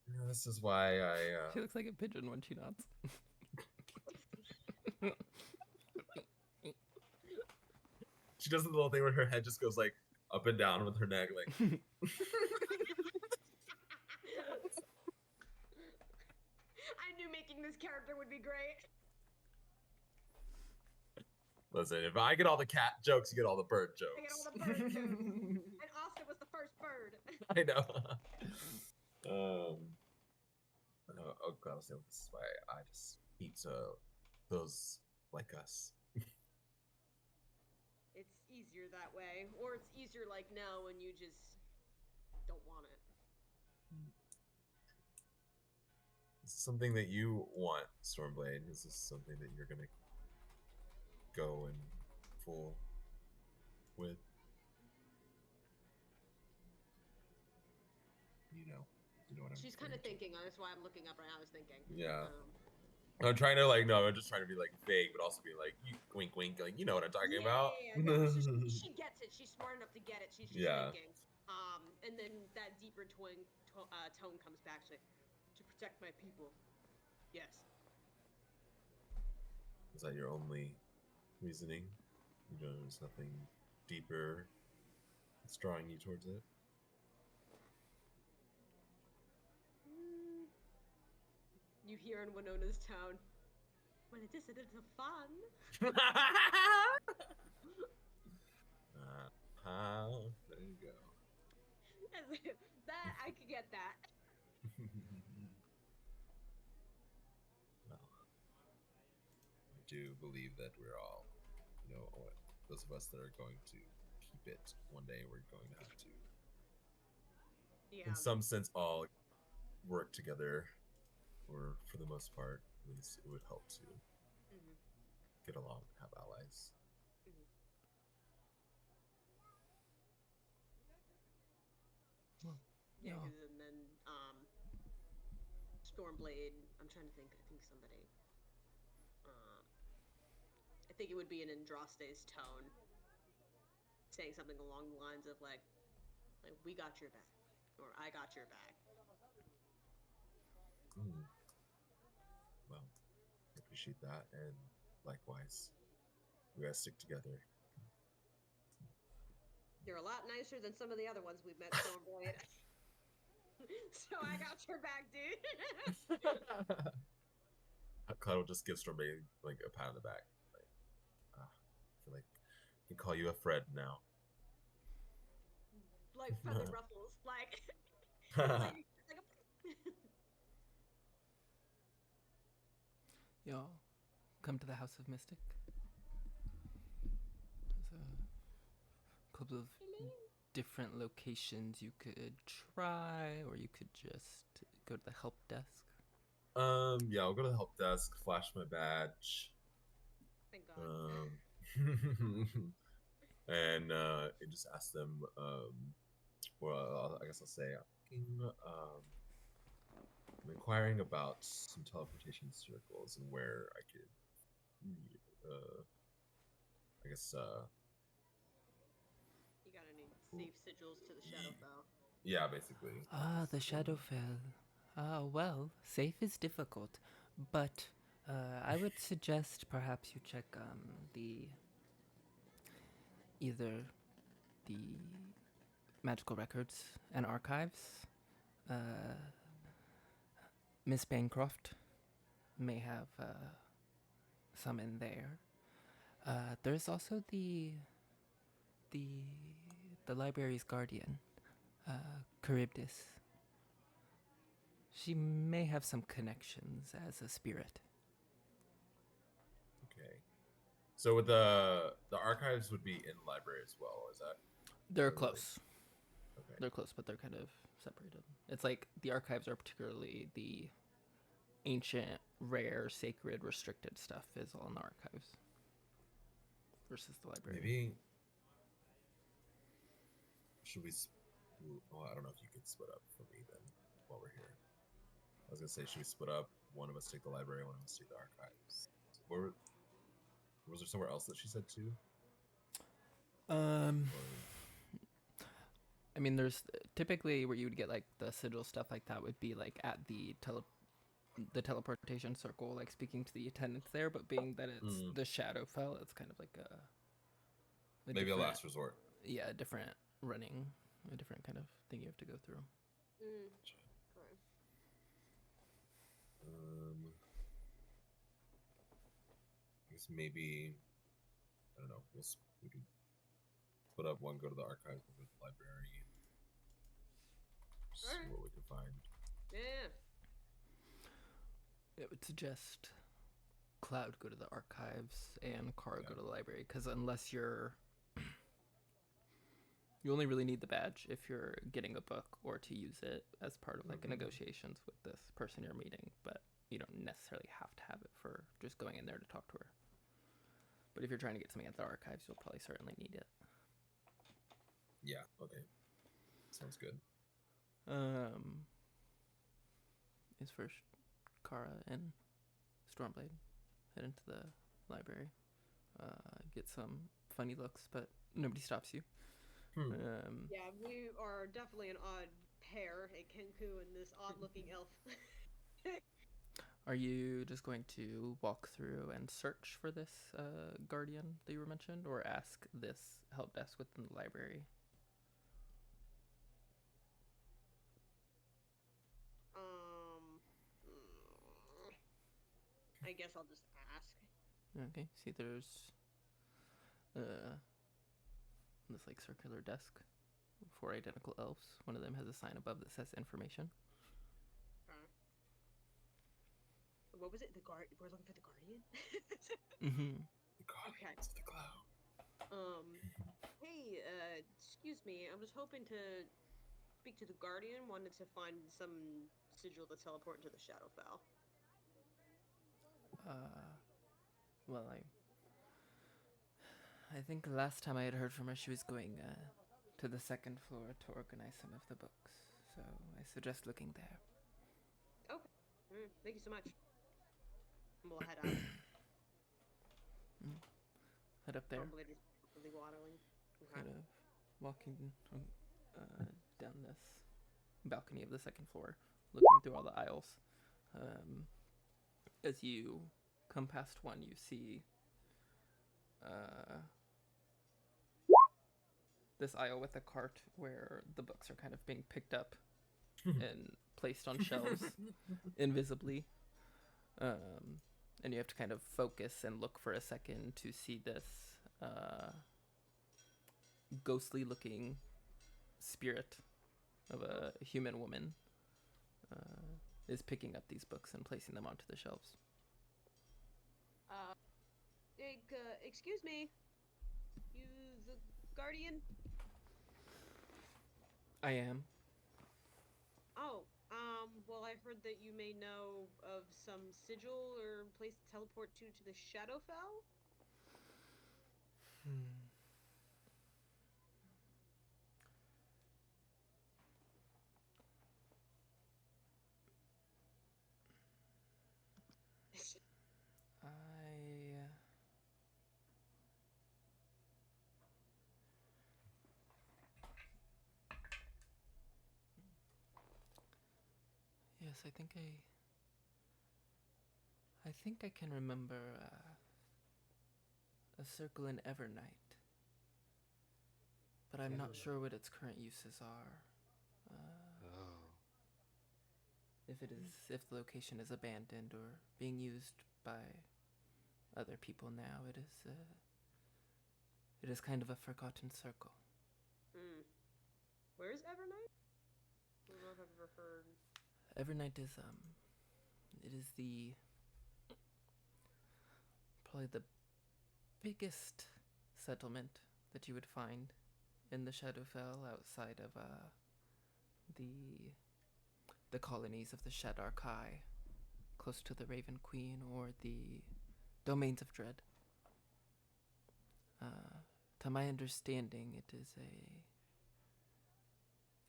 Yeah, this is why I. She looks like a pigeon when she nods. She does the little thing where her head just goes like up and down with her neck, like. I knew making this character would be great. Listen, if I get all the cat jokes, you get all the bird I get jokes. all the bird jokes. And Austin was the first bird. I know. Oh god, this is why I just eat those like us. It's easier that way. Or it's easier like now when you just don't want it. Is this something that you want, Stormblade? Is this something that you're gonna go and full with? You know what I'm. She's kind of referring to. thinking. That's why I'm looking up right now. I was thinking. Yeah. I'm trying to like no, I'm just trying to be like vague, but also be like wink, wink, like you know what I'm talking about. No, she gets it. She's smart enough to get it. She's just Yeah. thinking. And then that deeper tone comes back. She's like, to protect my people. Yes. Is that your only reasoning? You know, there's nothing deeper that's drawing you towards it. You hear in Winona's tone. Well, it is a little fun. There you go. That I could get that. Well, I do believe that we're all, those of us that are going to keep it one day, we're going to have to, Yeah. in some sense, all work together, or for the most part, at least it would help to Mhm. get along, have allies. Yeah, No. 'cause and then Stormblade. I'm trying to think. I think somebody. I think it would be in Andraste's tone. saying something along the lines of like we got your back, or I got your back. Well, I appreciate that, and likewise, we gotta stick together. You're a lot nicer than some of the other ones we've met, Stormblade. So I got your back, dude. Cloud will just give Stormblade like a pat on the back. Like, I feel like I can call you a friend now. Like feather ruffles, like. like Y'all, come to the House of Mystic. There's a couple of different locations you could try, or you could just go to the help desk. Yeah, I'll go to the help desk, flash my badge. Thank God. And just ask them. Well, I guess I'll say, I'm inquiring about some teleportation circles and where I could, I guess, You gotta need safe sigils to the Shadowfell. yeah, basically. Ah, the Shadowfell. Ah, well, safe is difficult, but I would suggest perhaps you check either the magical records and archives. Miss Bancroft may have some in there. There's also the library's guardian, Charybdis. She may have some connections as a spirit. Okay. So with the archives would be in the library as well, is that? They're Really? close. Okay. They're close, but they're kind of separated. It's like the archives are particularly the ancient, rare, sacred, restricted stuff is all in the archives versus the library. Maybe should we? Well, I don't know if you could split up for me then while we're here. I was gonna say, should we split up? One of us take the library, one of us take the archives. Was there somewhere else that she said too? Or- I mean, there's typically where you would get like the sigil stuff like that would be like at the teleportation circle, like speaking to the attendants there. But being that it's the Shadowfell, it's kind of like a maybe a different- last resort. Yeah, a different running, a different kind of thing you have to go through. Okay. I guess maybe I don't know. We could split up. One go to the archives, one go to the library, and see Alright. what we can find. Yeah. I would suggest Cloud go to the archives and Kara go to the library, because unless you only really need the badge if you're getting a book or to use it as part of like negotiations with this person you're meeting, but you don't necessarily have to have it for just going in there to talk to her. But if you're trying to get something at the archives, you'll probably certainly need it. Yeah. Okay. Sounds good. Is first Kara and Stormblade head into the library, get some funny looks, but nobody stops you. Yeah, we are definitely an odd pair, a Kenku and this odd-looking elf. Are you just going to walk through and search for this guardian that you were mentioned, or ask this help desk within the library? I guess I'll just ask. Okay, see there's this like circular desk, 4 identical elves. One of them has a sign above that says information. What was it? We're looking for the guardian? Mm-hmm. The guardians of the cloud. Hey, excuse me. I was hoping to speak to the guardian. Wanted to find some sigil to teleport into the Shadowfell. Well, I think the last time I had heard from her, she was going to the 2nd floor to organize some of the books. So I suggest looking there. Okay. Thank you so much. We'll head out. Head up there. Probably just really kind of walking down this balcony of the second floor, looking through all the aisles. As you come past one, you see this aisle with a cart where the books are kind of being picked up and placed on shelves invisibly. And you have to kind of focus and look for a second to see this ghostly looking spirit of a human woman is picking up these books and placing them onto the shelves. Excuse me. You the guardian? I am. Oh, well, I heard that you may know of some sigil or place to teleport to the Shadowfell? Yes, I think I can remember a circle in Evernight, but I'm not sure what its current uses are. If the location is abandoned or being used by other people now, it is kind of a forgotten circle. Where is Evernight? I don't know if I've ever heard. Evernight is it is probably the biggest settlement that you would find in the Shadowfell outside of the colonies of the Shadar Kai, close to the Raven Queen or the Domains of Dread. To my understanding, it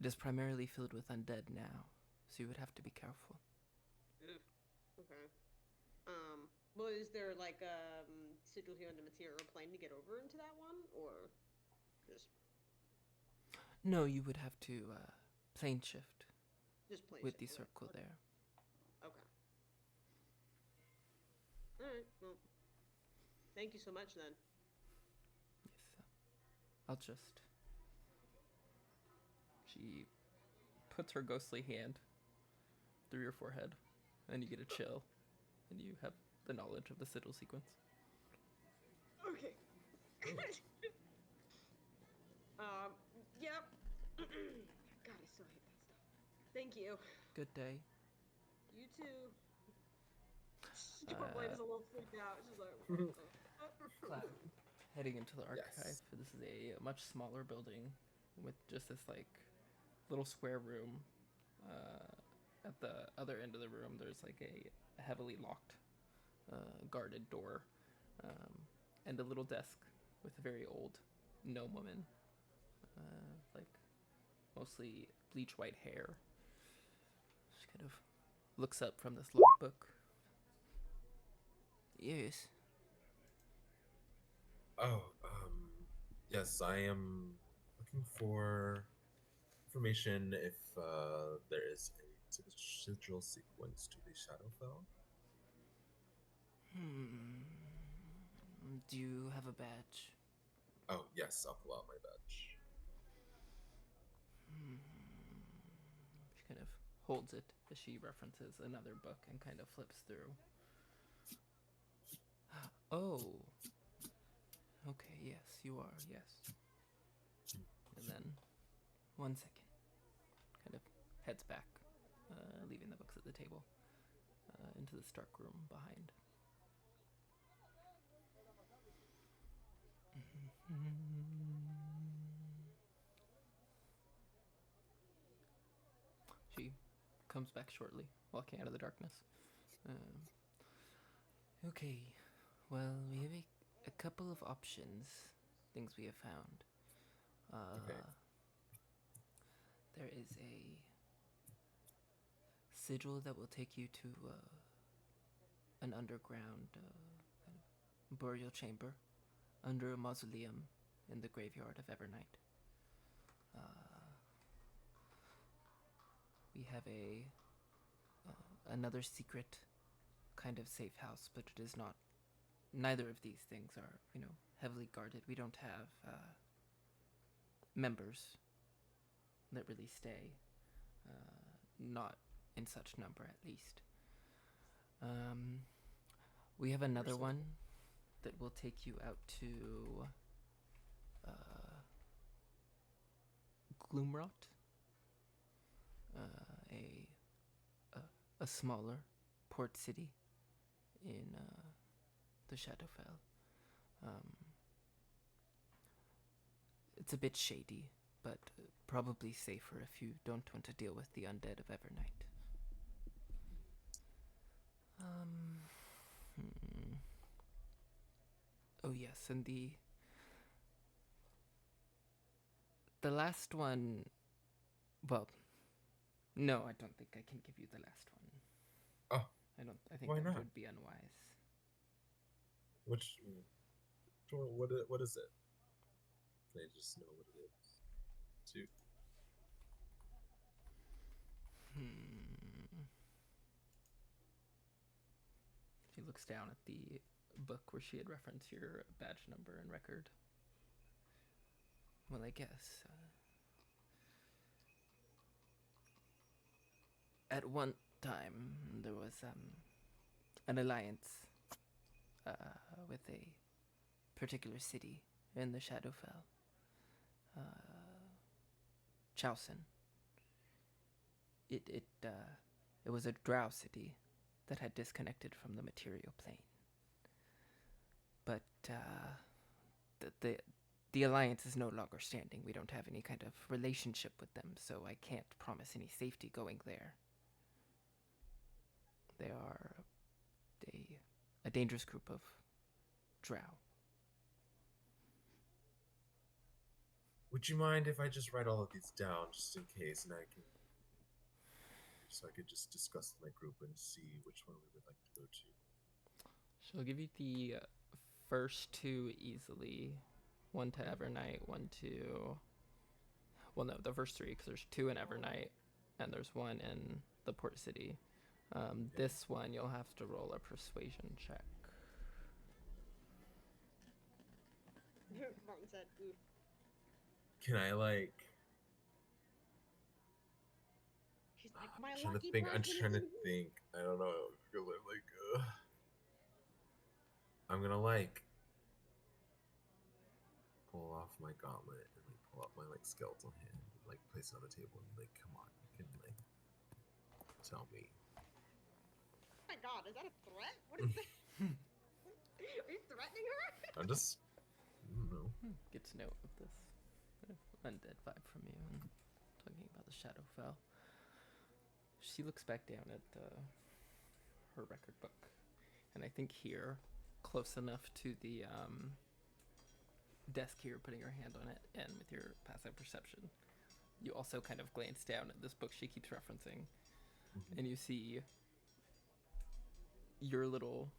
is primarily filled with undead now, so you would have to be careful. Okay. Well, is there like a sigil here on the material plane to get over into that one, or just? No, you would have to plane shift. Just plane with shift, the circle there. Okay. All right. Well, thank you so much then. Yes. I'll just. She puts her ghostly hand through your forehead, and you get a chill, and you have the knowledge of the sigil sequence. Okay. Yep. God, I still hate that stuff. Thank you. Good day. You too. Stormblade is a little freaked out. She's like, Heading into the archive. Yes. This is a much smaller building with just this like little square room. At the other end of the room, there's like a heavily locked, guarded door, and a little desk with a very old gnome woman, like mostly bleach white hair. She kind of looks up from this logbook. Yes. Oh, yes, I am looking for information if there is a sigil sequence to the Shadowfell. Do you have a badge? Oh, yes, I'll pull out my badge. She kind of holds it as she references another book and kind of flips through. Oh. Okay, yes, you are, yes. And then, 1 second. Kind of heads back, leaving the books at the table, into the stark room behind. She comes back shortly, walking out of the darkness. Okay, well, we have a couple of options, things we have found. Okay. There is a sigil that will take you to an underground kind of burial chamber under a mausoleum in the graveyard of Evernight. We have another secret kind of safe house, but it is not. Neither of these things are, heavily guarded. We don't have members that really stay, not in such number at least. We have another one that will take you out to Gloomrot, a smaller port city in the Shadowfell. It's a bit shady, but probably safer if you don't want to deal with the undead of Evernight. Oh yes, and the last one. Well, no, I don't think I can give you the last one. Oh, I think why that not? would be unwise. What is it? Can I just know what it is? Too. She looks down at the book where she had referenced your badge number and record. Well, I guess. At one time, there was an alliance with a particular city in the Shadowfell. Chowson. It was a drow city that had disconnected from the material plane. But the alliance is no longer standing. We don't have any kind of relationship with them, so I can't promise any safety going there. They are a dangerous group of drow. Would you mind if I just write all of these down just in case, and I could just discuss with my group and see which one we would like to go to? She'll give you the first two easily. One to Evernight, one to... Well, no, the first three, because there's two in Evernight, and there's one in the port city. This one, you'll have to roll a persuasion check. Martin said, oof. Can I She's like, my I'm trying to lucky think. I'm present trying to is- think. I don't know. I'm gonna pull off my gauntlet and pull out my skeletal hand and place it on the table and be like, come on, you can tell me. Oh my god, is that a threat? What is this? Are you threatening her? I'm just, I don't know. Gets note of this undead vibe from you and talking about the Shadowfell. She looks back down at her record book, and I think here, close enough to the desk here, putting her hand on it, and with your passive perception, you also kind of glance down at this book she keeps referencing, and you see your little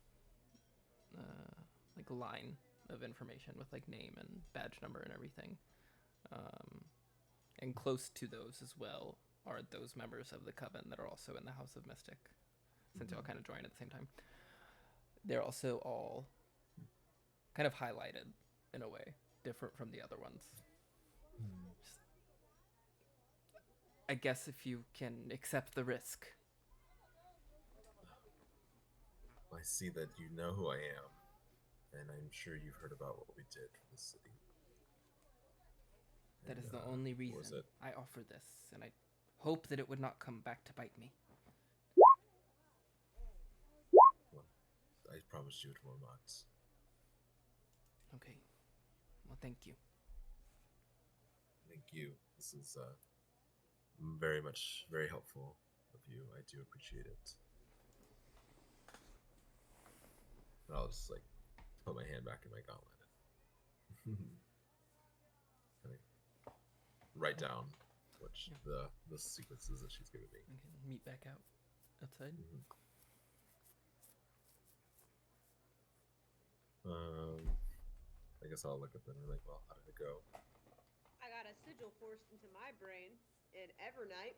line of information with name and badge number and everything. And close to those as well are those members of the Coven that are also in the House of Mystic, since y'all kind of joined at the same time. They're also all kind of highlighted in a way, different from the other ones. Just, I guess if you can accept the risk. I see that you know who I am, and I'm sure you've heard about what we did for the city. That is And, the only what was reason it? I offer this, and I hope that it would not come back to bite me. Well, I promised you it will not. Okay. Well, thank you. Thank you. This is very helpful of you. I do appreciate it. And I'll just put my hand back in my gauntlet. Kind of write down which the sequences that she's giving me. We can meet back out outside. I guess I'll look at them and be like, well, how did it go? I got a sigil forced into my brain in Evernight,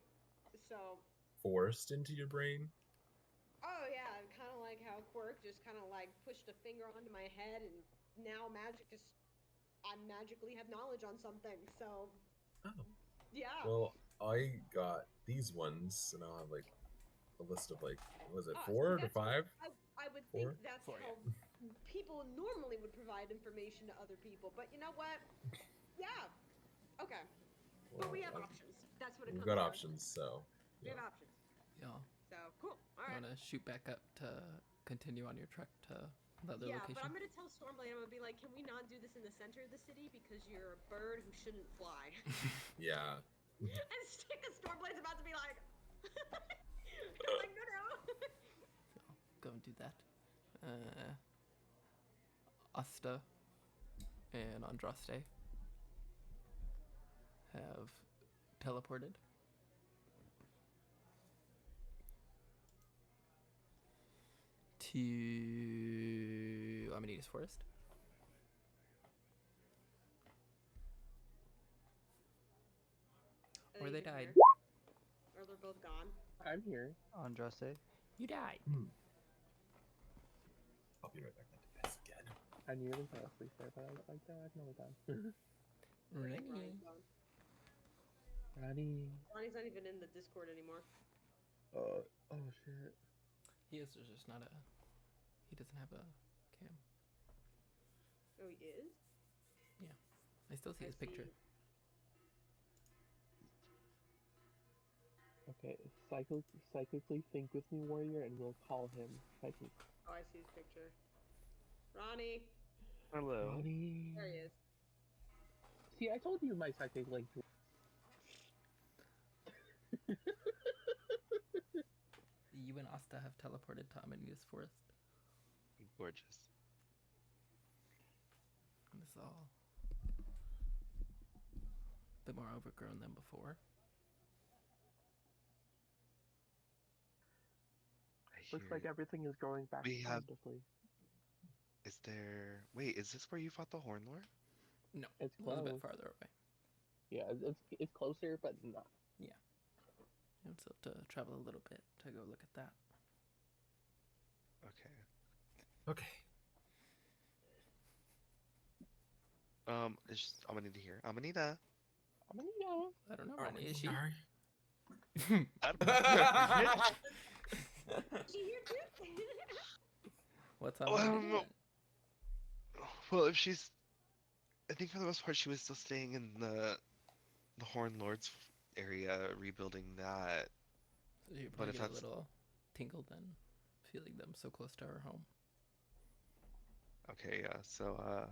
so. Forced into your brain? Oh yeah, kind of like how Quirk just kind of like pushed a finger onto my head, and now magic just. I magically have knowledge on something, so. Oh. Yeah. Well, I got these ones, and I'll have like a list of like, was it Ah, 4 see, to that's what 5? I would 4? think that's 4, how people normally would provide information to other people, but you know what? Yeah. Okay. But we have options. That's what it We've comes got down options, so. to. We Yeah. have options. Y'all So cool. All right. want to shoot back up to continue on your trek to the other Yeah, location? but I'm gonna tell Stormblade, I'm gonna be like, can we not do this in the center of the city because you're a bird who shouldn't fly? Yeah. And stick a Stormblade's about to be like, I'm like, no. Go and do that. Asta and Andraste have teleported. To Amanitas Forest. Or they even died. here? Or they're both gone. I'm here. Andraste. You died. I'll be right back then to this again. I nearly fell asleep there, but I was like, no, I can hold on. Ronnie's gone. Ronnie. Ronnie's not even in the Discord anymore. Oh shit. He is just not a. He doesn't have a cam. Oh, he is? I still see his picture. Okay, psychically think with me, warrior, and we'll call him psychic. Oh, I see his picture. Ronnie. Hello. Ronnie. There he is. See, I told you my psychic link. You and Asta have teleported to Amanitas Forest. Gorgeous. And it's all a bit more overgrown than before. I Looks hear like everything is growing back We have- wonderfully. Is there? Wait, is this where you fought the Horn Lord? No, It's a little bit close. farther away. Yeah, it's closer, but not. You still have to travel a little bit to go look at that. Okay. Okay. It's Amanita here. Amanita. I mean, yeah. I don't know, Ronnie, is she? Sorry. I don't know. Is she here too? What's Oh, I Amanitas don't know. doing? Well, if she's, I think for the most part she was still staying in the Horn Lord's area, rebuilding that. So you But probably if get a that's- little tingled then, feeling them so close to our home. Okay, yeah. So,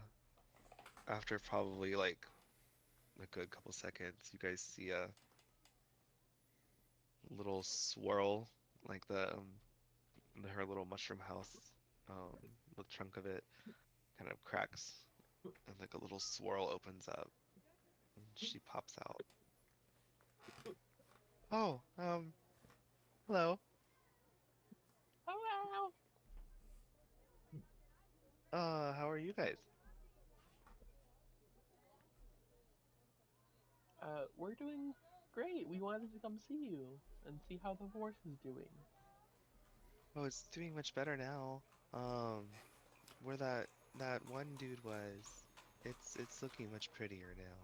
after probably like a good couple seconds, you guys see a little swirl, like her little mushroom house, the trunk of it kind of cracks, and like a little swirl opens up, and she pops out. Oh, hello. Hello. How are you guys? We're doing great. We wanted to come see you and see how the horse is doing. Oh, it's doing much better now. Where that one dude was, it's looking much prettier now.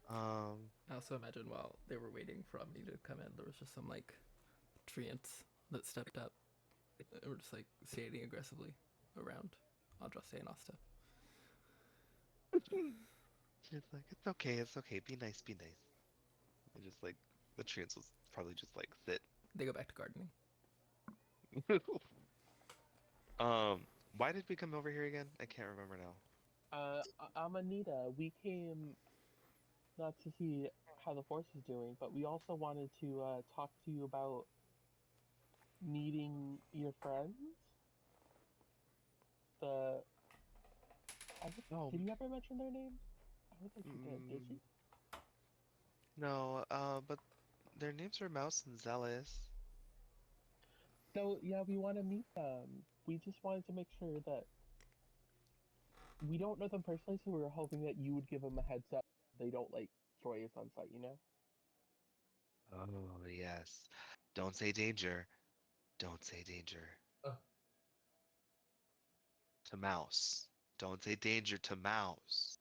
I also imagine while they were waiting for Omni to come in, there was just some like treants that stepped up and were just like standing aggressively around Andraste and Asta. She's like, it's okay, be nice, be nice. And just like, the treants was probably just like, sit. They go back to gardening. Why did we come over here again? I can't remember now. Amanita, we came not to see how the horse is doing, but we also wanted to talk to you about meeting your friends. Oh. Did you ever mention their names? I don't think you did. Did you? No, but their names are Mouse and Zealous. So yeah, we want to meet them. We just wanted to make sure that we don't know them personally, so we were hoping that you would give them a heads up. They don't like destroy us on site, you know. Oh, yes. Don't say danger. Don't say danger. Uh. To Mouse. Don't say danger to Mouse.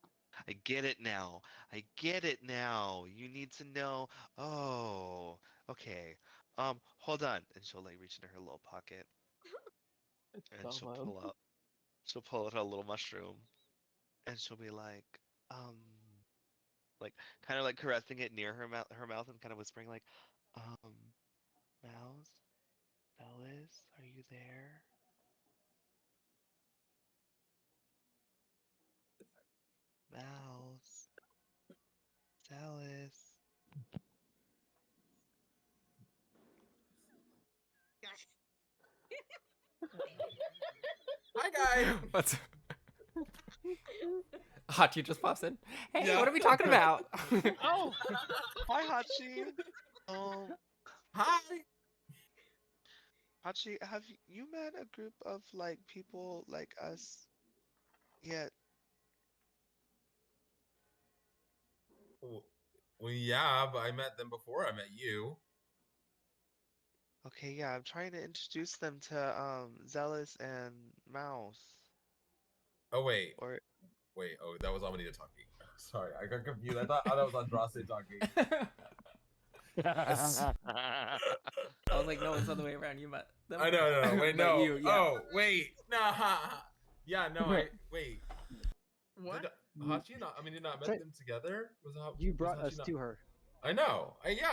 I get it now. I get it now. You need to know. Oh, okay. Hold on. And she'll like reach into her little pocket It's and so fun. she'll pull out a little mushroom and she'll be like kind of like caressing it near her mouth and kind of whispering like, Mouse, Bellis, are you there? Mouse, Alice. Hi guys. What's Hachi just pops in. Hey, Yeah. what are we talking about? Oh, hi Hachi. Hi. Hachi, have you met a group of like people like us yet? Well, yeah, but I met them before I met you. Okay, yeah, I'm trying to introduce them to Zealous and Mouse. Oh wait, Or oh that was Amanita talking. Sorry, I got confused. I thought that was Andraste talking. I was like, no, it's the other way around. You met them. I know, no, wait, Met no. you, yeah. Oh, wait, nah, yeah, no, wait. What? Did Hachi not? I mean, did not met them together? Was it? You brought was us Hachi to her. I know. Yeah.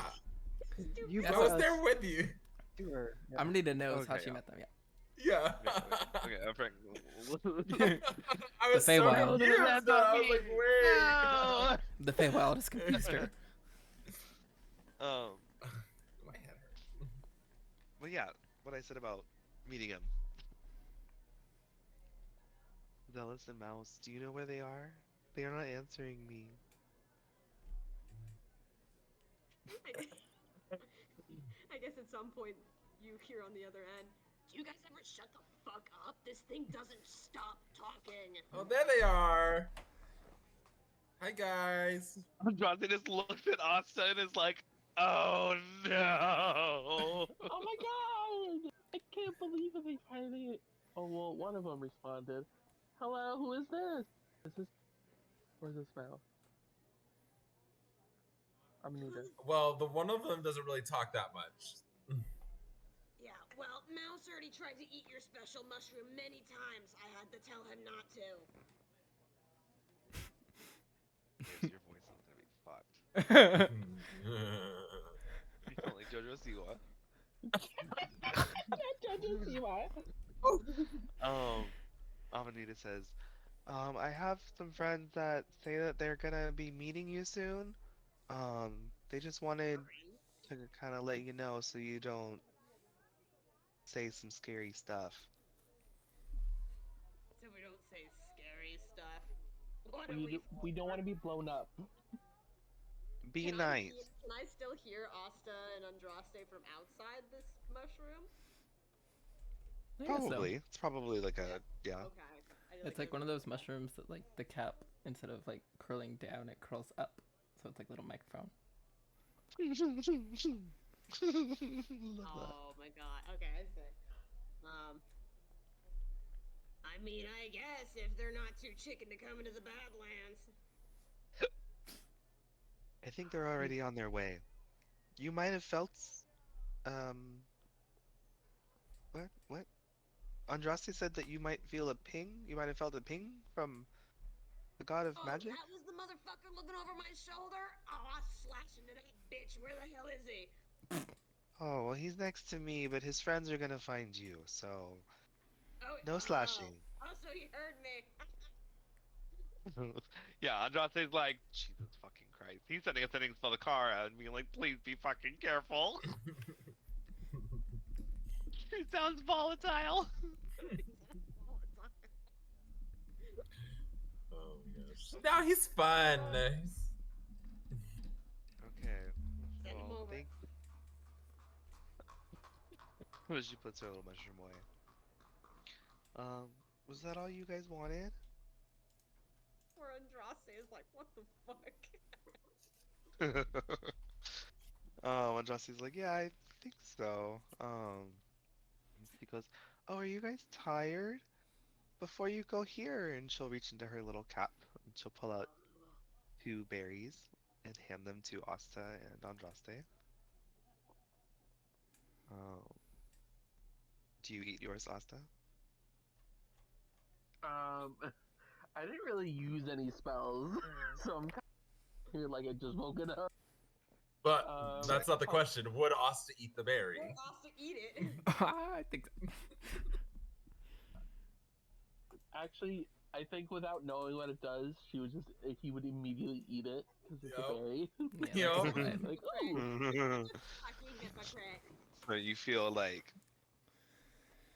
You I brought was us there with you. to her. Yeah. I'm gonna need to know how Okay, she yeah. met them. Yeah. Yeah. okay, I'm Frank. I was The so Feywild. confused. I was like, wait. No! The Feywild has confused her. My head hurt. Well, yeah, what I said about meeting him. Zealous and Mouse, do you know where they are? They are not answering me. I guess at some point you hear on the other end. Do you guys ever shut the fuck up? This thing doesn't stop talking. Oh, there they are. Hi guys. Jonathan just looks at Asta and is like, oh no! Oh my god! I can't believe it. They finally. Oh well, one of them responded. Hello, who is this? Is this? Where's this now? Amanita. Well, the one of them doesn't really talk that much. Yeah, well, Mouse already tried to eat your special mushroom many times. I had to tell him not to. Yes, your voice is gonna be fucked. You sound like JoJo Siwa. Amanita says, I have some friends that say that they're gonna be meeting you soon. They just wanted to kind of let you know so you don't say some scary stuff. So we don't say scary stuff. What are We don't want to be blown up. Be Can nice. Can I still hear Asta and Andraste from outside this mushroom? I guess so. Probably. It's probably like a, yeah. Okay. It's like one of those mushrooms that like the cap, instead of like curling down, it curls up. So it's like a little microphone. Oh my god. Okay, I see. I mean, I guess if they're not too chicken to come into the Badlands. I think they're already on their way. You might have felt, what? Andraste said that you might feel a ping? You might have felt a ping from the god of magic? That was the motherfucker looking over my shoulder? Oh, I'll slash into that bitch. Where the hell is he? Oh, well, he's next to me, but his friends are gonna find you, so... Oh, No slashing. Oh, so he heard me. Yeah, Andraste's like, Jesus fucking Christ. He's sending us settings for the car and being like, please be fucking careful. He sounds volatile. Oh my gosh. No, he's fun. Okay. Send him Well, over. thank She puts her little mushroom away. Was that all you guys wanted? Where Andraste is like, what the fuck? Oh, and Jesse's like, yeah, I think so. He goes, oh, are you guys tired? Before you go here, and she'll reach into her little cap and she'll pull out 2 berries and hand them to Asta and Andraste. Um, do you eat yours, Asta? I didn't really use any spells, so I'm kind of here like I just woken up. But that's not the oh. question. Would Asta eat the berry? Or also eat it. I think so. Actually, I think without knowing what it does, he would immediately eat it because it's Yup. a berry. Yeah, Yup. that's fine. Like, oh, Fucking hypocrite. So you feel like,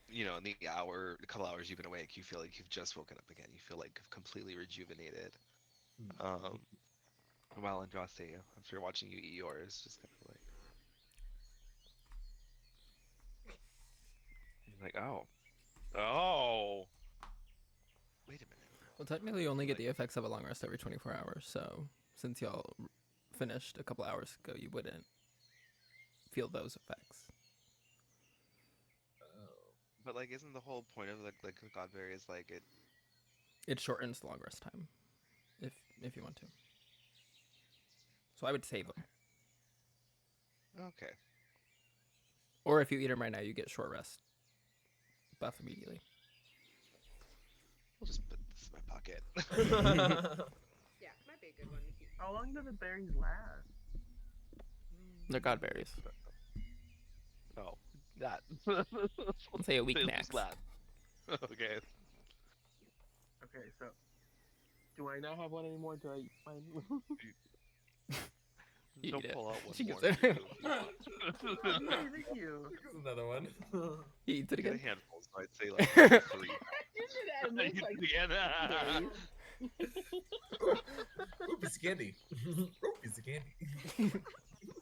you know, in the a couple hours you've been awake, you feel like you've just woken up again. You feel like completely rejuvenated. While Andraste, after watching you eat yours, just kind of like, oh, wait a minute. Well, technically, you only get the effects of a long rest every 24 hours. So, since y'all finished a couple hours ago, you wouldn't feel those effects. But like, isn't the whole point of the Godberry is like it? It shortens the long rest time, if you want to. So I would save them. Okay. Or if you eat them right now, you get short rest buff immediately. We'll just put this in my pocket. Yeah, might be a good one to keep. how long do the berries last? They're god berries. Oh, that. Let's say a week Say max. last. Okay. Okay, so do I not have one anymore? Do I eat mine? You Don't eat it. pull out one She more. gets it. too. Thank you. Here's another one. He eats it Get a again. handful, so I'd say like 3. You should have this, like, Yeah. Ooh, piece of candy. Ooh, piece of candy.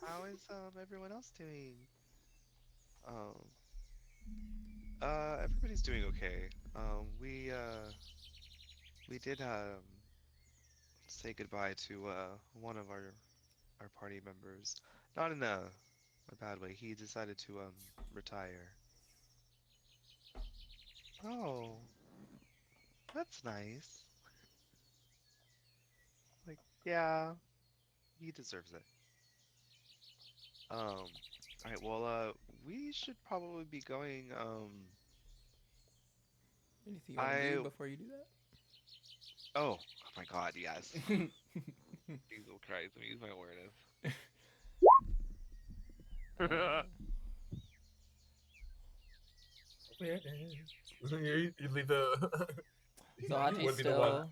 How is everyone else doing? Everybody's doing okay. We did say goodbye to one of our party members. Not in a bad way. He decided to retire. Oh, that's nice. Like, yeah, he deserves it. Alright, well, we should probably be going, Anything you want to I- do before you do that? oh my god, yes. Jesus Christ, let me use my awareness. you leave the. So would be the one.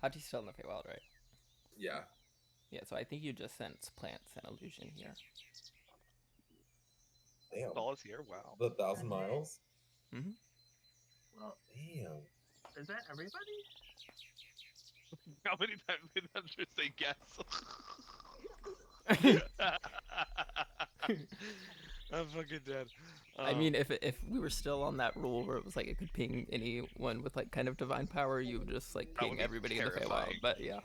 Hachi's still in the Feywild, right? Yeah. Yeah, so I think you just sense plants and illusion here. Damn. All is here? Wow. The 1,000 miles. Well, Damn. is that everybody? How many times did Hunter say yes? I'm fucking dead. I mean, if we were still on that rule where it was like it could ping anyone with like kind of divine power, you would just like That would ping be everybody in the terrifying. Feywild. But yeah,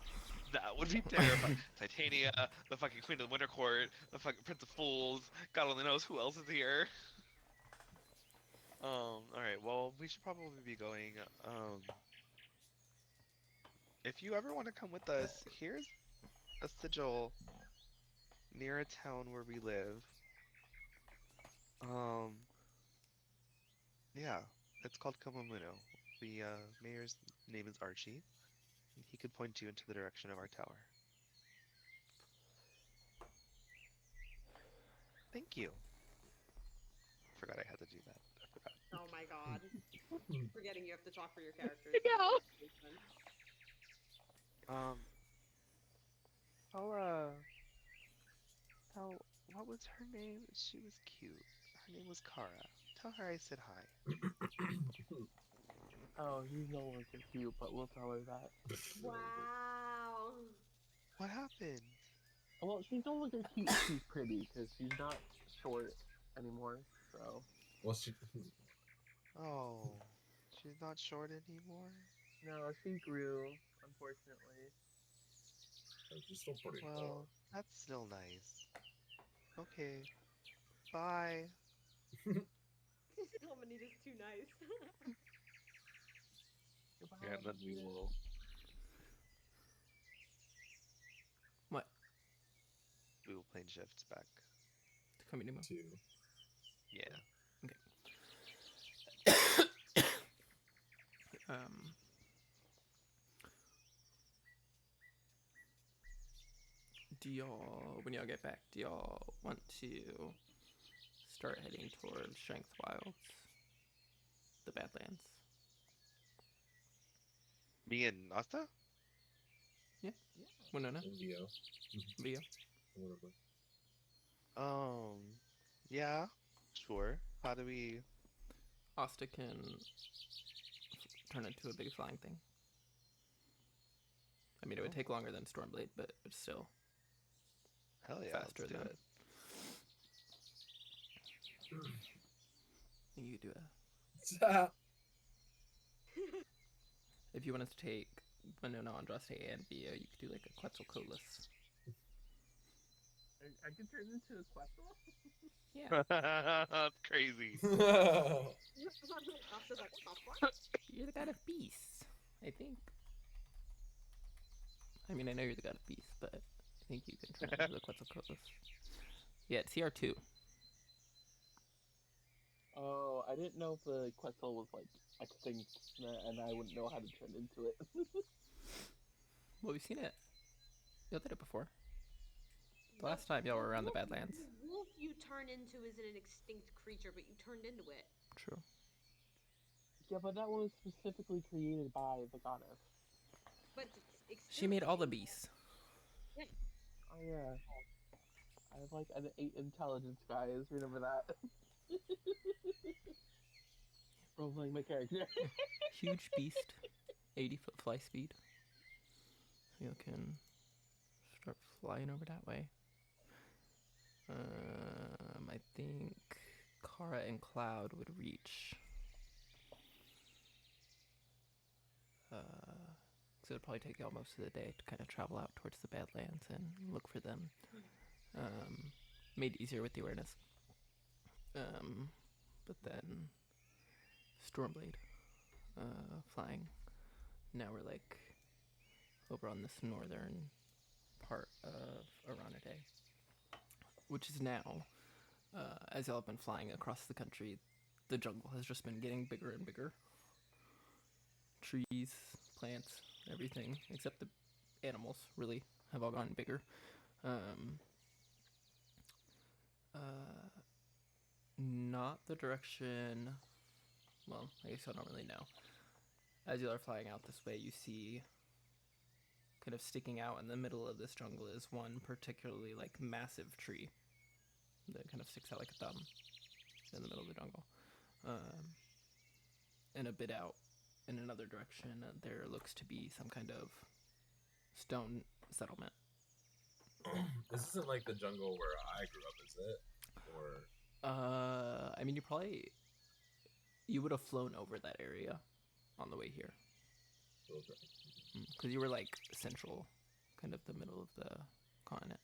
that would be terrifying. Titania, the fucking Queen of the Winter Court, the fucking Prince of Fools. God only knows who else is here. Alright, well, we should probably be going. If you ever want to come with us, here's a sigil near a town where we live. Yeah, it's called Komamuno. The mayor's name is Archie. He could point you into the direction of our tower. Thank you. Forgot I had to do that. I forgot. Oh my god. Forgetting you have to talk for your characters. Yeah. What was her name? She was cute. Her name was Kara. Tell her I said hi. Oh, he's no longer cute, but we'll tell her that. Wow. What happened? Well, she's no longer cute, she's pretty, because she's not short anymore, so. Well, she. Oh, she's not short anymore? No, she grew. unfortunately. It's still pretty Well, cool. that's still nice. Okay. Bye. Dominita's too nice. Yeah, and then we will. What? We will plane shifts back. To Kominimo. Two. Yeah. Um. Do y'all, when y'all get back, do y'all want to start heading towards Strength Wilds, the Badlands? Me and Asta? Winona, Indio. Leo. Whatever. Yeah. Sure. How do we? Asta can turn into a big flying thing. I mean, it would take longer than Stormblade, but it's still Hell yeah. faster Let's do than. it. You could do a. If you wanted to take Winona, Andraste, and Vio, you could do like a Quetzalcoatlus. I can turn into a Quetzal? Yeah. That's crazy. Asta's like, what the fuck? You're the god of beasts, I think. I mean, I know you're the god of beasts, but I think you can turn into the Quetzalcoatlus. Yeah, it's CR2. Oh, I didn't know if the Quetzal was like extinct and I wouldn't know how to turn into it. Well, we've seen it. Y'all did it before. The last time y'all were around the Badlands. The wolf you turn into isn't an extinct creature, but you turned into it. True. Yeah, but that one was specifically created by the goddess. But it's She made all the beasts. Oh yeah. I have like an 8 intelligence, guys. Remember that? Role-playing my character. Huge beast. 80-foot fly speed. You can start flying over that way. I think Kara and Cloud would reach. So it'd probably take y'all most of the day to kind of travel out towards the Badlands and look for them. Made easier with the awareness. But then Stormblade flying. Now we're like over on this northern part of Aranade, which is now, as y'all have been flying across the country, the jungle has just been getting bigger and bigger. Trees, plants, everything, except the animals, really, have all gotten bigger. Not the direction, well, I guess I don't really know. As you are flying out this way, you see kind of sticking out in the middle of this jungle is one particularly like massive tree that kind of sticks out like a thumb in the middle of the jungle. And a bit out in another direction, there looks to be some kind of stone settlement. This isn't like the jungle where I grew up, is it? Or I mean, you would have flown over that area on the way here. okay. Because you were like central, kind of the middle of the continent.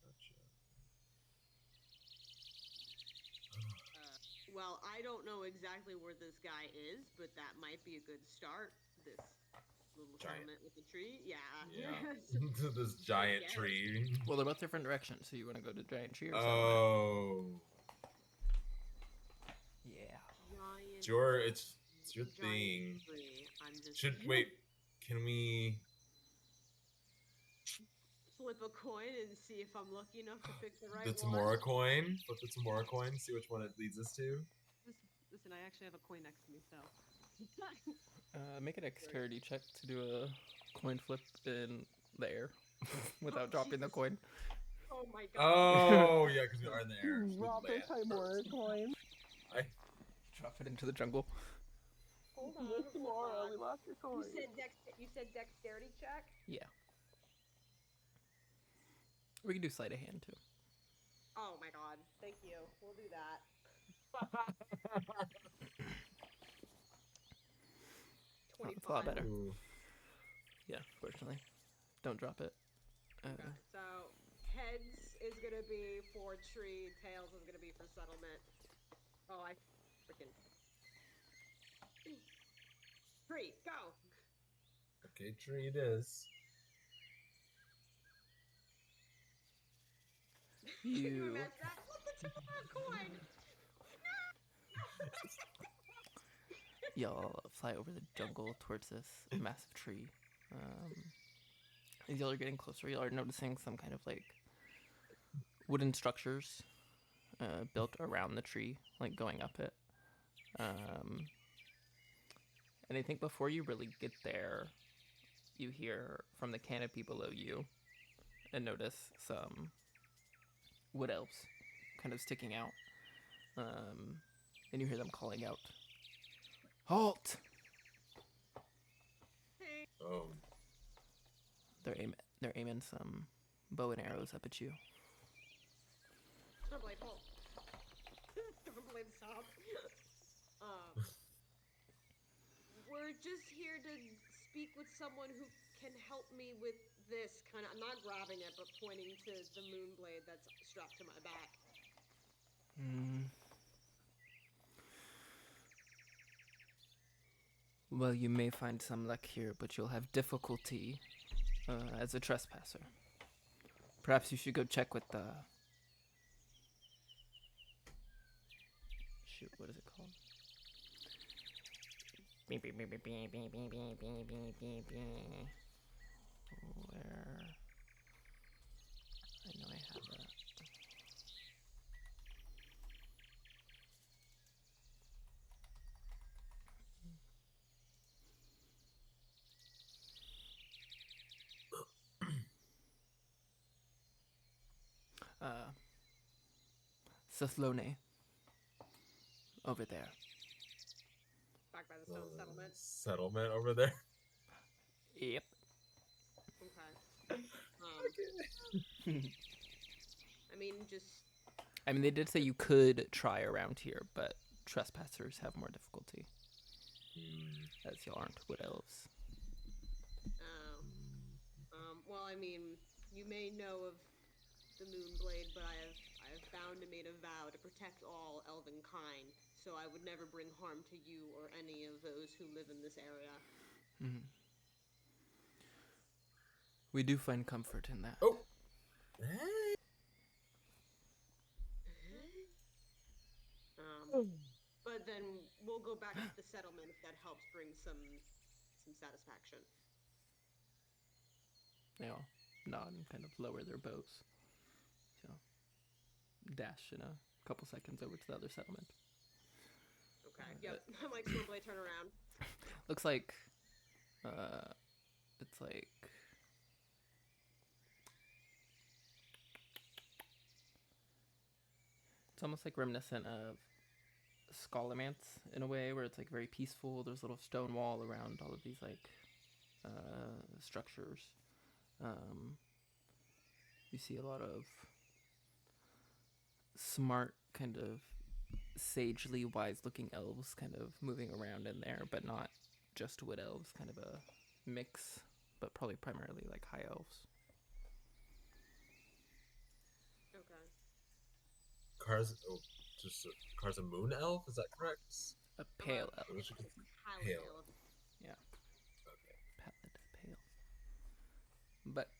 Gotcha. Well, I don't know exactly where this guy is, but that might be a good start. This little Giant. settlement with the tree. Yeah. Yeah. This giant Yeah. tree. Well, they're both different directions, so you want to go to Giant Tree or settlement? Oh. Yeah. Giant It's your giant thing. tree. I'm just Wait, can we flip a coin and see if I'm lucky enough to pick the right the one. Tamora coin? Flip the Tamora coin, see which one it leads us to? Listen, I actually have a coin next to me, so. Make a dexterity check to do a coin flip in the air without dropping the coin. Oh my god. Oh, yeah, because we are in the air. so we Drop the land Timora first. coin. Drop it into the jungle. Hold on. Miss Tamora, we lost your coin. You said dexterity check? Yeah. We can do sleight of hand too. Oh my god. Thank you. We'll do that. Oh, it's a lot 25. better. Ooh. Yeah, fortunately. Don't drop it. Okay, so heads is gonna be for tree, tails is gonna be for settlement. Oh, I freaking tree, go! Okay, tree it is. Can you You imagine that? Flip the top of a coin! y'all fly over the jungle towards this massive tree. As y'all are getting closer, y'all are noticing some kind of like wooden structures built around the tree, like going up it. And I think before you really get there, you hear from the canopy below you and notice some wood elves kind of sticking out. And you hear them calling out, "Halt!" Oh, They're aiming some bow and arrows up at you. Stormblade, pull. Stormblade, stop. We're just here to speak with someone who can help me with this kind of. I'm not grabbing it, but pointing to the moonblade that's strapped to my back. Well, you may find some luck here, but you'll have difficulty as a trespasser. Perhaps you should go check with the... Shoot, what is it called? Where... I know I have that. Sathlone. Over there. Back by the stone settlement. Settlement over there. Yep. Okay. I mean, just. I mean, they did say you could try around here, but trespassers have more difficulty. As y'all aren't wood elves. Well, I mean, you may know of the Moonblade, but I have bound and made a vow to protect all elven kind, so I would never bring harm to you or any of those who live in this area. We do find comfort in that. Oh. Hey. But then we'll go back to the settlement if that helps bring some satisfaction. They all nod and kind of lower their bows. So, dash in a couple seconds over to the other settlement. Okay, yep. I'm like, Stormblade, turn around. Looks like, it's like... It's almost like reminiscent of Scholomance in a way, where it's like very peaceful. There's a little stone wall around all of these like structures. You see a lot of smart, kind of sagely wise-looking elves kind of moving around in there, but not just wood elves. Kind of a mix, but probably primarily like high elves. Okay. Car's a moon elf. Is that correct? A pale elf. Pale. Yeah. Okay. Pallid, pale. But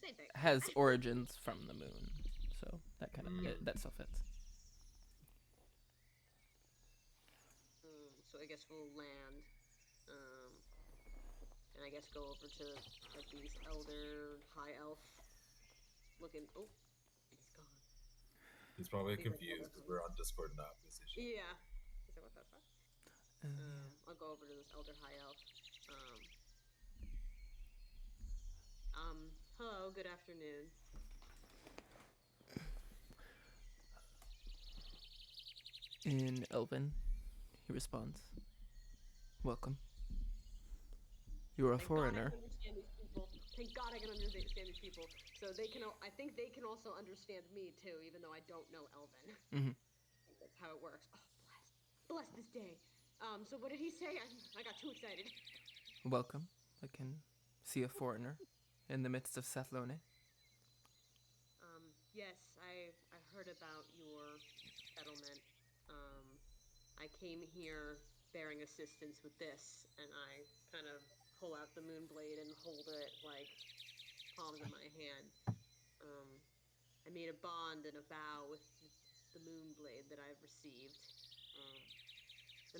Same thing. has origins from the moon, so that kind of that still fits. So I guess we'll land, and I guess go over to like these elder high elf looking. Oh, he's gone. He's probably confused because we're on Discord, not position. Yeah. He's like, what the fuck? I'll go over to this elder high elf. Hello, good afternoon. In Elven, he responds, "Welcome. You're a foreigner." God I can understand these people. Thank God I can understand these people. So they can. I think they can also understand me too, even though I don't know Elven. Mm-hmm. I think that's how it works. Oh, bless this day. So what did he say? I got too excited. welcome. I can see a foreigner in the midst of Sathlone. Yes, I heard about your settlement. I came here bearing assistance with this, and I kind of pull out the Moonblade and hold it like palms in my hand. I made a bond and a vow with the Moonblade that I've received,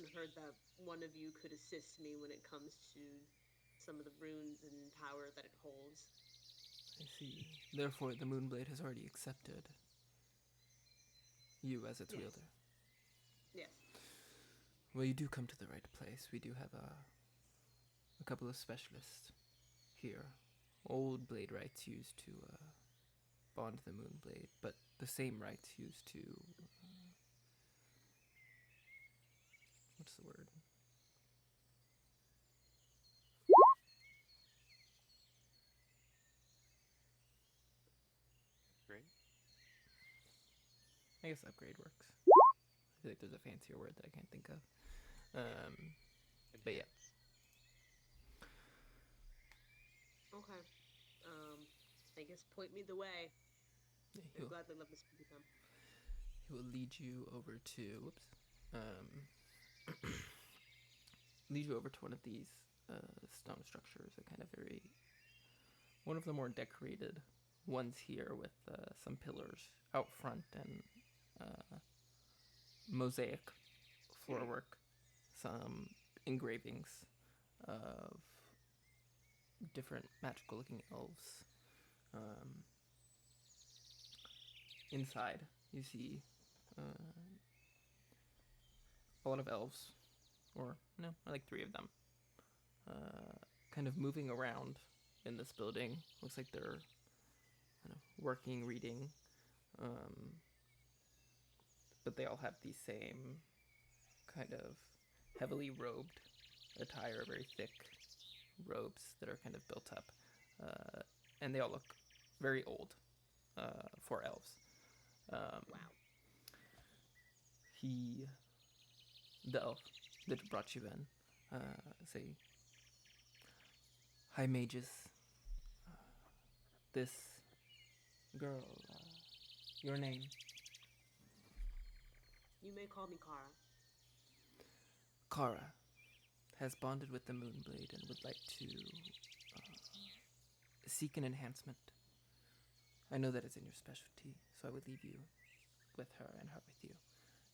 and heard that one of you could assist me when it comes to some of the runes and power that it holds. I see. Therefore, the Moonblade has already accepted you as its Yes. wielder. Yes. Well, you do come to the right place. We do have a couple of specialists here. Old blade rites used to bond the Moonblade, but the same rites used to... what's the word? Great. I guess upgrade works. I feel like there's a fancier word that I can't think of. But yeah. Okay. I guess point me the way. I'd He'll, gladly love to speak with them. he will lead you over to... whoops. Lead you over to one of these stone structures. A kind of very... one of the more decorated ones here with some pillars out front and mosaic floorwork, some engravings of different magical looking elves. Inside you see a lot of elves, or no, like 3 of them, kind of moving around in this building. Looks like they're kind of working, reading, but they all have the same kind of heavily robed attire, very thick robes that are kind of built up, and they all look very old for elves. Wow. The elf that brought you in, say, "Hi, mages. This girl, your name?" You may call me Kara. "Kara has bonded with the Moonblade and would like to seek an enhancement. I know that it's in your specialty, so I would leave you with her and her with you."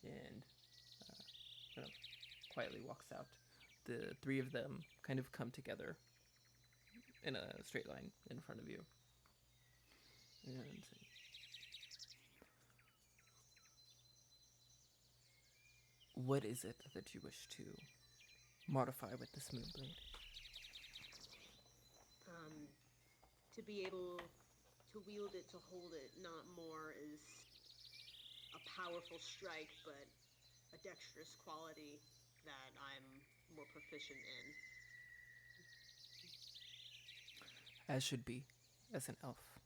And kind of quietly walks out. The 3 of them kind of come together in a straight line in front of you. And say, "What is it that you wish to modify with this Moonblade?" To be able to wield it, to hold it, not more is a powerful strike, but a dexterous quality that I'm more proficient in. As should be, as an elf.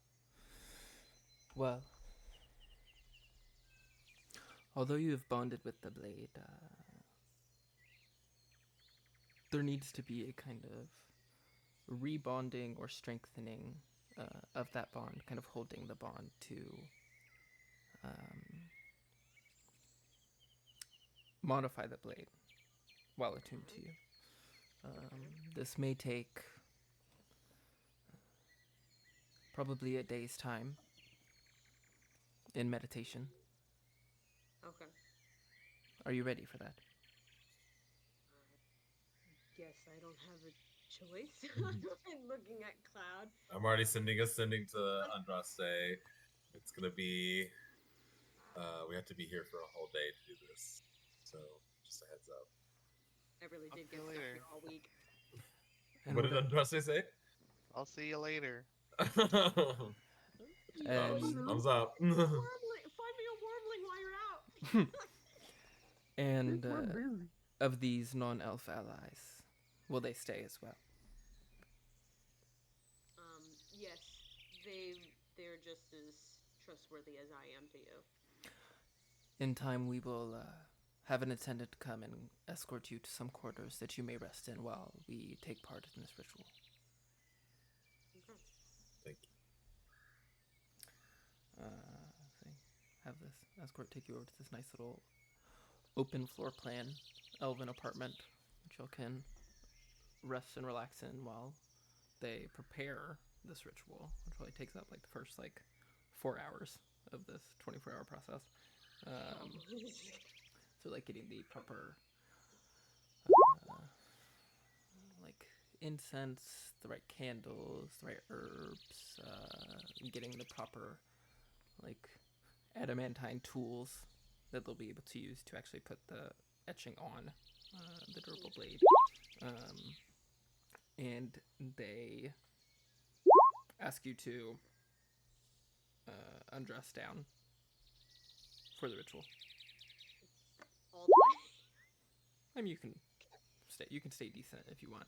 Well, although you have bonded with the blade, there needs to be a kind of rebonding or strengthening of that bond, kind of holding the bond to modify the blade while attuned to you. This may take probably a day's time in meditation. Okay. Are you ready for that? Guess I don't have a choice. I'm looking at Cloud. I'm already sending to Andraste. It's gonna be. We have to be here for a whole day to do this, so just a heads up. I really I'll did see get you stuck later. here all week. And What did with Andraste say? I'll see you later. And- Thumbs up. Wormling, find me a wormling while you're out. And of these non-elf allies, will they stay as well? Yes, they're just as trustworthy as I am to you. In time, we will have an attendant come and escort you to some quarters that you may rest in while we take part in this ritual. Okay. Thank you. So have this escort take you over to this nice little open floor plan elven apartment, which y'all can rest and relax in while they prepare this ritual, which probably takes up like the first 4 hours of this 24-hour process. So like getting the proper incense, the right candles, the right herbs, getting the proper adamantine tools that they'll be able to use to actually put the etching on the durable blade. And they ask you to undress down for the ritual. All the way. I mean, you can stay decent if you want.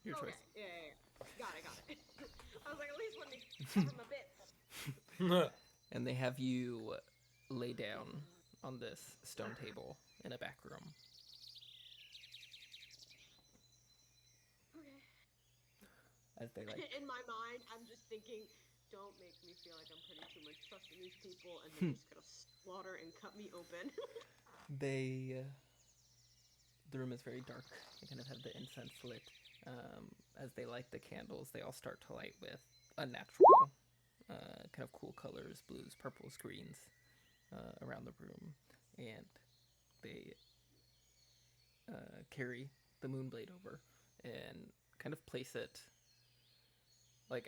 Your Okay. choice. Yeah. Got it. I was like, at least let me cover my bits. And they have you lay down on this stone table in a back room. Okay. As they In my mind, I'm just thinking, don't make me feel like I'm putting too much trust in these people, and they're just gonna slaughter and cut me open. The room is very dark. They kind of have the incense lit. As they light the candles, they all start to light with unnatural, kind of cool colors, blues, purples, greens, around the room. And they carry the moonblade over and kind of place it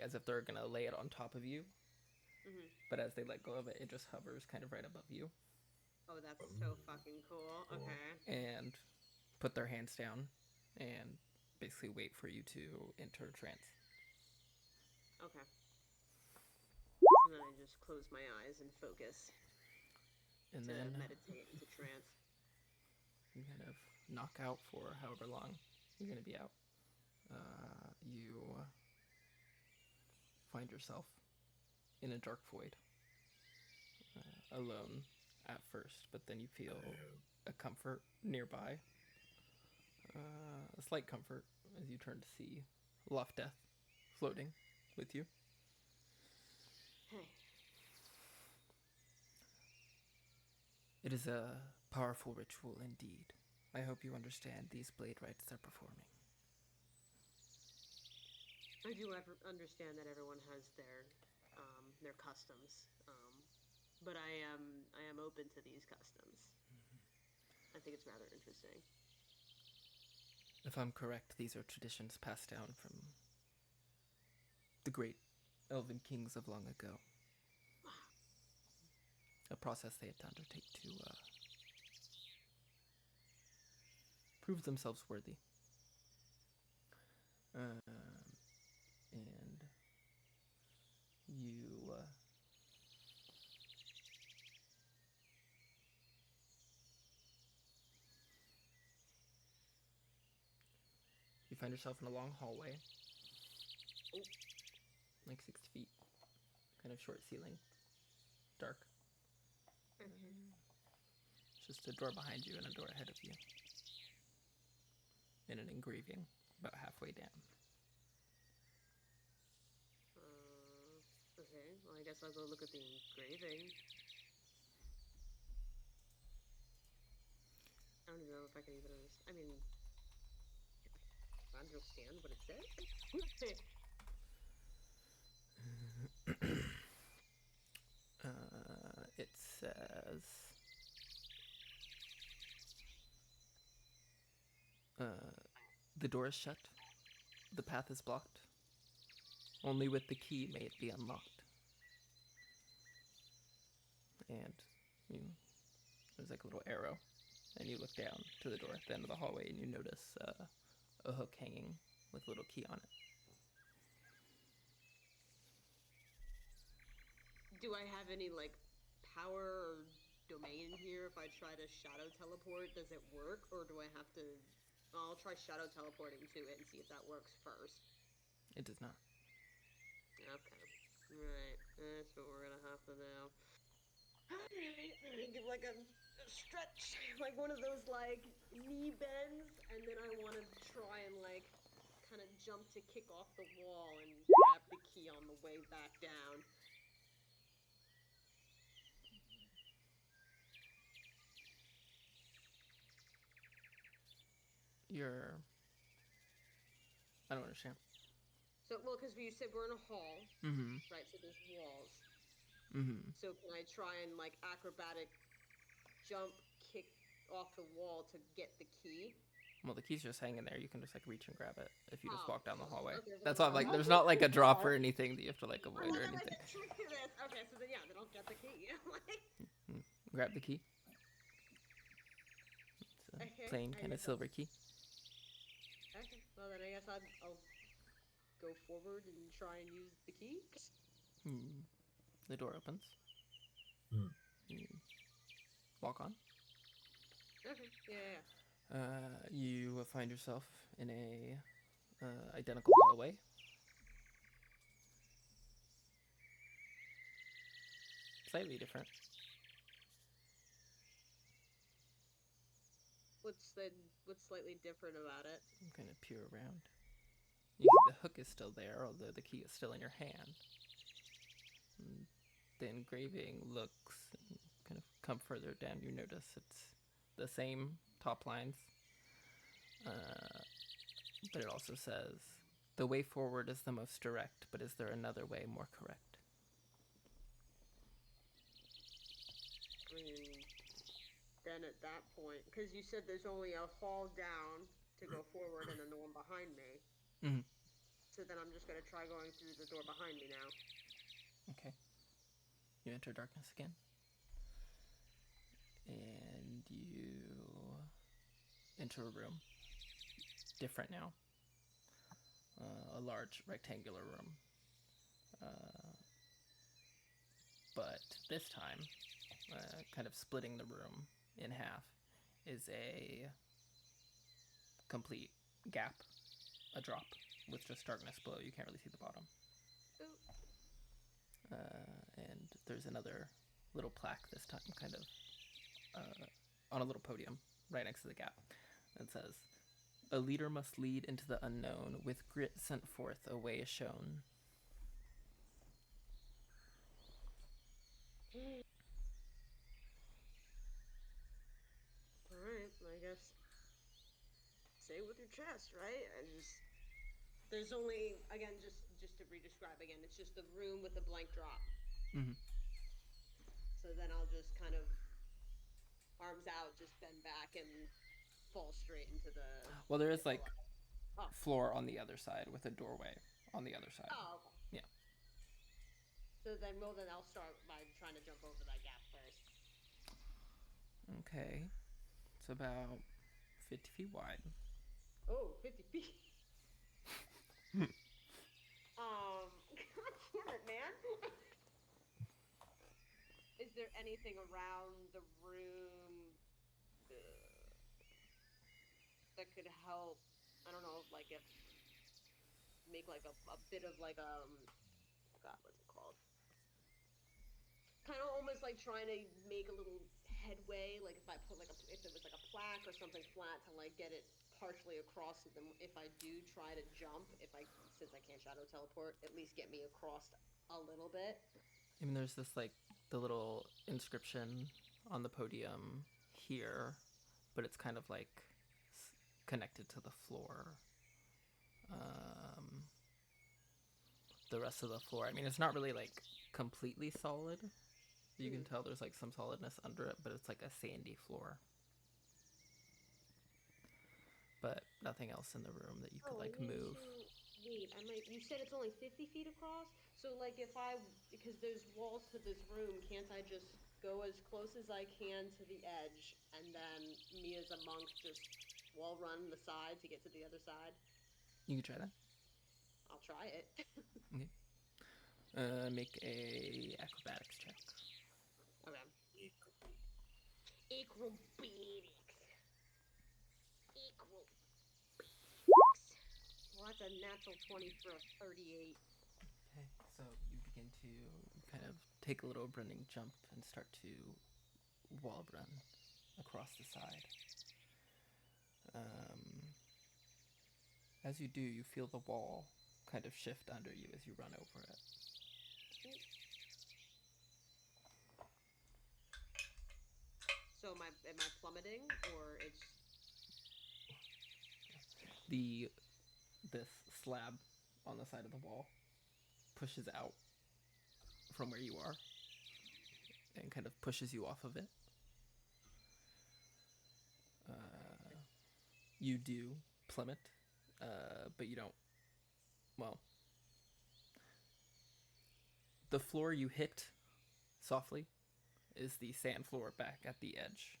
as if they're gonna lay it on top of you. Mm-hmm. But as they let go of it, it just hovers kind of right above you. Oh, that's so fucking cool. Okay. And put their hands down and basically wait for you to enter trance. Okay. So then I just close my eyes and focus And to then meditate into trance. you kind of knock out for however long you're going to be out. You find yourself in a dark void, alone at first, but then you feel a comfort nearby. A slight comfort as you turn to see Loftdeath floating with you. Hey. It is a powerful ritual indeed. I hope you understand these blade rites they're performing. I do understand that everyone has their customs, but I am open to these customs. I think it's rather interesting. If I'm correct, these are traditions passed down from the great elven kings of long ago. A process they had to undertake to prove themselves worthy. And you find yourself in a long hallway, like 6 feet, kind of short ceiling, dark. It's just a door behind you and a door ahead of you, and an engraving about halfway down. Okay, well I guess I'll go look at the engraving. I don't even know if I can even understand what it says. It says, the door is shut, the path is blocked, only with the key may it be unlocked. And there's a little arrow, and you look down to the door at the end of the hallway, and you notice a hook hanging with a little key on it. Do I have any power or domain here if I try to shadow teleport? Does it work, or do I have to... I'll try shadow teleporting to it and see if that works first. It does not. Okay. Right. That's what we're gonna have to do. Alright. Give stretch like one of those like knee bends, and then I want to try and like kind of jump to kick off the wall and grab the key on the way back down. You're. I don't understand. So, well, because you said we're in a hall, Mm-hmm. right? So there's walls. Mm-hmm. So can I try and like acrobatic jump, kick off the wall to get the key? Well, the key's just hanging there. You can just like reach and grab it if you just Oh, walk down the hallway. okay, That's well, why I'm like, I'm there's not not like a too drop far. or anything that you have to like avoid or Well, anything. like a trick to this. Okay, so then yeah, then I'll get the key. Like, Grab the key. It's a Okay, plain I kind of guess I'll- silver key. okay, well then I guess I'll go forward and try and use the key. The door opens. Hmm. You walk on. Okay, yeah. You will find yourself in a identical hallway. Slightly different. What's slightly different about it? You kind of peer around. You see the hook is still there, although the key is still in your hand. The engraving looks and kind of come further down. You notice it's the same top lines, but it also says, "The way forward is the most direct, but is there another way more correct?" I mean, then at that point, because you said there's only a hall down to go forward and then the one behind me. Mhm. So then I'm just gonna try going through the door behind me now. Okay. You enter darkness again. And you enter a room. Different now. A large rectangular room. But this time, kind of splitting the room in half, is a complete gap, a drop, with just darkness below. You can't really see the bottom. And there's another little plaque this time, kind of on a little podium right next to the gap. It says, "A leader must lead into the unknown. With grit sent forth, a way is shown." Alright, I guess. Say it with your chest, right? There's only, again, just to re-describe again, it's just the room with the blank drop. Mhm. So then I'll just kind of, arms out, just bend back and fall straight into the... Well, there is like Oh. floor on the other side with a doorway on the other side. Oh, okay. Yeah. So then, well, then I'll start by trying to jump over that gap first. Okay. It's about 50 feet wide. Oh, 50 feet. God damn it, man. Is there anything around the room that could help? I don't know, like if make like a bit of like God, what's it called? Kind of almost like trying to make a little headway, like if I put like if there was like a plaque or something flat to like get it partially across, so then if I do try to jump, since I can't shadow teleport, at least get me across a little bit. I mean, there's this like the little inscription on the podium here, but it's kind of like connected to the floor. The rest of the floor, I mean, it's not really like completely solid. You can tell there's like some solidness under it, but it's like a sandy floor. But nothing else in the room that you could like move. Wait, you said it's only 50 feet across? So like because there's walls to this room, can't I just go as close as I can to the edge, and then me as a monk just wall run the side to get to the other side? You can try that. I'll try it. Okay. Make a acrobatics check. Okay. Acrobatics. Well, that's a natural 20 for a 38. Okay, so you begin to kind of take a little running jump and start to wall run across the side. As you do, you feel the wall kind of shift under you as you run over it. So am I plummeting, or it's this slab on the side of the wall pushes out from where you are and kind of pushes you off of it. You do plummet, but you don't. Well, the floor you hit softly is the sand floor back at the edge.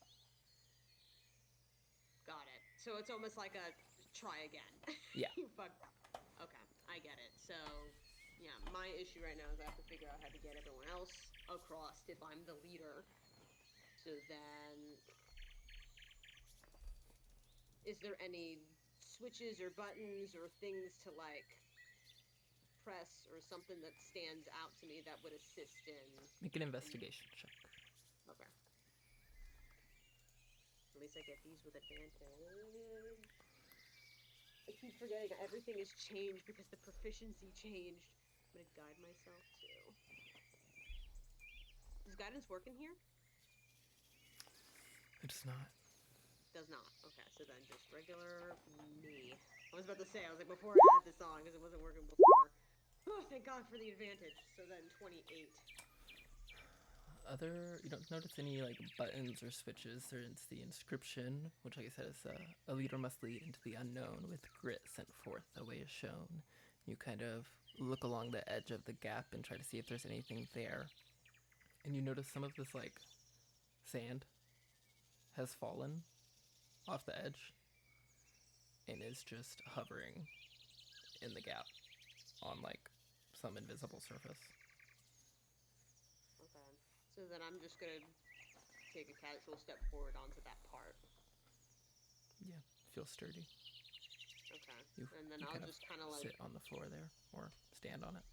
got it? So it's almost like a try again. Yeah. You fuck. Okay, I get it. So yeah, my issue right now is I have to figure out how to get everyone else across if I'm the leader. So then, is there any switches or buttons or things to like press or something that stands out to me that would assist in? Make an investigation check. Okay. At least I get these with advantage. I keep forgetting everything has changed because the proficiency changed. I'm gonna guide myself too. Does guidance work in here? It's not. Does not. Okay, so then just regular me. I was about to say, I was like, before I add this on, because it wasn't working before. Oh, thank God for the advantage. So then 28. You don't notice any like buttons or switches. There's the inscription, which like I said is a leader must lead into the unknown with grit sent forth, a way is shown. You kind of look along the edge of the gap and try to see if there's anything there. And you notice some of this like sand has fallen off the edge and is just hovering in the gap on like some invisible surface. Okay. So then I'm just gonna take a casual step forward onto that part. Yeah, feel sturdy. Okay. And then you I'll just kind of like... sit on the floor there or stand on it.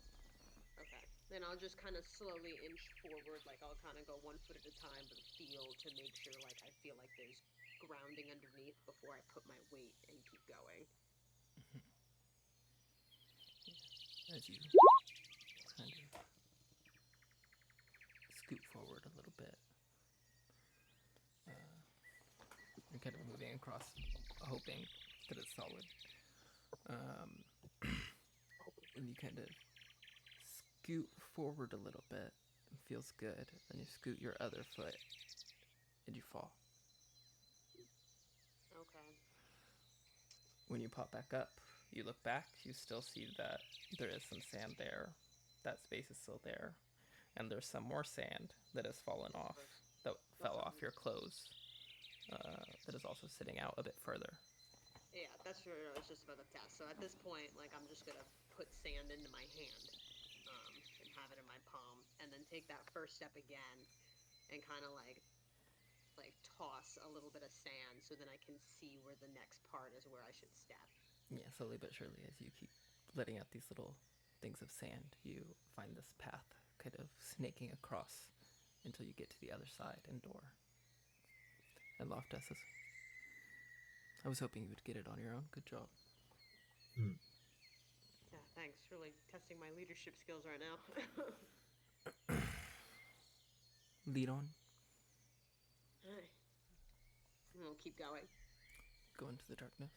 Okay. Then I'll just kind of slowly inch forward, like I'll kind of go 1 foot at a time, but feel to make sure like I feel like there's grounding underneath before I put my weight and keep going. As you kind of scoot forward a little bit, you're kind of moving across, hoping that it's solid. And you kind of scoot forward a little bit. It feels good. Then you scoot your other foot, and you fall. Okay. When you pop back up, you look back, you still see that there is some sand there. That space is still there. And there's some more sand that has fallen off, that fell off your clothes, that is also sitting out a bit further. Yeah, that's what I was just about to test. So at this point, like, I'm just gonna put sand into my hand, and have it in my palm, and then take that first step again, and kind of like toss a little bit of sand, so then I can see where the next part is where I should step. Yeah, slowly but surely, as you keep letting out these little things of sand, you find this path kind of snaking across until you get to the other side and door. And Loftus says, I was hoping you would get it on your own. Good job. Yeah, thanks. Really testing my leadership skills right now. Lead on. Alright. And we'll keep going. Go into the darkness.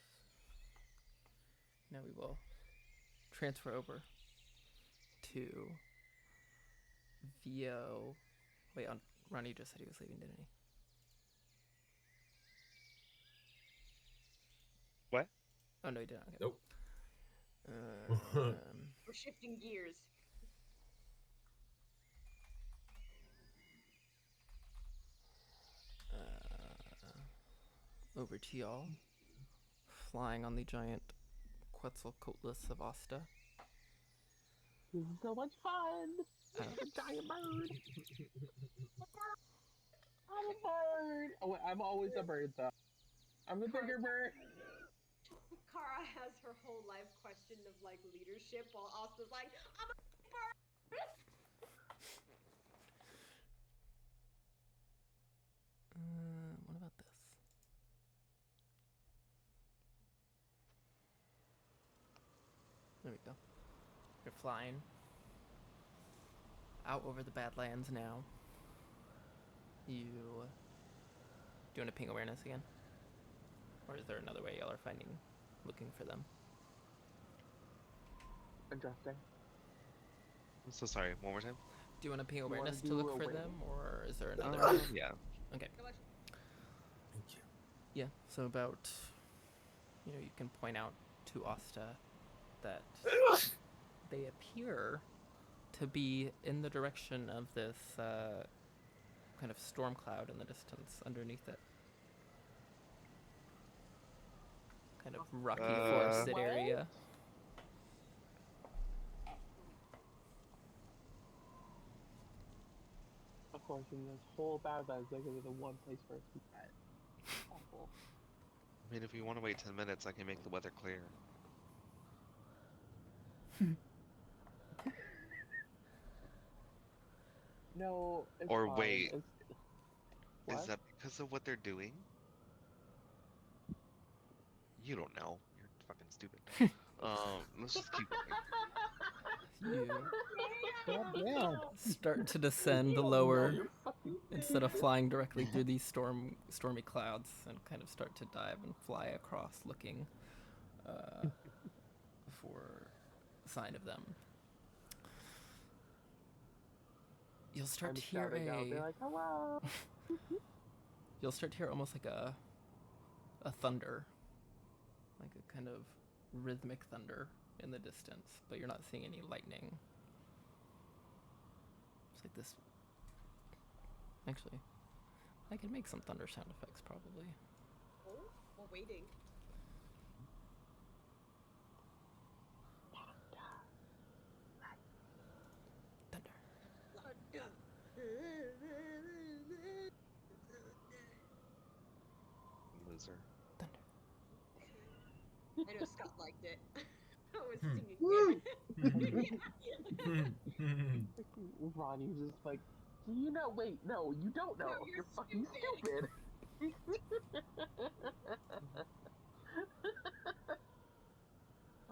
Now we will transfer over to Vio. Wait, Ronnie just said he was leaving, didn't he? What? Oh, no, he didn't. Okay. Nope. We're shifting gears. Over to y'all. Flying on the giant Quetzalcoatlus of Asta. This is so much fun! I'm a giant bird! I'm a bird! Oh, wait, I'm always a bird, though. I'm the bigger bird! Kara has her whole life question of like leadership, while Asta's like, I'm a bird! What about flying out over the Badlands now. Do you want to ping awareness again? Or is there another way y'all are looking for them? Interesting. I'm so sorry. One more time. Do you want to ping wanna awareness to do look for awareness? them, or is there another? Yeah. Okay. Thank you. Yeah. So about, you can point out to Asta that they appear to be in the direction of this kind of storm cloud in the distance underneath it. Kind of rocky forested What? area. Of course, in this whole Badlands, they're gonna be the one place for us to get. Awful. I mean, if you want to wait 10 minutes, I can make the weather clear. No, it's Or fine. wait. What? Is that because of what they're doing? You don't know. You're fucking stupid. Let's just keep going. You Goddamn. start to descend lower instead of flying directly through these stormy clouds, and kind of start to dive and fly across, looking for a sign of them. You'll start to hear They're like, hello. you'll start to hear almost like a thunder, like a kind of rhythmic thunder in the distance, but you're not seeing any lightning. It's like this. Actually, I can make some thunder sound effects probably. Oh, we're waiting. Thunder. Loser. Thunder. I know Scott liked it. I was Hmm. singing. Ronnie's just like, do you know? Wait, no, you don't know. No, you're you're fucking stupid.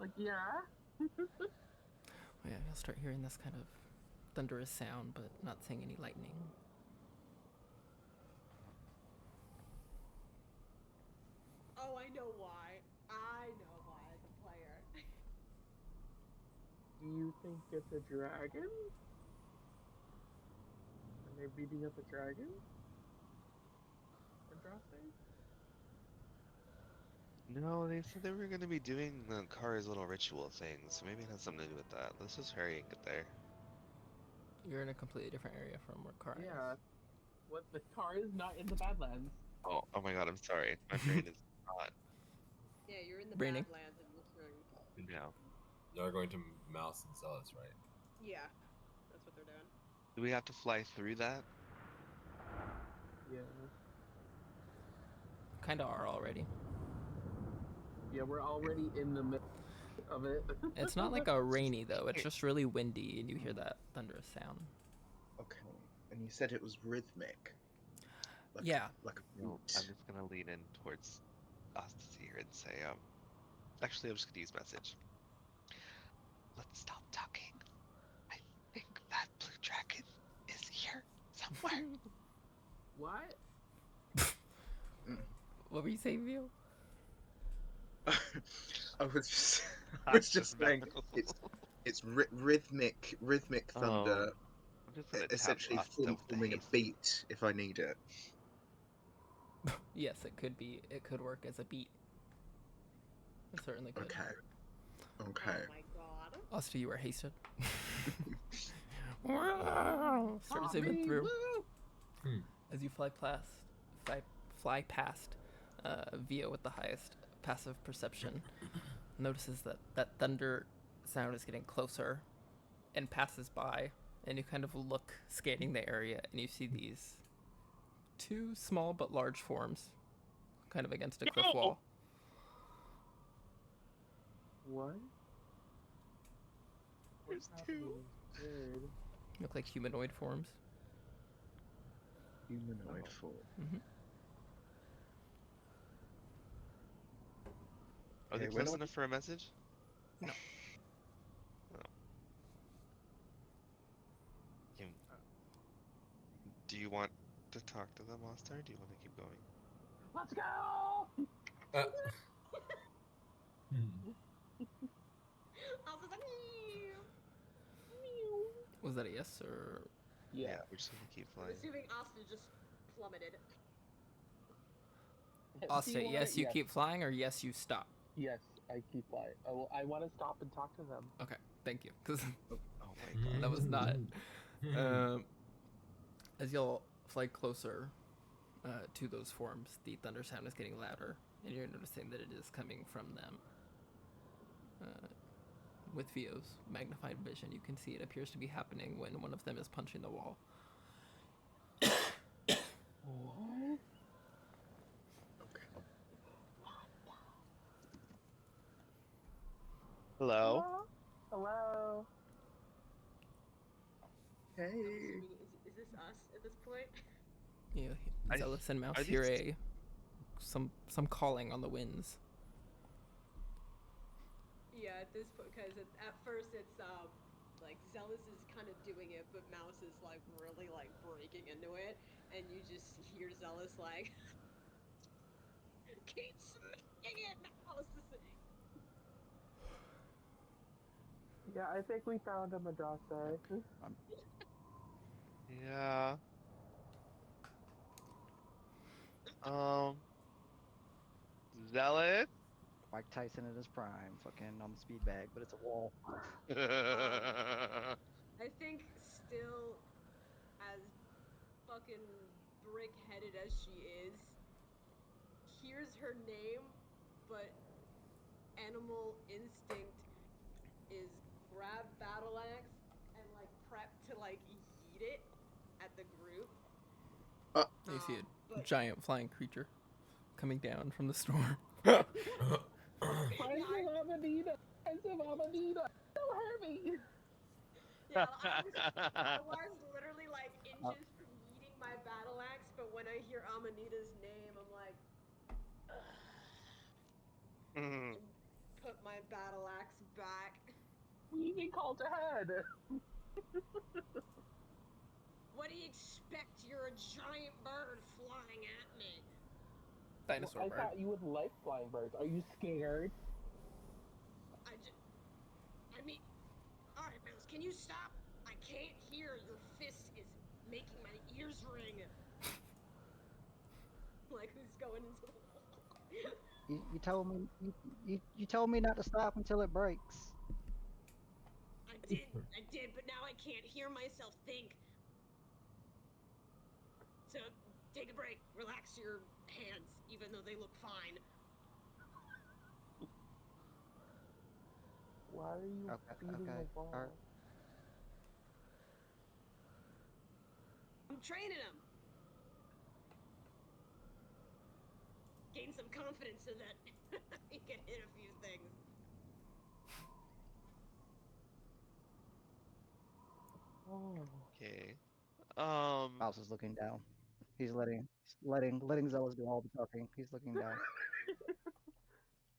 Like, yeah. Yeah, you'll start hearing this kind of thunderous sound, but not seeing any lightning. Oh, I know why. I know why as a player. Do you think it's a dragon? Are they beating up a dragon? Interesting. No, they said they were going to be doing the car's little ritual thing, so maybe it has something to do with that. Let's just hurry and get there. You're in a completely different area from where Kara Yeah. is. What? The car is not in the Badlands. Oh my god, I'm sorry. My brain is not. Yeah, you're in the Braining. Badlands and listening. Yeah. Y'all are going to Mouse and Celis, right? Yeah, that's what they're doing. Do we have to fly through that? Yeah. Kinda are already. Yeah, we're already in the midst of it. It's not like a rainy though, it's just really windy and you hear that thunderous sound. Okay. And you said it was rhythmic. Like, Yeah. Like a No, beat. I'm just gonna lean in towards Ostas here and say, actually, I'm just gonna use message. Let's stop talking. I think that blue dragon is here somewhere. What? What were you saying, Vio? I was just saying it's rhythmic thunder, I'm just gonna tap essentially Asta with the forming a haste. beat if I need it. Yes, it could be. It could work as a beat. It certainly could. Okay. Oh Okay. my god. Asta, you are hasted. Start zooming through. As you fly past Vio with the highest passive perception, notices that thunder sound is getting closer and passes by, and you kind of look, scanning the area, and you see these two small but large forms kind of against a cliff wall. What? There's What's two. happening? Weird. Look like humanoid forms. Humanoid Oh. form. Are they Okay, when close I- enough for a message? No. Oh. Do you want to talk to them, Asta, or do you want to keep going? Let's go! Hmm. I was just like, Was that a yes or? Yeah. We're just gonna keep I'm flying. assuming Asta just plummeted. Do Asta, wanna- yes, you keep flying, or yes, you stop. Yes, I keep flying. I want to stop and talk to them. Okay, thank you, because Oh my god. that was not. Hmm. As y'all fly closer to those forms, the thunder sound is getting louder, and you're noticing that it is coming from them. With Vio's magnified vision, you can see it appears to be happening when one of them is punching the wall. What? Okay. Hello? Hello? Hey. I'm assuming, is this us at this point? You, I- Zealous and Mouse are hear these- some calling on the winds. Yeah, at this point, because at first it's like Zealous is kind of doing it, but Mouse is like really like breaking into it, and you just hear Zealous like, keep smacking it, Mouse. Yeah, I think we found a Madrasa. Yeah. Zealot? Mike Tyson in his prime, fucking on the speed bag, but it's a wall. I think still as fucking brick-headed as she is, hears her name, but animal instinct is grab battle axe and like prep to like yeet it at the group. You see a But giant flying creature coming down from the storm. Friends of Amanita! Friends of Amanita! Don't hurt me! yeah, I was literally like inches from yeeting my battle axe, but when I hear Amanita's name, I'm like, Mhm. put my battle axe back. We even called ahead! What do you expect? You're a giant bird flying at me. Dinosaur I bird. thought you would like flying birds. Are you scared? I mean, alright, Mouse, can you stop? I can't hear. Your fist is making my ears ring. Like who's going into the wall? You told me you told me not to stop until it breaks. I did, but now I can't hear myself think. So take a break, relax your hands, even though they look fine. Why are you beating Okay. the ball? Alright. I'm training him. Gain some confidence so that he can hit a few things. Oh. Okay. Mouse is looking down. He's letting Zealous do all the talking. He's looking down.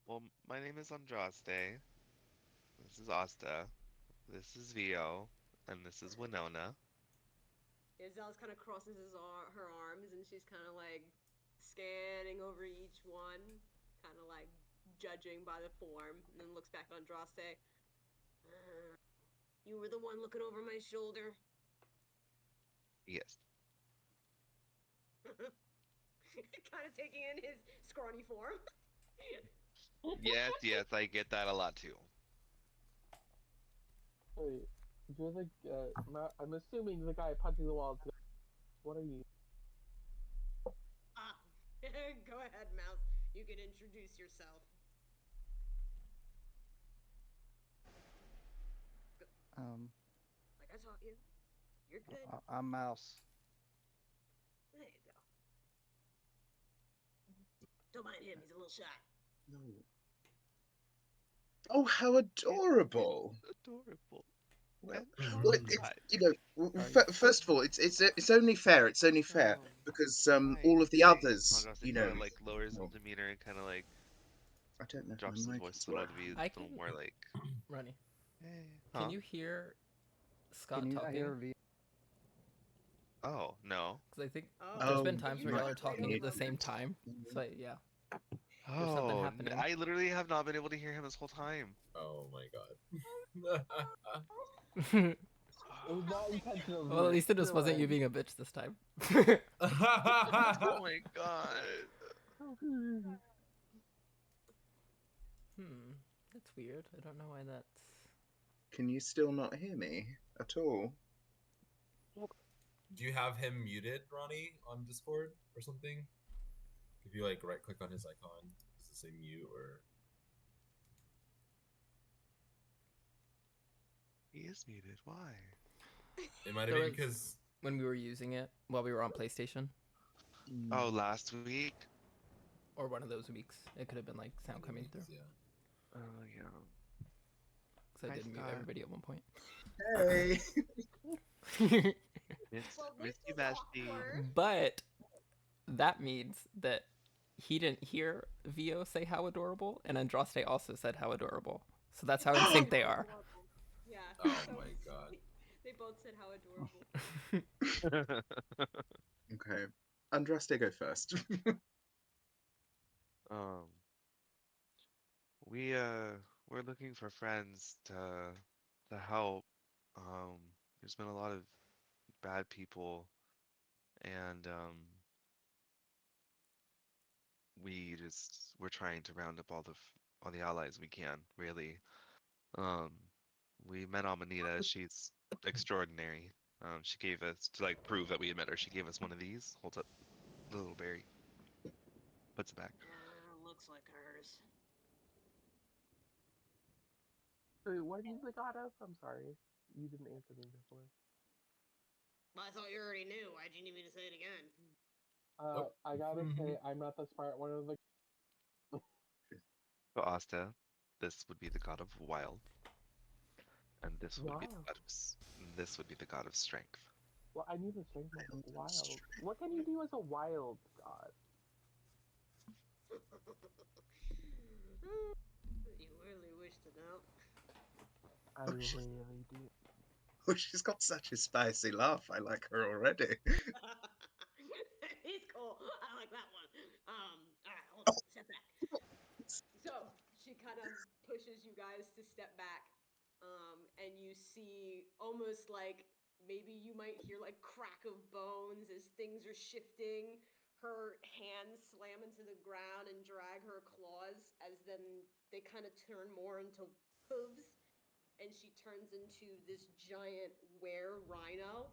Well, my name is Andraste. This is Asta. This is Vio. And this is Winona. Zealous kind of crosses her arms and she's kind of like scanning over each one, kind of like judging by the form, and then looks back on Andraste. You were the one looking over my shoulder. Yes. Kind of taking in his scrawny form. Yes, I get that a lot too. Wait, you're the, I'm assuming the guy punching the wall is good. What are you? Go ahead, Mouse. You can introduce yourself. Like I taught you. You're good. I'm Mouse. There you go. Don't mind him, he's a little shy. No. Oh, how adorable! Adorable. Well, Mhm. well you know, first of all, it's only fair. It's only fair because all of the others, you know, like lowers well, his demeanor and kind of like I don't know. If drops my his mic voice is a little working. bit I a little can- more like. Ronnie, Hey. can you hear Scott Can you not talking? hear V? Oh no. Because I think Oh, there's been Oh, times you where y'all guys are played talking at over the same me. time. So yeah, there's something Oh, happening. I literally have not been able to hear him this whole time. Oh my god. It was not intentional. Well, at least it just wasn't you Dylan. being a bitch this time. Oh my god. That's weird. I don't know why that's. Can you still not hear me at all? Do you have him muted, Ronnie, on Discord or something? If you like right click on his icon, does it say mute or? He is muted. Why? It might have There been was- because When we were using it while we were on PlayStation, Oh, last week. or one of those weeks, it could have been like sound coming through. Yeah. Oh yeah. Because I Hi, did mute Scott. everybody at one point. Hey. Miss, Well, miss this you, is Vashti. awkward. But that means that he didn't hear Vio say how adorable, and Andraste also said how adorable. So that's how in sync they are. Yeah. Oh so my god. They both said how adorable. Okay. Andraste, go first. um, we're looking for friends to help. There's been a lot of bad people, and we're trying to round up all the allies we can, really. Um, we met Amanita. She's extraordinary. She gave us to like prove that we had met her. She gave us one of these. Holds up the little berry. Puts it back. Looks like hers. Wait, what are you the god of? I'm sorry. You didn't answer me before. Well, I thought you already knew. Why'd you need me to say it again? I gotta say, I'm not the smart one of the. For Asta, this would be the god of wild, and this would be the Wow. god of this would be the god of strength. Well, I need the strength of Wild and wild. strength. What can you do as a wild god? You really wish to know. I Oh, shit. really do. Oh, she's got such a spicy laugh. I like her already. He's cool. I like that one. Alright, hold on. Step back. So she kind of pushes you guys to step back. And you see almost like maybe you might hear like crack of bones as things are shifting. Her hands slam into the ground and drag her claws as then they kind of turn more into hooves. And she turns into this giant were-rhino.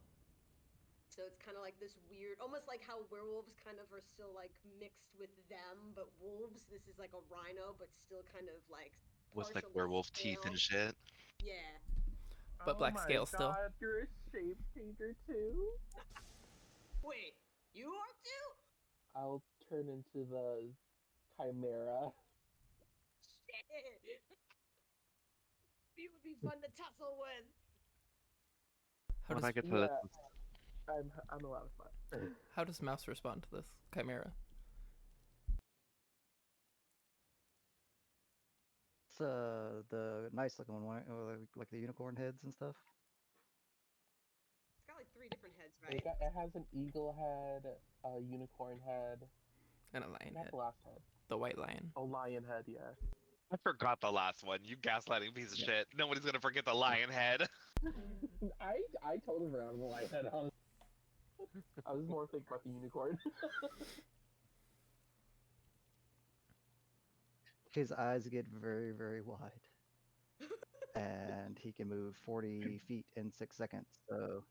So it's kind of like this weird, almost like how werewolves kind of are still like mixed with them, but wolves, this is like a rhino, but still kind of like With like partially werewolf teeth and scale. shit. Yeah. But black my scale still. God, you're a shape changer too? Wait, you are too? I'll turn into the chimera. Shit. You would be fun to tussle with. How When does I get to Yeah. this, I'm a lot of fun. how does Mouse respond to this chimera? It's the nice looking one, right? Like the unicorn heads and stuff. It's got like 3 different heads, right? It has an eagle head, a unicorn head, And a lion not head. the last head. The white lion. A lion head, yeah. I forgot the last one. You gaslighting piece of Yeah. shit. Nobody's gonna forget the lion head. I totally forgot the lion head, honestly. I was more thinking about the unicorn. His eyes get very, very wide. And he can move 40 feet in 6 seconds. So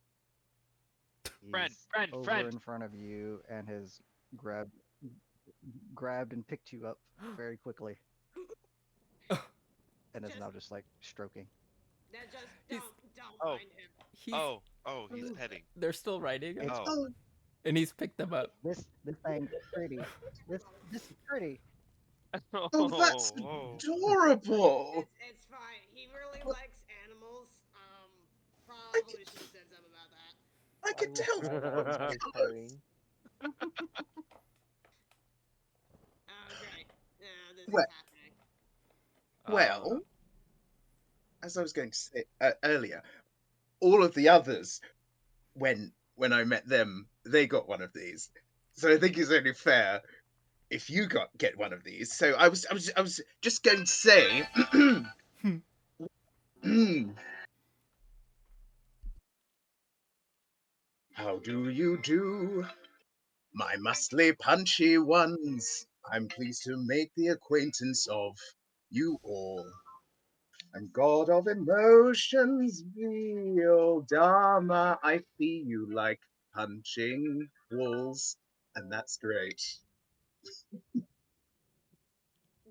Friend, he's friend, over friend. in front of you and has grabbed and picked you up very quickly. And is now just like stroking. Now just He's- don't Oh. mind him. He's, He's petting. They're still riding, It's- Oh, and he's picked them up. This thing's pretty. This is pretty. Oh, that's oh. adorable. It's fine. He really likes animals. Probably should have said something about that. I could tell. I was purring. Okay. Now this Well- is happening. Well, as I was going to say earlier, all of the others, when when I met them, they got one of these. So I think it's only fair if you get one of these. So I was just going to say, how do you do, my muscly punchy ones? I'm pleased to make the acquaintance of you all. I'm god of emotions, real Dharma. I feel you like punching walls, and that's great.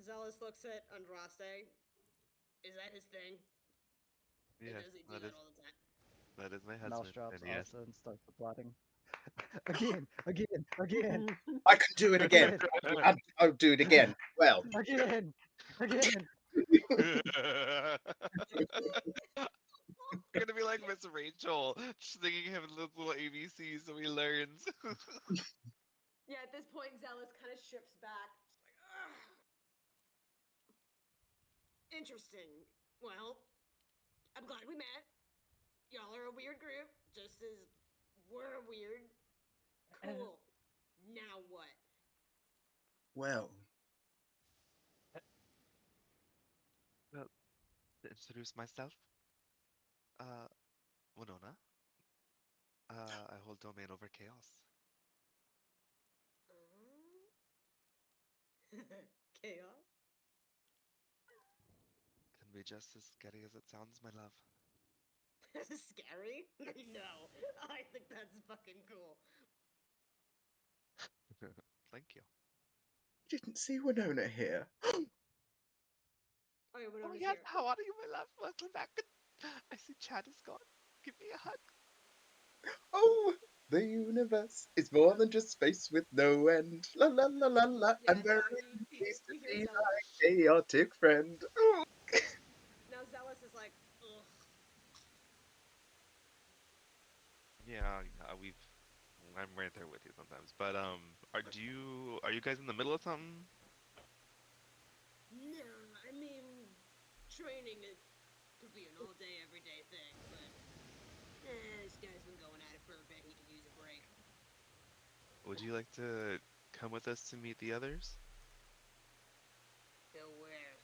Zealous looks at Andraste. Is that his thing? Or Yes, does he do that that is all the time? that is my Mouse husband, drops and yes. also and starts applauding. Again. I can do it again. I'll do it again. Well, Again. We're gonna be like Miss Rachel, just singing him those little ABCs so he learns. Yeah, at this point, Zealous kind of strips back. Just like, ugh. Interesting. Well, I'm glad we met. Y'all are a weird group, just as we're weird. Cool. Now what? well. Well, to introduce myself, uh, Winona. I hold domain over chaos. Chaos? Can be just as scary as it sounds, my love. Scary? No. I think that's fucking cool. Thank you. Didn't see Winona here. Oh, yeah, Oh Winona's yes, here. how are you, my love? Welcome back. I see Chad is gone. Give me a hug. Oh, the universe is more than just space with no end. La la la la la. Yeah, I'm very you pleased to hear be Zealous. my chaotic friend. Oh. Now Zealous is like, ugh. Yeah, we've. I'm right there with you sometimes. But are you guys in the middle of something? No, I mean, training it could be an all-day, everyday thing, but this guy's been going at it for a bit. He could use a break. Would you like to come with us to meet the others? Go where?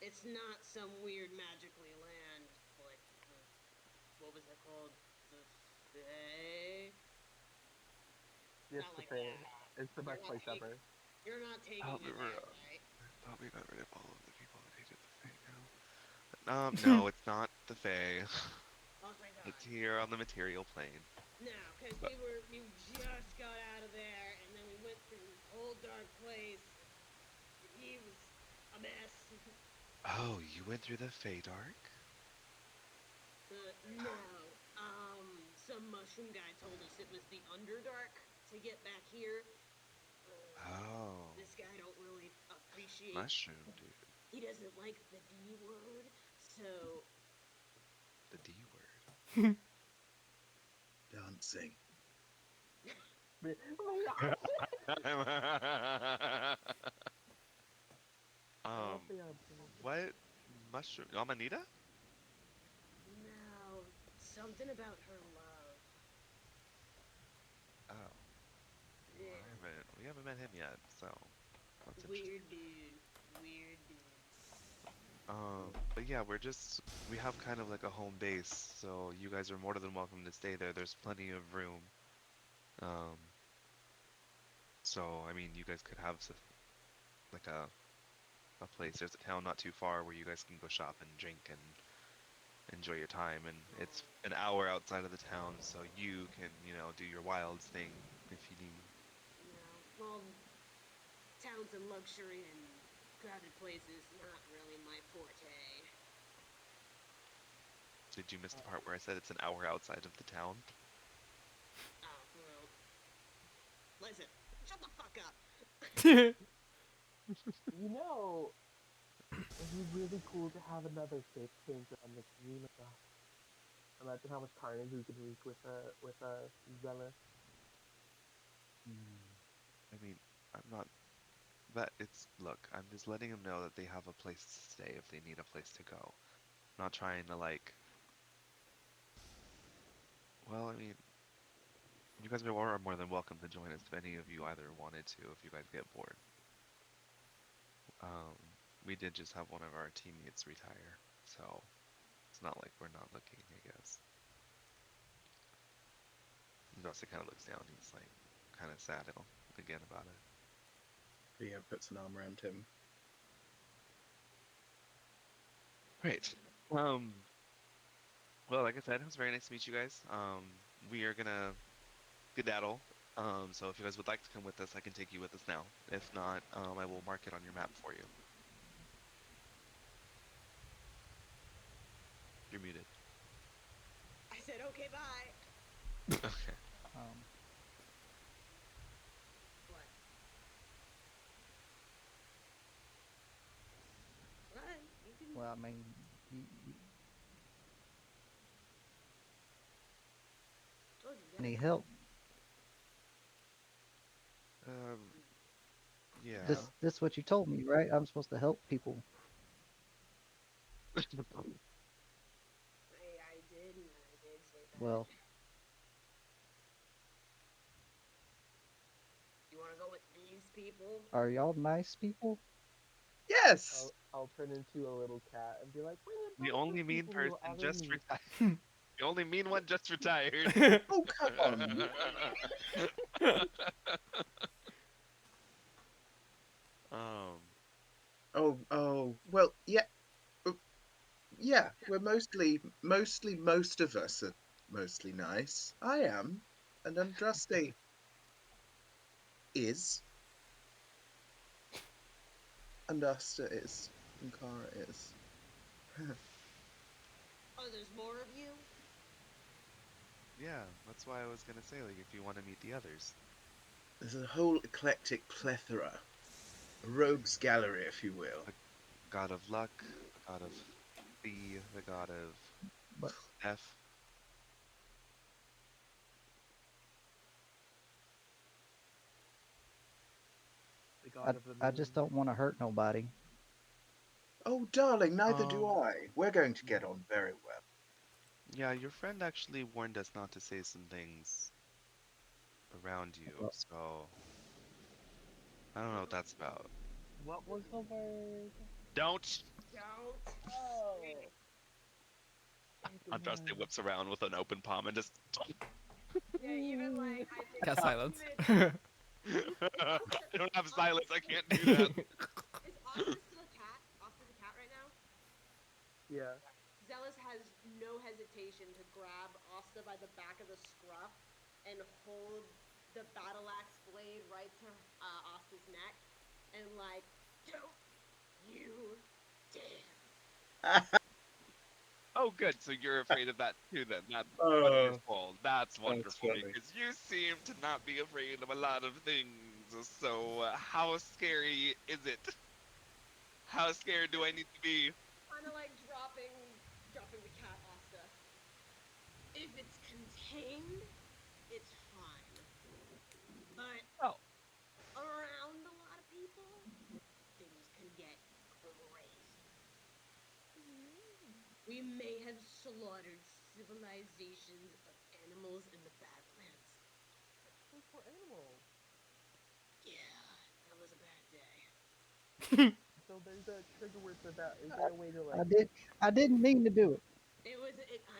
It's not some weird magically land, like what was it called? The Fae? It's Not the like thing. that. It's the best place ever. You're not taking Oh, me there, right? thought we got rid of all of the people that hated the Fae now. No, it's not the Fae. Oh thank God. It's here on the material plane. No, because we just got out of there, and then we went through this whole dark place. He was a mess. Oh, you went through the Fae Dark? No. Some mushroom guy told us it was the Underdark to get back here. Oh. This guy don't really appreciate. Mushroom, dude. He doesn't like the D word, so. The D word. Dancing. What? Mushroom? Amanita? No, something about her love. Oh. Yeah. We haven't met him yet, so that's Weird dude. Weird dude. But yeah, we have kind of like a home base, so you guys are more than welcome to stay there. There's plenty of room. So I mean, you guys could have like a place. There's a town not too far where you guys can go shop and drink and enjoy your time, and it's an hour outside of the town, so you can, do your wilds thing if you need. Well, towns and luxury and crowded places, not really my forte. Did you miss the part where I said it's an hour outside of the town? Oh, well. Listen, shut the fuck up. You know, it'd be really cool to have another safe changer on this universe. Imagine how much carnage we could wreak with a zealous. I mean, I'm not. But look, I'm just letting them know that they have a place to stay if they need a place to go. I'm not trying to well, I mean, You guys are more than welcome to join us if any of you either wanted to, if you guys get bored. We did just have one of our teammates retire, so it's not like we're not looking, I guess. Dusty kind of looks down. He's like kind of sad again about it. Rio puts an arm around him. Great. Well, like I said, it was very nice to meet you guys. We are gonna skedaddle. So if you guys would like to come with us, I can take you with us now. If not, I will mark it on your map for you. You're muted. I said, okay, bye. Okay. What? What? You can... Well, I mean, Told you, need help. Yeah. This what you told me, right? I'm supposed to help people. I did say that. Well, You want to go with these people? are y'all nice people? Yes! I'll turn into a little cat and be like, The only mean person just retired. The only mean one just retired. Oh, come on. Oh, well, yeah. Yeah, we're most of us are mostly nice. I am. And Andraste is. And Asta is. And Kara is. Oh, there's more of you? Yeah, that's why I was gonna say, like, if you want to meet the others. There's a whole eclectic plethora. A rogues gallery, if you will. The god of luck, the god of the god of But- F. The god of the I just moon. don't want to hurt nobody. Oh, darling, neither do I. We're going to get on very well. Yeah, your friend actually warned us not to say some things around you, Well- so I don't know what that's about. What was the word? Don't! Don't. Oh. Andraste whips around with an open palm and just. Yeah, even like I think Cast silence. I don't have silence. I can't do that. Is Asta still a cat? Asta's a cat right now? Yeah. Zealous has no hesitation to grab Asta by the back of the scruff and hold the battle axe blade right to Asta's neck and like, don't you dare. Oh, good. So you're afraid of that too, then? That's Oh, wonderful. That's wonderful funny. because you seem to not be afraid of a lot of things. So, how scary is it? How scared do I need to be? Kind of like dropping the cat, Asta. If it's contained, it's fine. But around a lot of people, things can get crazy. We may have slaughtered civilizations of animals in the Badlands. Those were animals. Yeah, that was a bad day. So there's a trigger word for that. Is there a way to like? I didn't mean to do it. I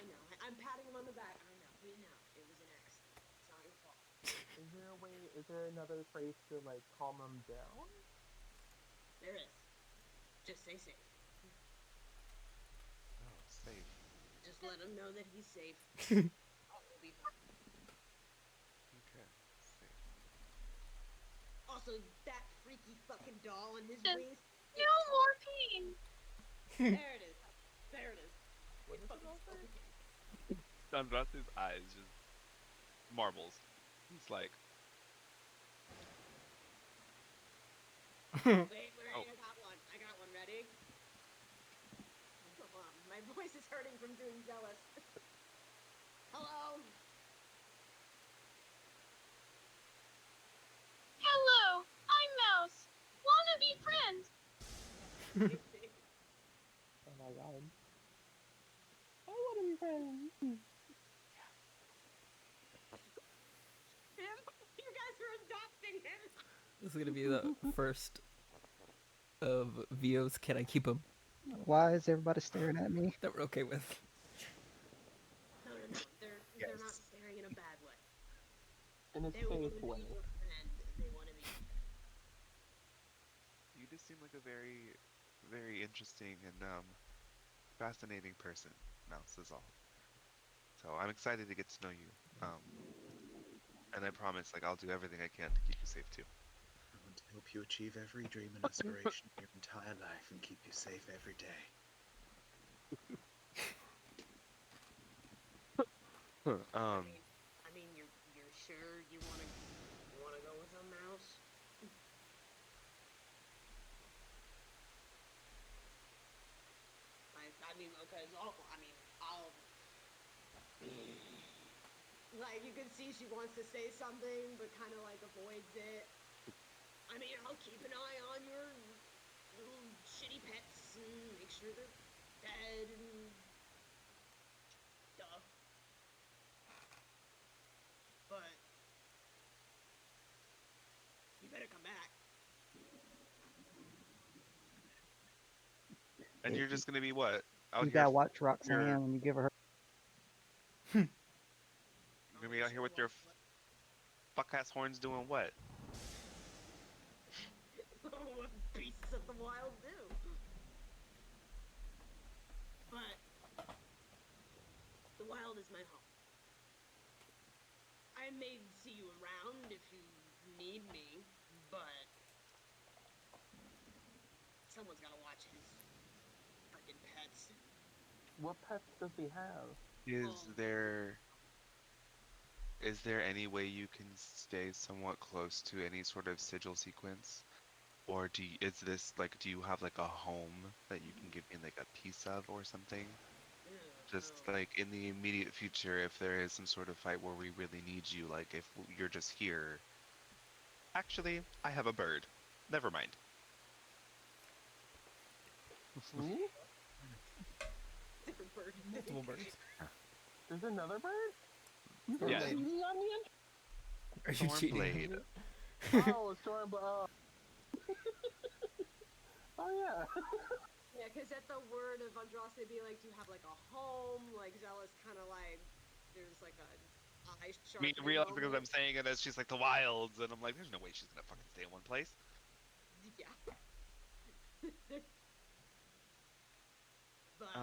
know. I'm patting him on the back. I know. We know. It was an accident. It's not your fault. Is there a way? Is there another phrase to like calm them down? There is. Just say safe. Oh, safe. Just let him know that he's safe. We'll be fine. Okay, safe. Also, that freaky fucking doll in his Just waist. No more pain. There it is. There it is. What It's is it fucking all for? okay. Andraste's eyes just marbles. He's like, Wait, Oh. I got one. I got one. Ready? Hold on. My voice is hurting from doing jealous. Hello? Hello, I'm Mouse. Wanna be friends? Oh my god. I want to be friends. This is gonna be the first of Vio's Can I Keep 'Em Why is everybody staring at me? that we're okay with. No. They're not staring in a bad way. In a They want safe to way. be your friend. They want to be. You just seem like a very, very interesting and fascinating person, Mouse, is all. So I'm excited to get to know you. And I promise, like, I'll do everything I can to keep you safe too. I want to help you achieve every dream and aspiration of your entire life and keep you safe every day. I mean, you're sure you wanna go with a mouse? I mean, okay, I'll. Like, you can see she wants to say something, but kind of like avoids it. I mean, I'll keep an eye on your little shitty pets and make sure they're fed and stuff. But you better come back. And you're just gonna be what? Out You here? gotta watch Roxanne when you give her. You're gonna be out here with your fuck ass horns doing what? What beasts of the wild do. But the wild is my home. I may see you around if you need me, but someone's gotta watch his freaking pets. What pets does he have? Is there any way you can stay somewhat close to any sort of sigil sequence? Or do you have like a home that you can give me like a piece of or something? Just like in the immediate future, if there is some sort of fight where we really need you, like if you're just here. Actually, I have a bird. Never mind. Different bird. Multiple birds. There's another bird? You Yeah. got cheating on me? Are you cheating? Stormblade. Oh, a Stormblade. Oh yeah. Yeah, because at the word of Andraste, it'd be like, do you have like a home? Like Zealous kind of like, there's like a eye I mean, sharpening real because I'm moment. saying it as she's like the wilds, and I'm like, there's no way she's gonna fucking stay in one place. Yeah. But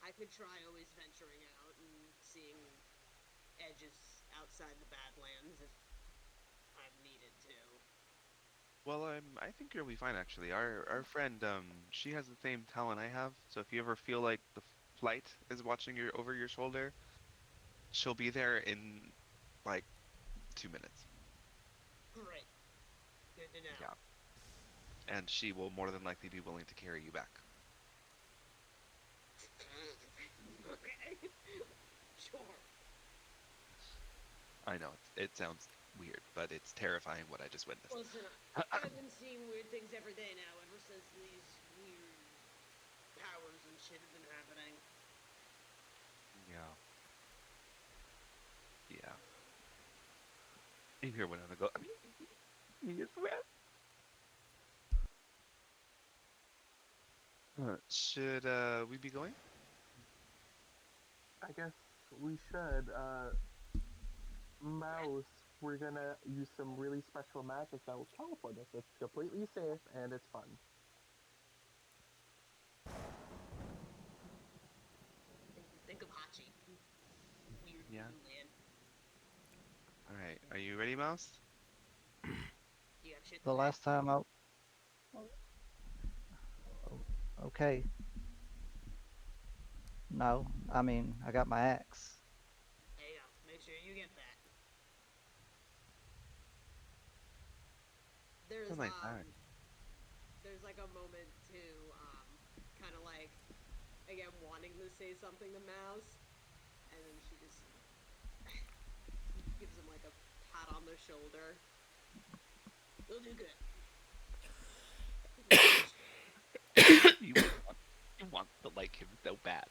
I could try always venturing out and seeing edges outside the Badlands if I'm needed to. Well, I think you'll be fine actually. Our friend, she has the same talent I have. So if you ever feel like the flight is watching over your shoulder, she'll be there in like 2 minutes. Great. Good to know. Yeah. And she will more than likely be willing to carry you back. Okay. Sure. I know it sounds weird, but it's terrifying what I just witnessed. Listen, I've been seeing weird things every day now, ever since these weird powers and shit have been happening. Yeah. Yeah. You hear when I go. I mean, you swear. Should we be going? I guess we should. Mouse, we're gonna use some really special magic that will teleport us. It's completely safe and it's fun. Think of Hachi. Weird Yeah. new land. All right. Are you ready, Mouse? You have shit to The say? last time I. Okay. No, I mean, I got my axe. There you go. Make sure you get that. There's Oh my God. there's like a moment too, kind of like again wanting to say something to Mouse, and then she just gives him like a pat on the shoulder. You'll do good. You want to like him so bad.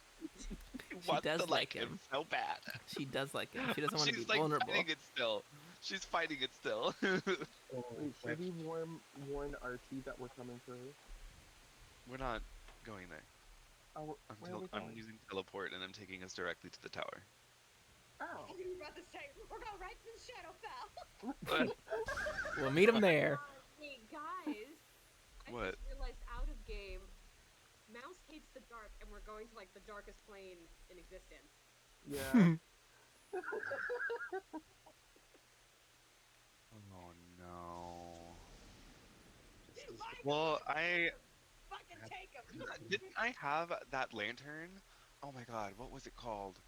You She want does to like him him. so bad. She does like him. She doesn't want to She's be like vulnerable. fighting it still. She's fighting it still. Wait, should we warn Archie that we're coming through? We're not going there. Oh, where are we I'm going? using teleport and I'm taking us directly to the tower. Oh. You were about to say, we're going right to the Shadowfell. We'll meet him there. Wait, guys. I What? just realized out of game, Mouse hates the dark, and we're going to like the darkest plane in existence. Yeah. Oh no. Well, Fucking take him. didn't I have that lantern? Oh my god, what was it called?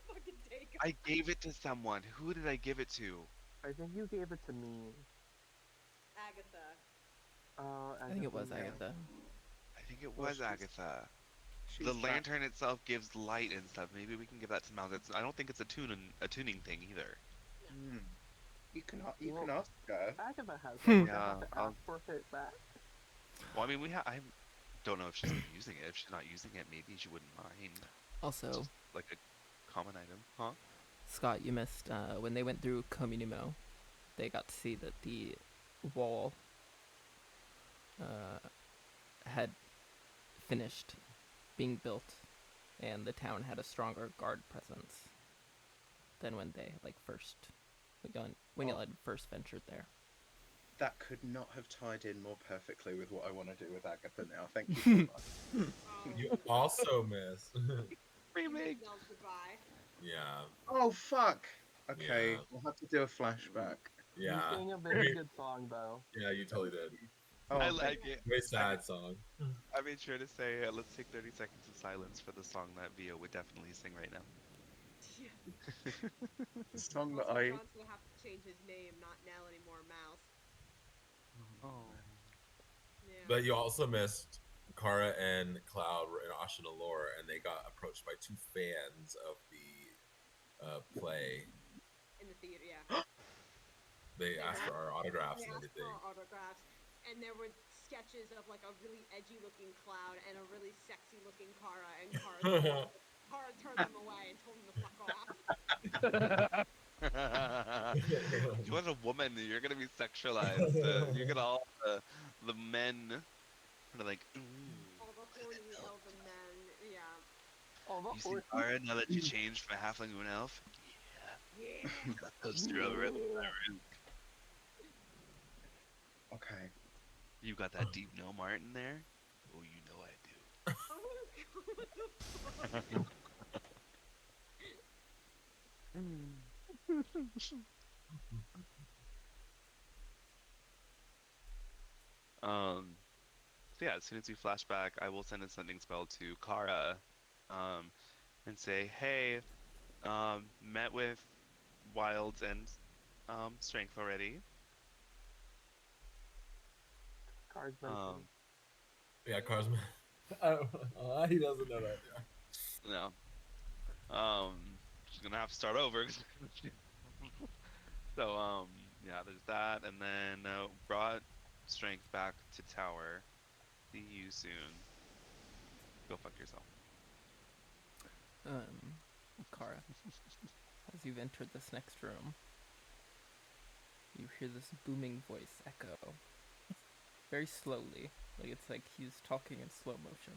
Fucking take him. I gave it to someone. Who did I give it to? I think you gave it to me. Agatha. I think it was yeah. Agatha. I think it Well, was she's- Agatha. She's The back. lantern itself gives light and stuff. Maybe we can give that to Mouse. I don't think it's a tuning thing either. Hmm. You can Well, ask her. Agatha has Hmm. it. We're Yeah, gonna have to I'll- ask for it back. Well, I mean, I don't know if she's been using it. If she's not using it, maybe she wouldn't mind. Also, Like a common item, huh? Scott, you missed when they went through Kominimo, they got to see that the wall had finished being built, and the town had a stronger guard presence than when they when y'all had first ventured there. That could not have tied in more perfectly with what I want to do with Agatha now. Thank you so much. You also miss. Remake. Nell's goodbye. Yeah. Oh, fuck! Okay, Yeah. we'll have to do a flashback. Yeah. You sang a very good song, though. Yeah, you totally did. Oh, I thank- like it. Very sad song. I made sure to say, let's take 30 seconds of silence for the song that Vio would definitely sing right now. the song that Also, I... John's gonna have to change his name, not Nell anymore, Mouse. Oh. Yeah. But you also missed Kara and Cloud were in Ashina Lore, and they got approached by two fans of the play. In the theater, yeah. They asked for our autographs They and asked for everything. our autographs, and there were sketches of like a really edgy looking Cloud and a really sexy looking Kara, and Kara turned them away and told them to fuck off. You as a woman, you're gonna be sexualized. You're gonna all the men are like, All the horny elven men, yeah. Oh, you see, Kara, now that you changed from a halfling to an elf, Yeah. post you over at the room. Okay. You got that deep gnome art in there? Oh, you know I do. Oh god, what the fuck? So yeah, as soon as we flash back, I will send a sending spell to Kara, and say, hey, met with Wilds and Strength already. Cards mentioned. Yeah, Carsman. He doesn't know that. Yeah. No. She's gonna have to start over. So, yeah, there's that, and then brought Strength back to tower. See you soon. Go fuck yourself. Kara, as you've entered this next room, you hear this booming voice echo. Very slowly, it's like he's talking in slow motion.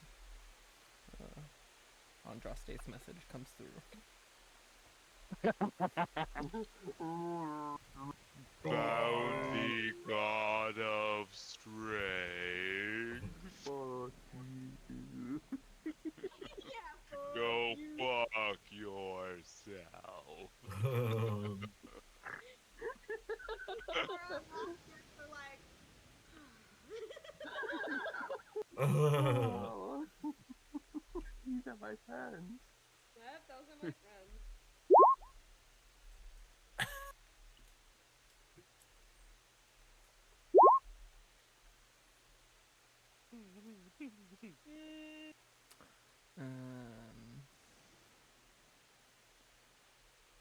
Andraste's message comes through. Bounty God of Strength. Yeah, Go fuck yourself. We're like, Oh. These are my friends. yep, those are my friends.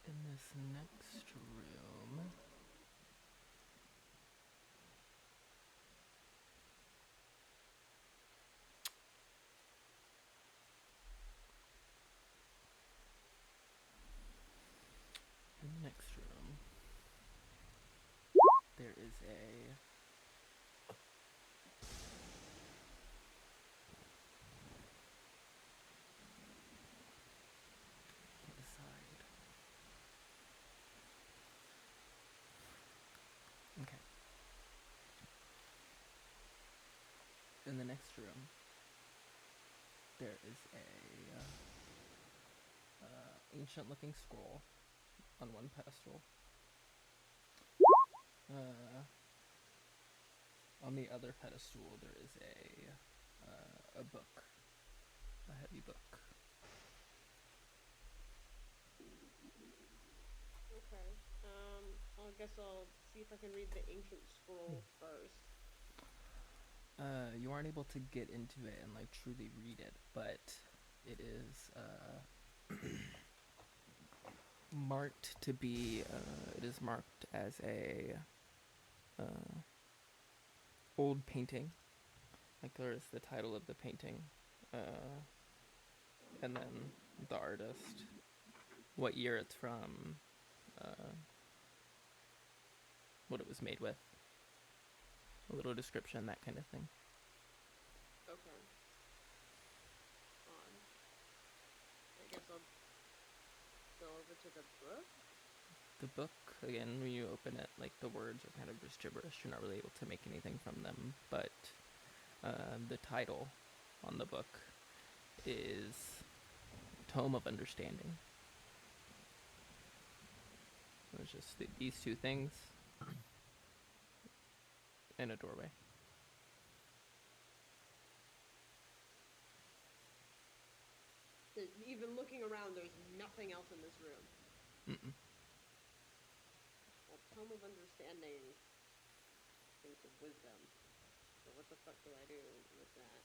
In this next room, a decide. Okay. In the next room, there is a ancient-looking scroll on one pedestal. On the other pedestal, there is a book, a heavy book. Okay. I guess I'll see if I can read the ancient scroll first. You aren't able to get into it and like truly read it, but it is marked to be. It is marked as a old painting. Like there is the title of the painting, and then the artist, what year it's from, what it was made with, a little description, that kind of thing. Okay. I guess I'll go over to the book. The book, again, when you open it, like the words are kind of just gibberish. You're not really able to make anything from them, but the title on the book is Tome of Understanding. There's just these two things in a doorway. Even looking around, there's nothing else in this room. Mm-mm. Well, Tome of Understanding into wisdom. So what the fuck do I do with that?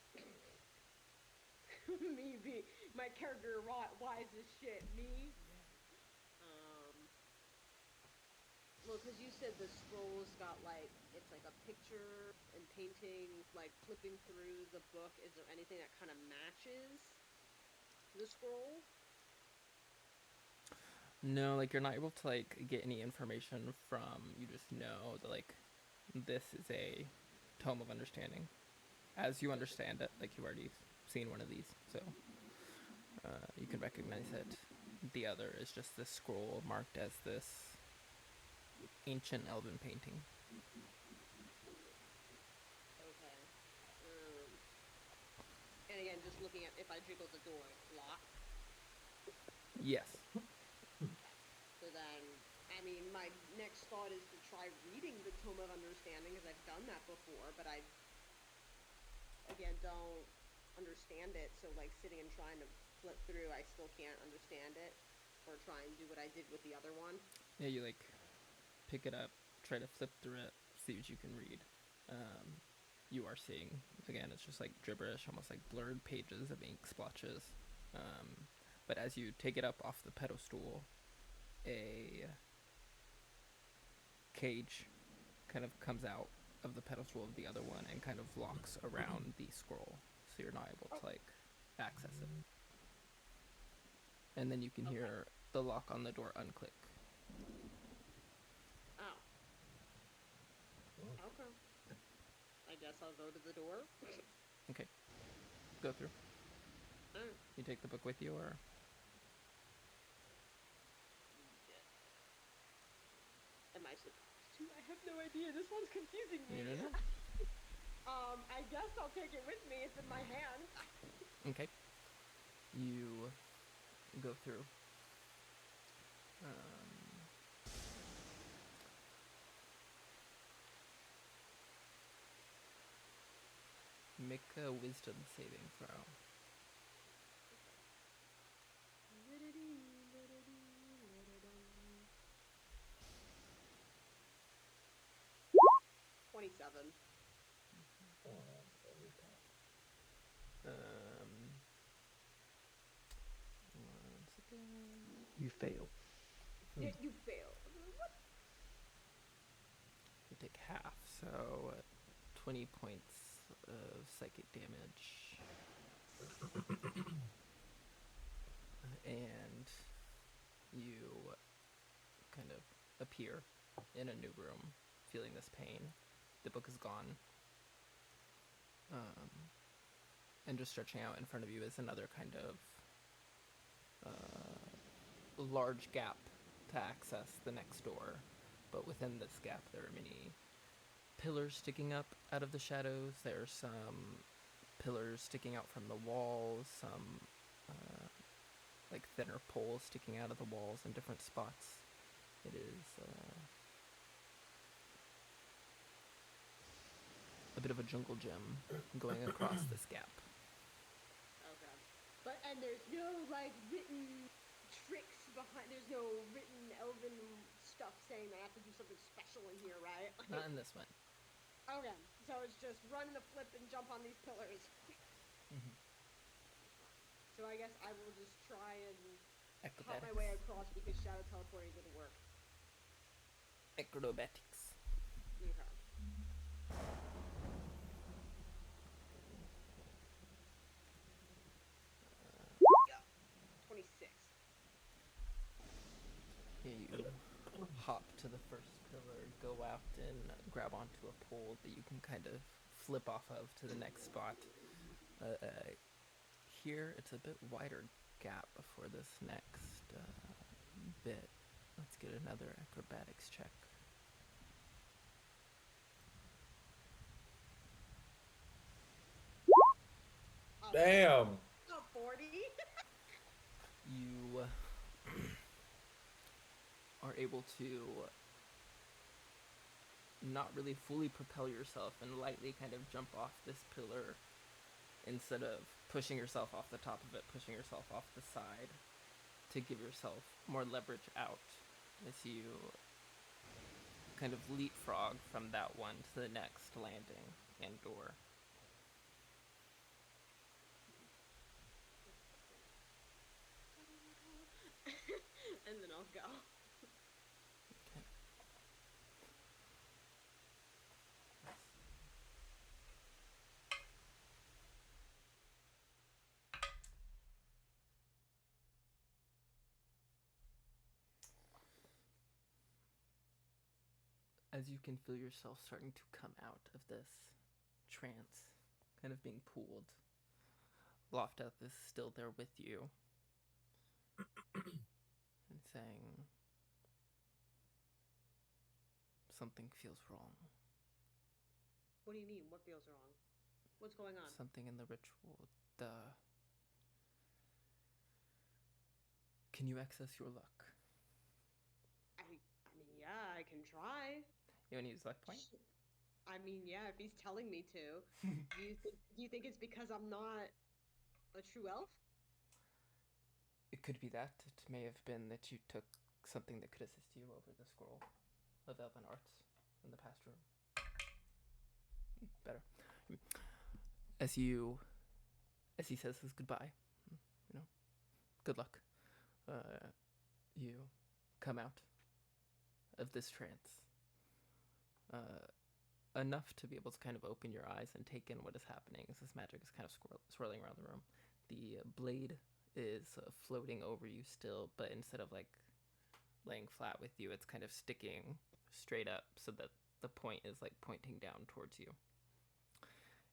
My character wise as shit. Me? Well, because you said the scroll's got like, it's like a picture and painting, like flipping through the book. Is there anything that kind of matches the scroll? No, like you're not able to like get any information from. You just know that like this is a Tome of Understanding, as you understand it. Like you've already seen one of these, so you can recognize it. The other is just this scroll marked as this ancient elven painting. Okay. And again, just looking at if I jiggle the door, it's locked. Yes. So then, I mean, my next thought is to try reading the Tome of Understanding, because I've done that before, but I, again, don't understand it, so, like, sitting and trying to flip through, I still can't understand it, or try and do what I did with the other one. Yeah, you, like, pick it up, try to flip through it, see what you can read. You are seeing, again, it's just, like, gibberish, almost like blurred pages of ink splotches. But as you take it up off the pedestal, a cage kind of comes out of the pedestal of the other one and kind of locks around the scroll, so you're not able to like access it. And then you can hear the lock on the door unclick. Oh. Okay. I guess I'll go to the door. Okay. Go through. Mm. You take the book with you, or? Am I supposed to? I have no idea. This one's confusing me. You don't know? I guess I'll take it with me. It's in my hand. Okay. You go through. Make a wisdom saving throw. 27. Once again. You fail. Yeah, you fail. What? You take half, so 20 points of psychic damage. And you kind of appear in a new room, feeling this pain. The book is gone. And just stretching out in front of you is another kind of large gap to access the next door. But within this gap, there are many pillars sticking up out of the shadows. There are some pillars sticking out from the walls, some like thinner poles sticking out of the walls in different spots. It is a bit of a jungle gym going across this gap. Okay. But, and there's no, like, written tricks behind, there's no written elven stuff saying I have to do something special in here, right? Like, Not in this one. okay, so it's just run the flip and jump on these pillars. So I guess I will just try and hop my way across because shadow teleporting didn't work. Acrobatics. Okay. Yeah. 26. You hop to the first pillar, go out and grab onto a pole that you can kind of flip off of to the next spot. Here, it's a bit wider gap before this next bit. Let's get another acrobatics check. Damn! Oh, 40? You are able to not really fully propel yourself and lightly kind of jump off this pillar instead of pushing yourself off the top of it, pushing yourself off the side to give yourself more leverage out as you kind of leapfrog from that one to the next landing and door. And then I'll go. Okay. As you can feel yourself starting to come out of this trance, kind of being pulled, Loftup is still there with you and saying, something feels wrong. What do you mean? What feels wrong? What's going on? Something in the ritual. Can you access your luck? I mean, yeah, I can try. You want to use luck point? I mean, yeah, if he's telling me to. Do you think it's because I'm not a true elf? It could be that. It may have been that you took something that could assist you over the scroll of Elven Arts in the past room. Better. As he says his goodbye, good luck. You come out of this trance. Enough to be able to kind of open your eyes and take in what is happening as this magic is kind of swirling around the room. The blade is floating over you still, but instead of like laying flat with you, it's kind of sticking straight up so that the point is like pointing down towards you.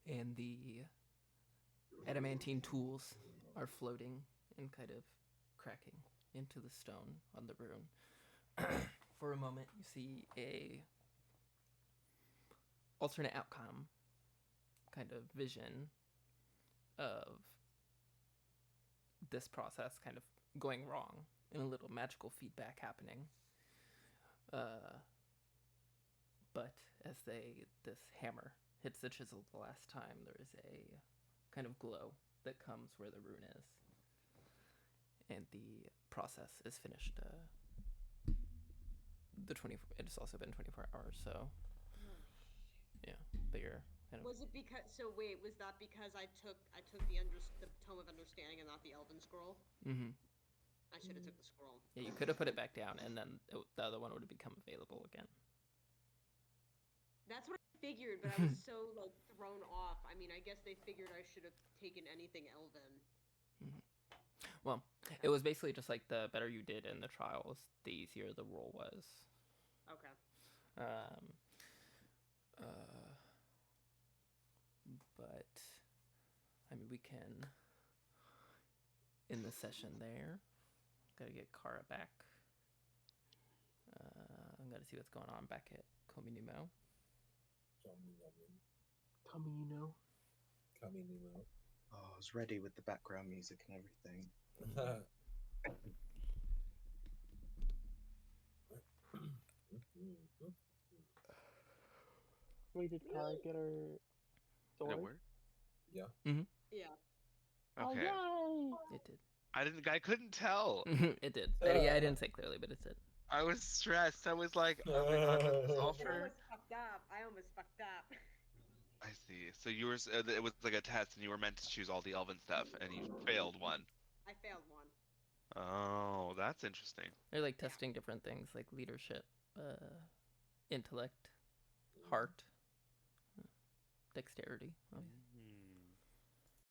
And the adamantine tools are floating and kind of cracking into the stone on the rune. For a moment, you see a alternate outcome kind of vision of this process kind of going wrong and a little magical feedback happening. But as this hammer hits the chisel the last time, there is a kind of glow that comes where the rune is. And the process is finished. It's also been 24 hours, so yeah. But you're kind of. Was it because? So wait, was that because I took the Tome of Understanding and not the Elven Scroll? Mm-hmm. I should have took the scroll. Yeah, you could have put it back down, and then the other one would have become available again. That's what I figured, but I was so like thrown off. I mean, I guess they figured I should have taken anything Elven. Mm-hmm. Well, it was basically just like the better you did in the trials, the easier the roll was. Okay. But I mean, we can in the session there. Gotta get Kara back. Gotta see what's going on back at Kominimo. Camino. Camino. Oh, I was ready with the background music and everything. Wait, did Kara get her Did sword? it work? Yeah. Yeah. Okay. Oh, It did. I couldn't tell. It did. Yeah, I didn't say clearly, but it did. I was stressed. I was like, oh my god, the I sulfur. almost fucked up. I almost fucked up. I see. So you were, it was like a test, and you were meant to choose all the elven stuff, and you failed one. I failed one. Oh, that's interesting. They're like testing different things, like leadership, intellect, heart, dexterity. Obviously.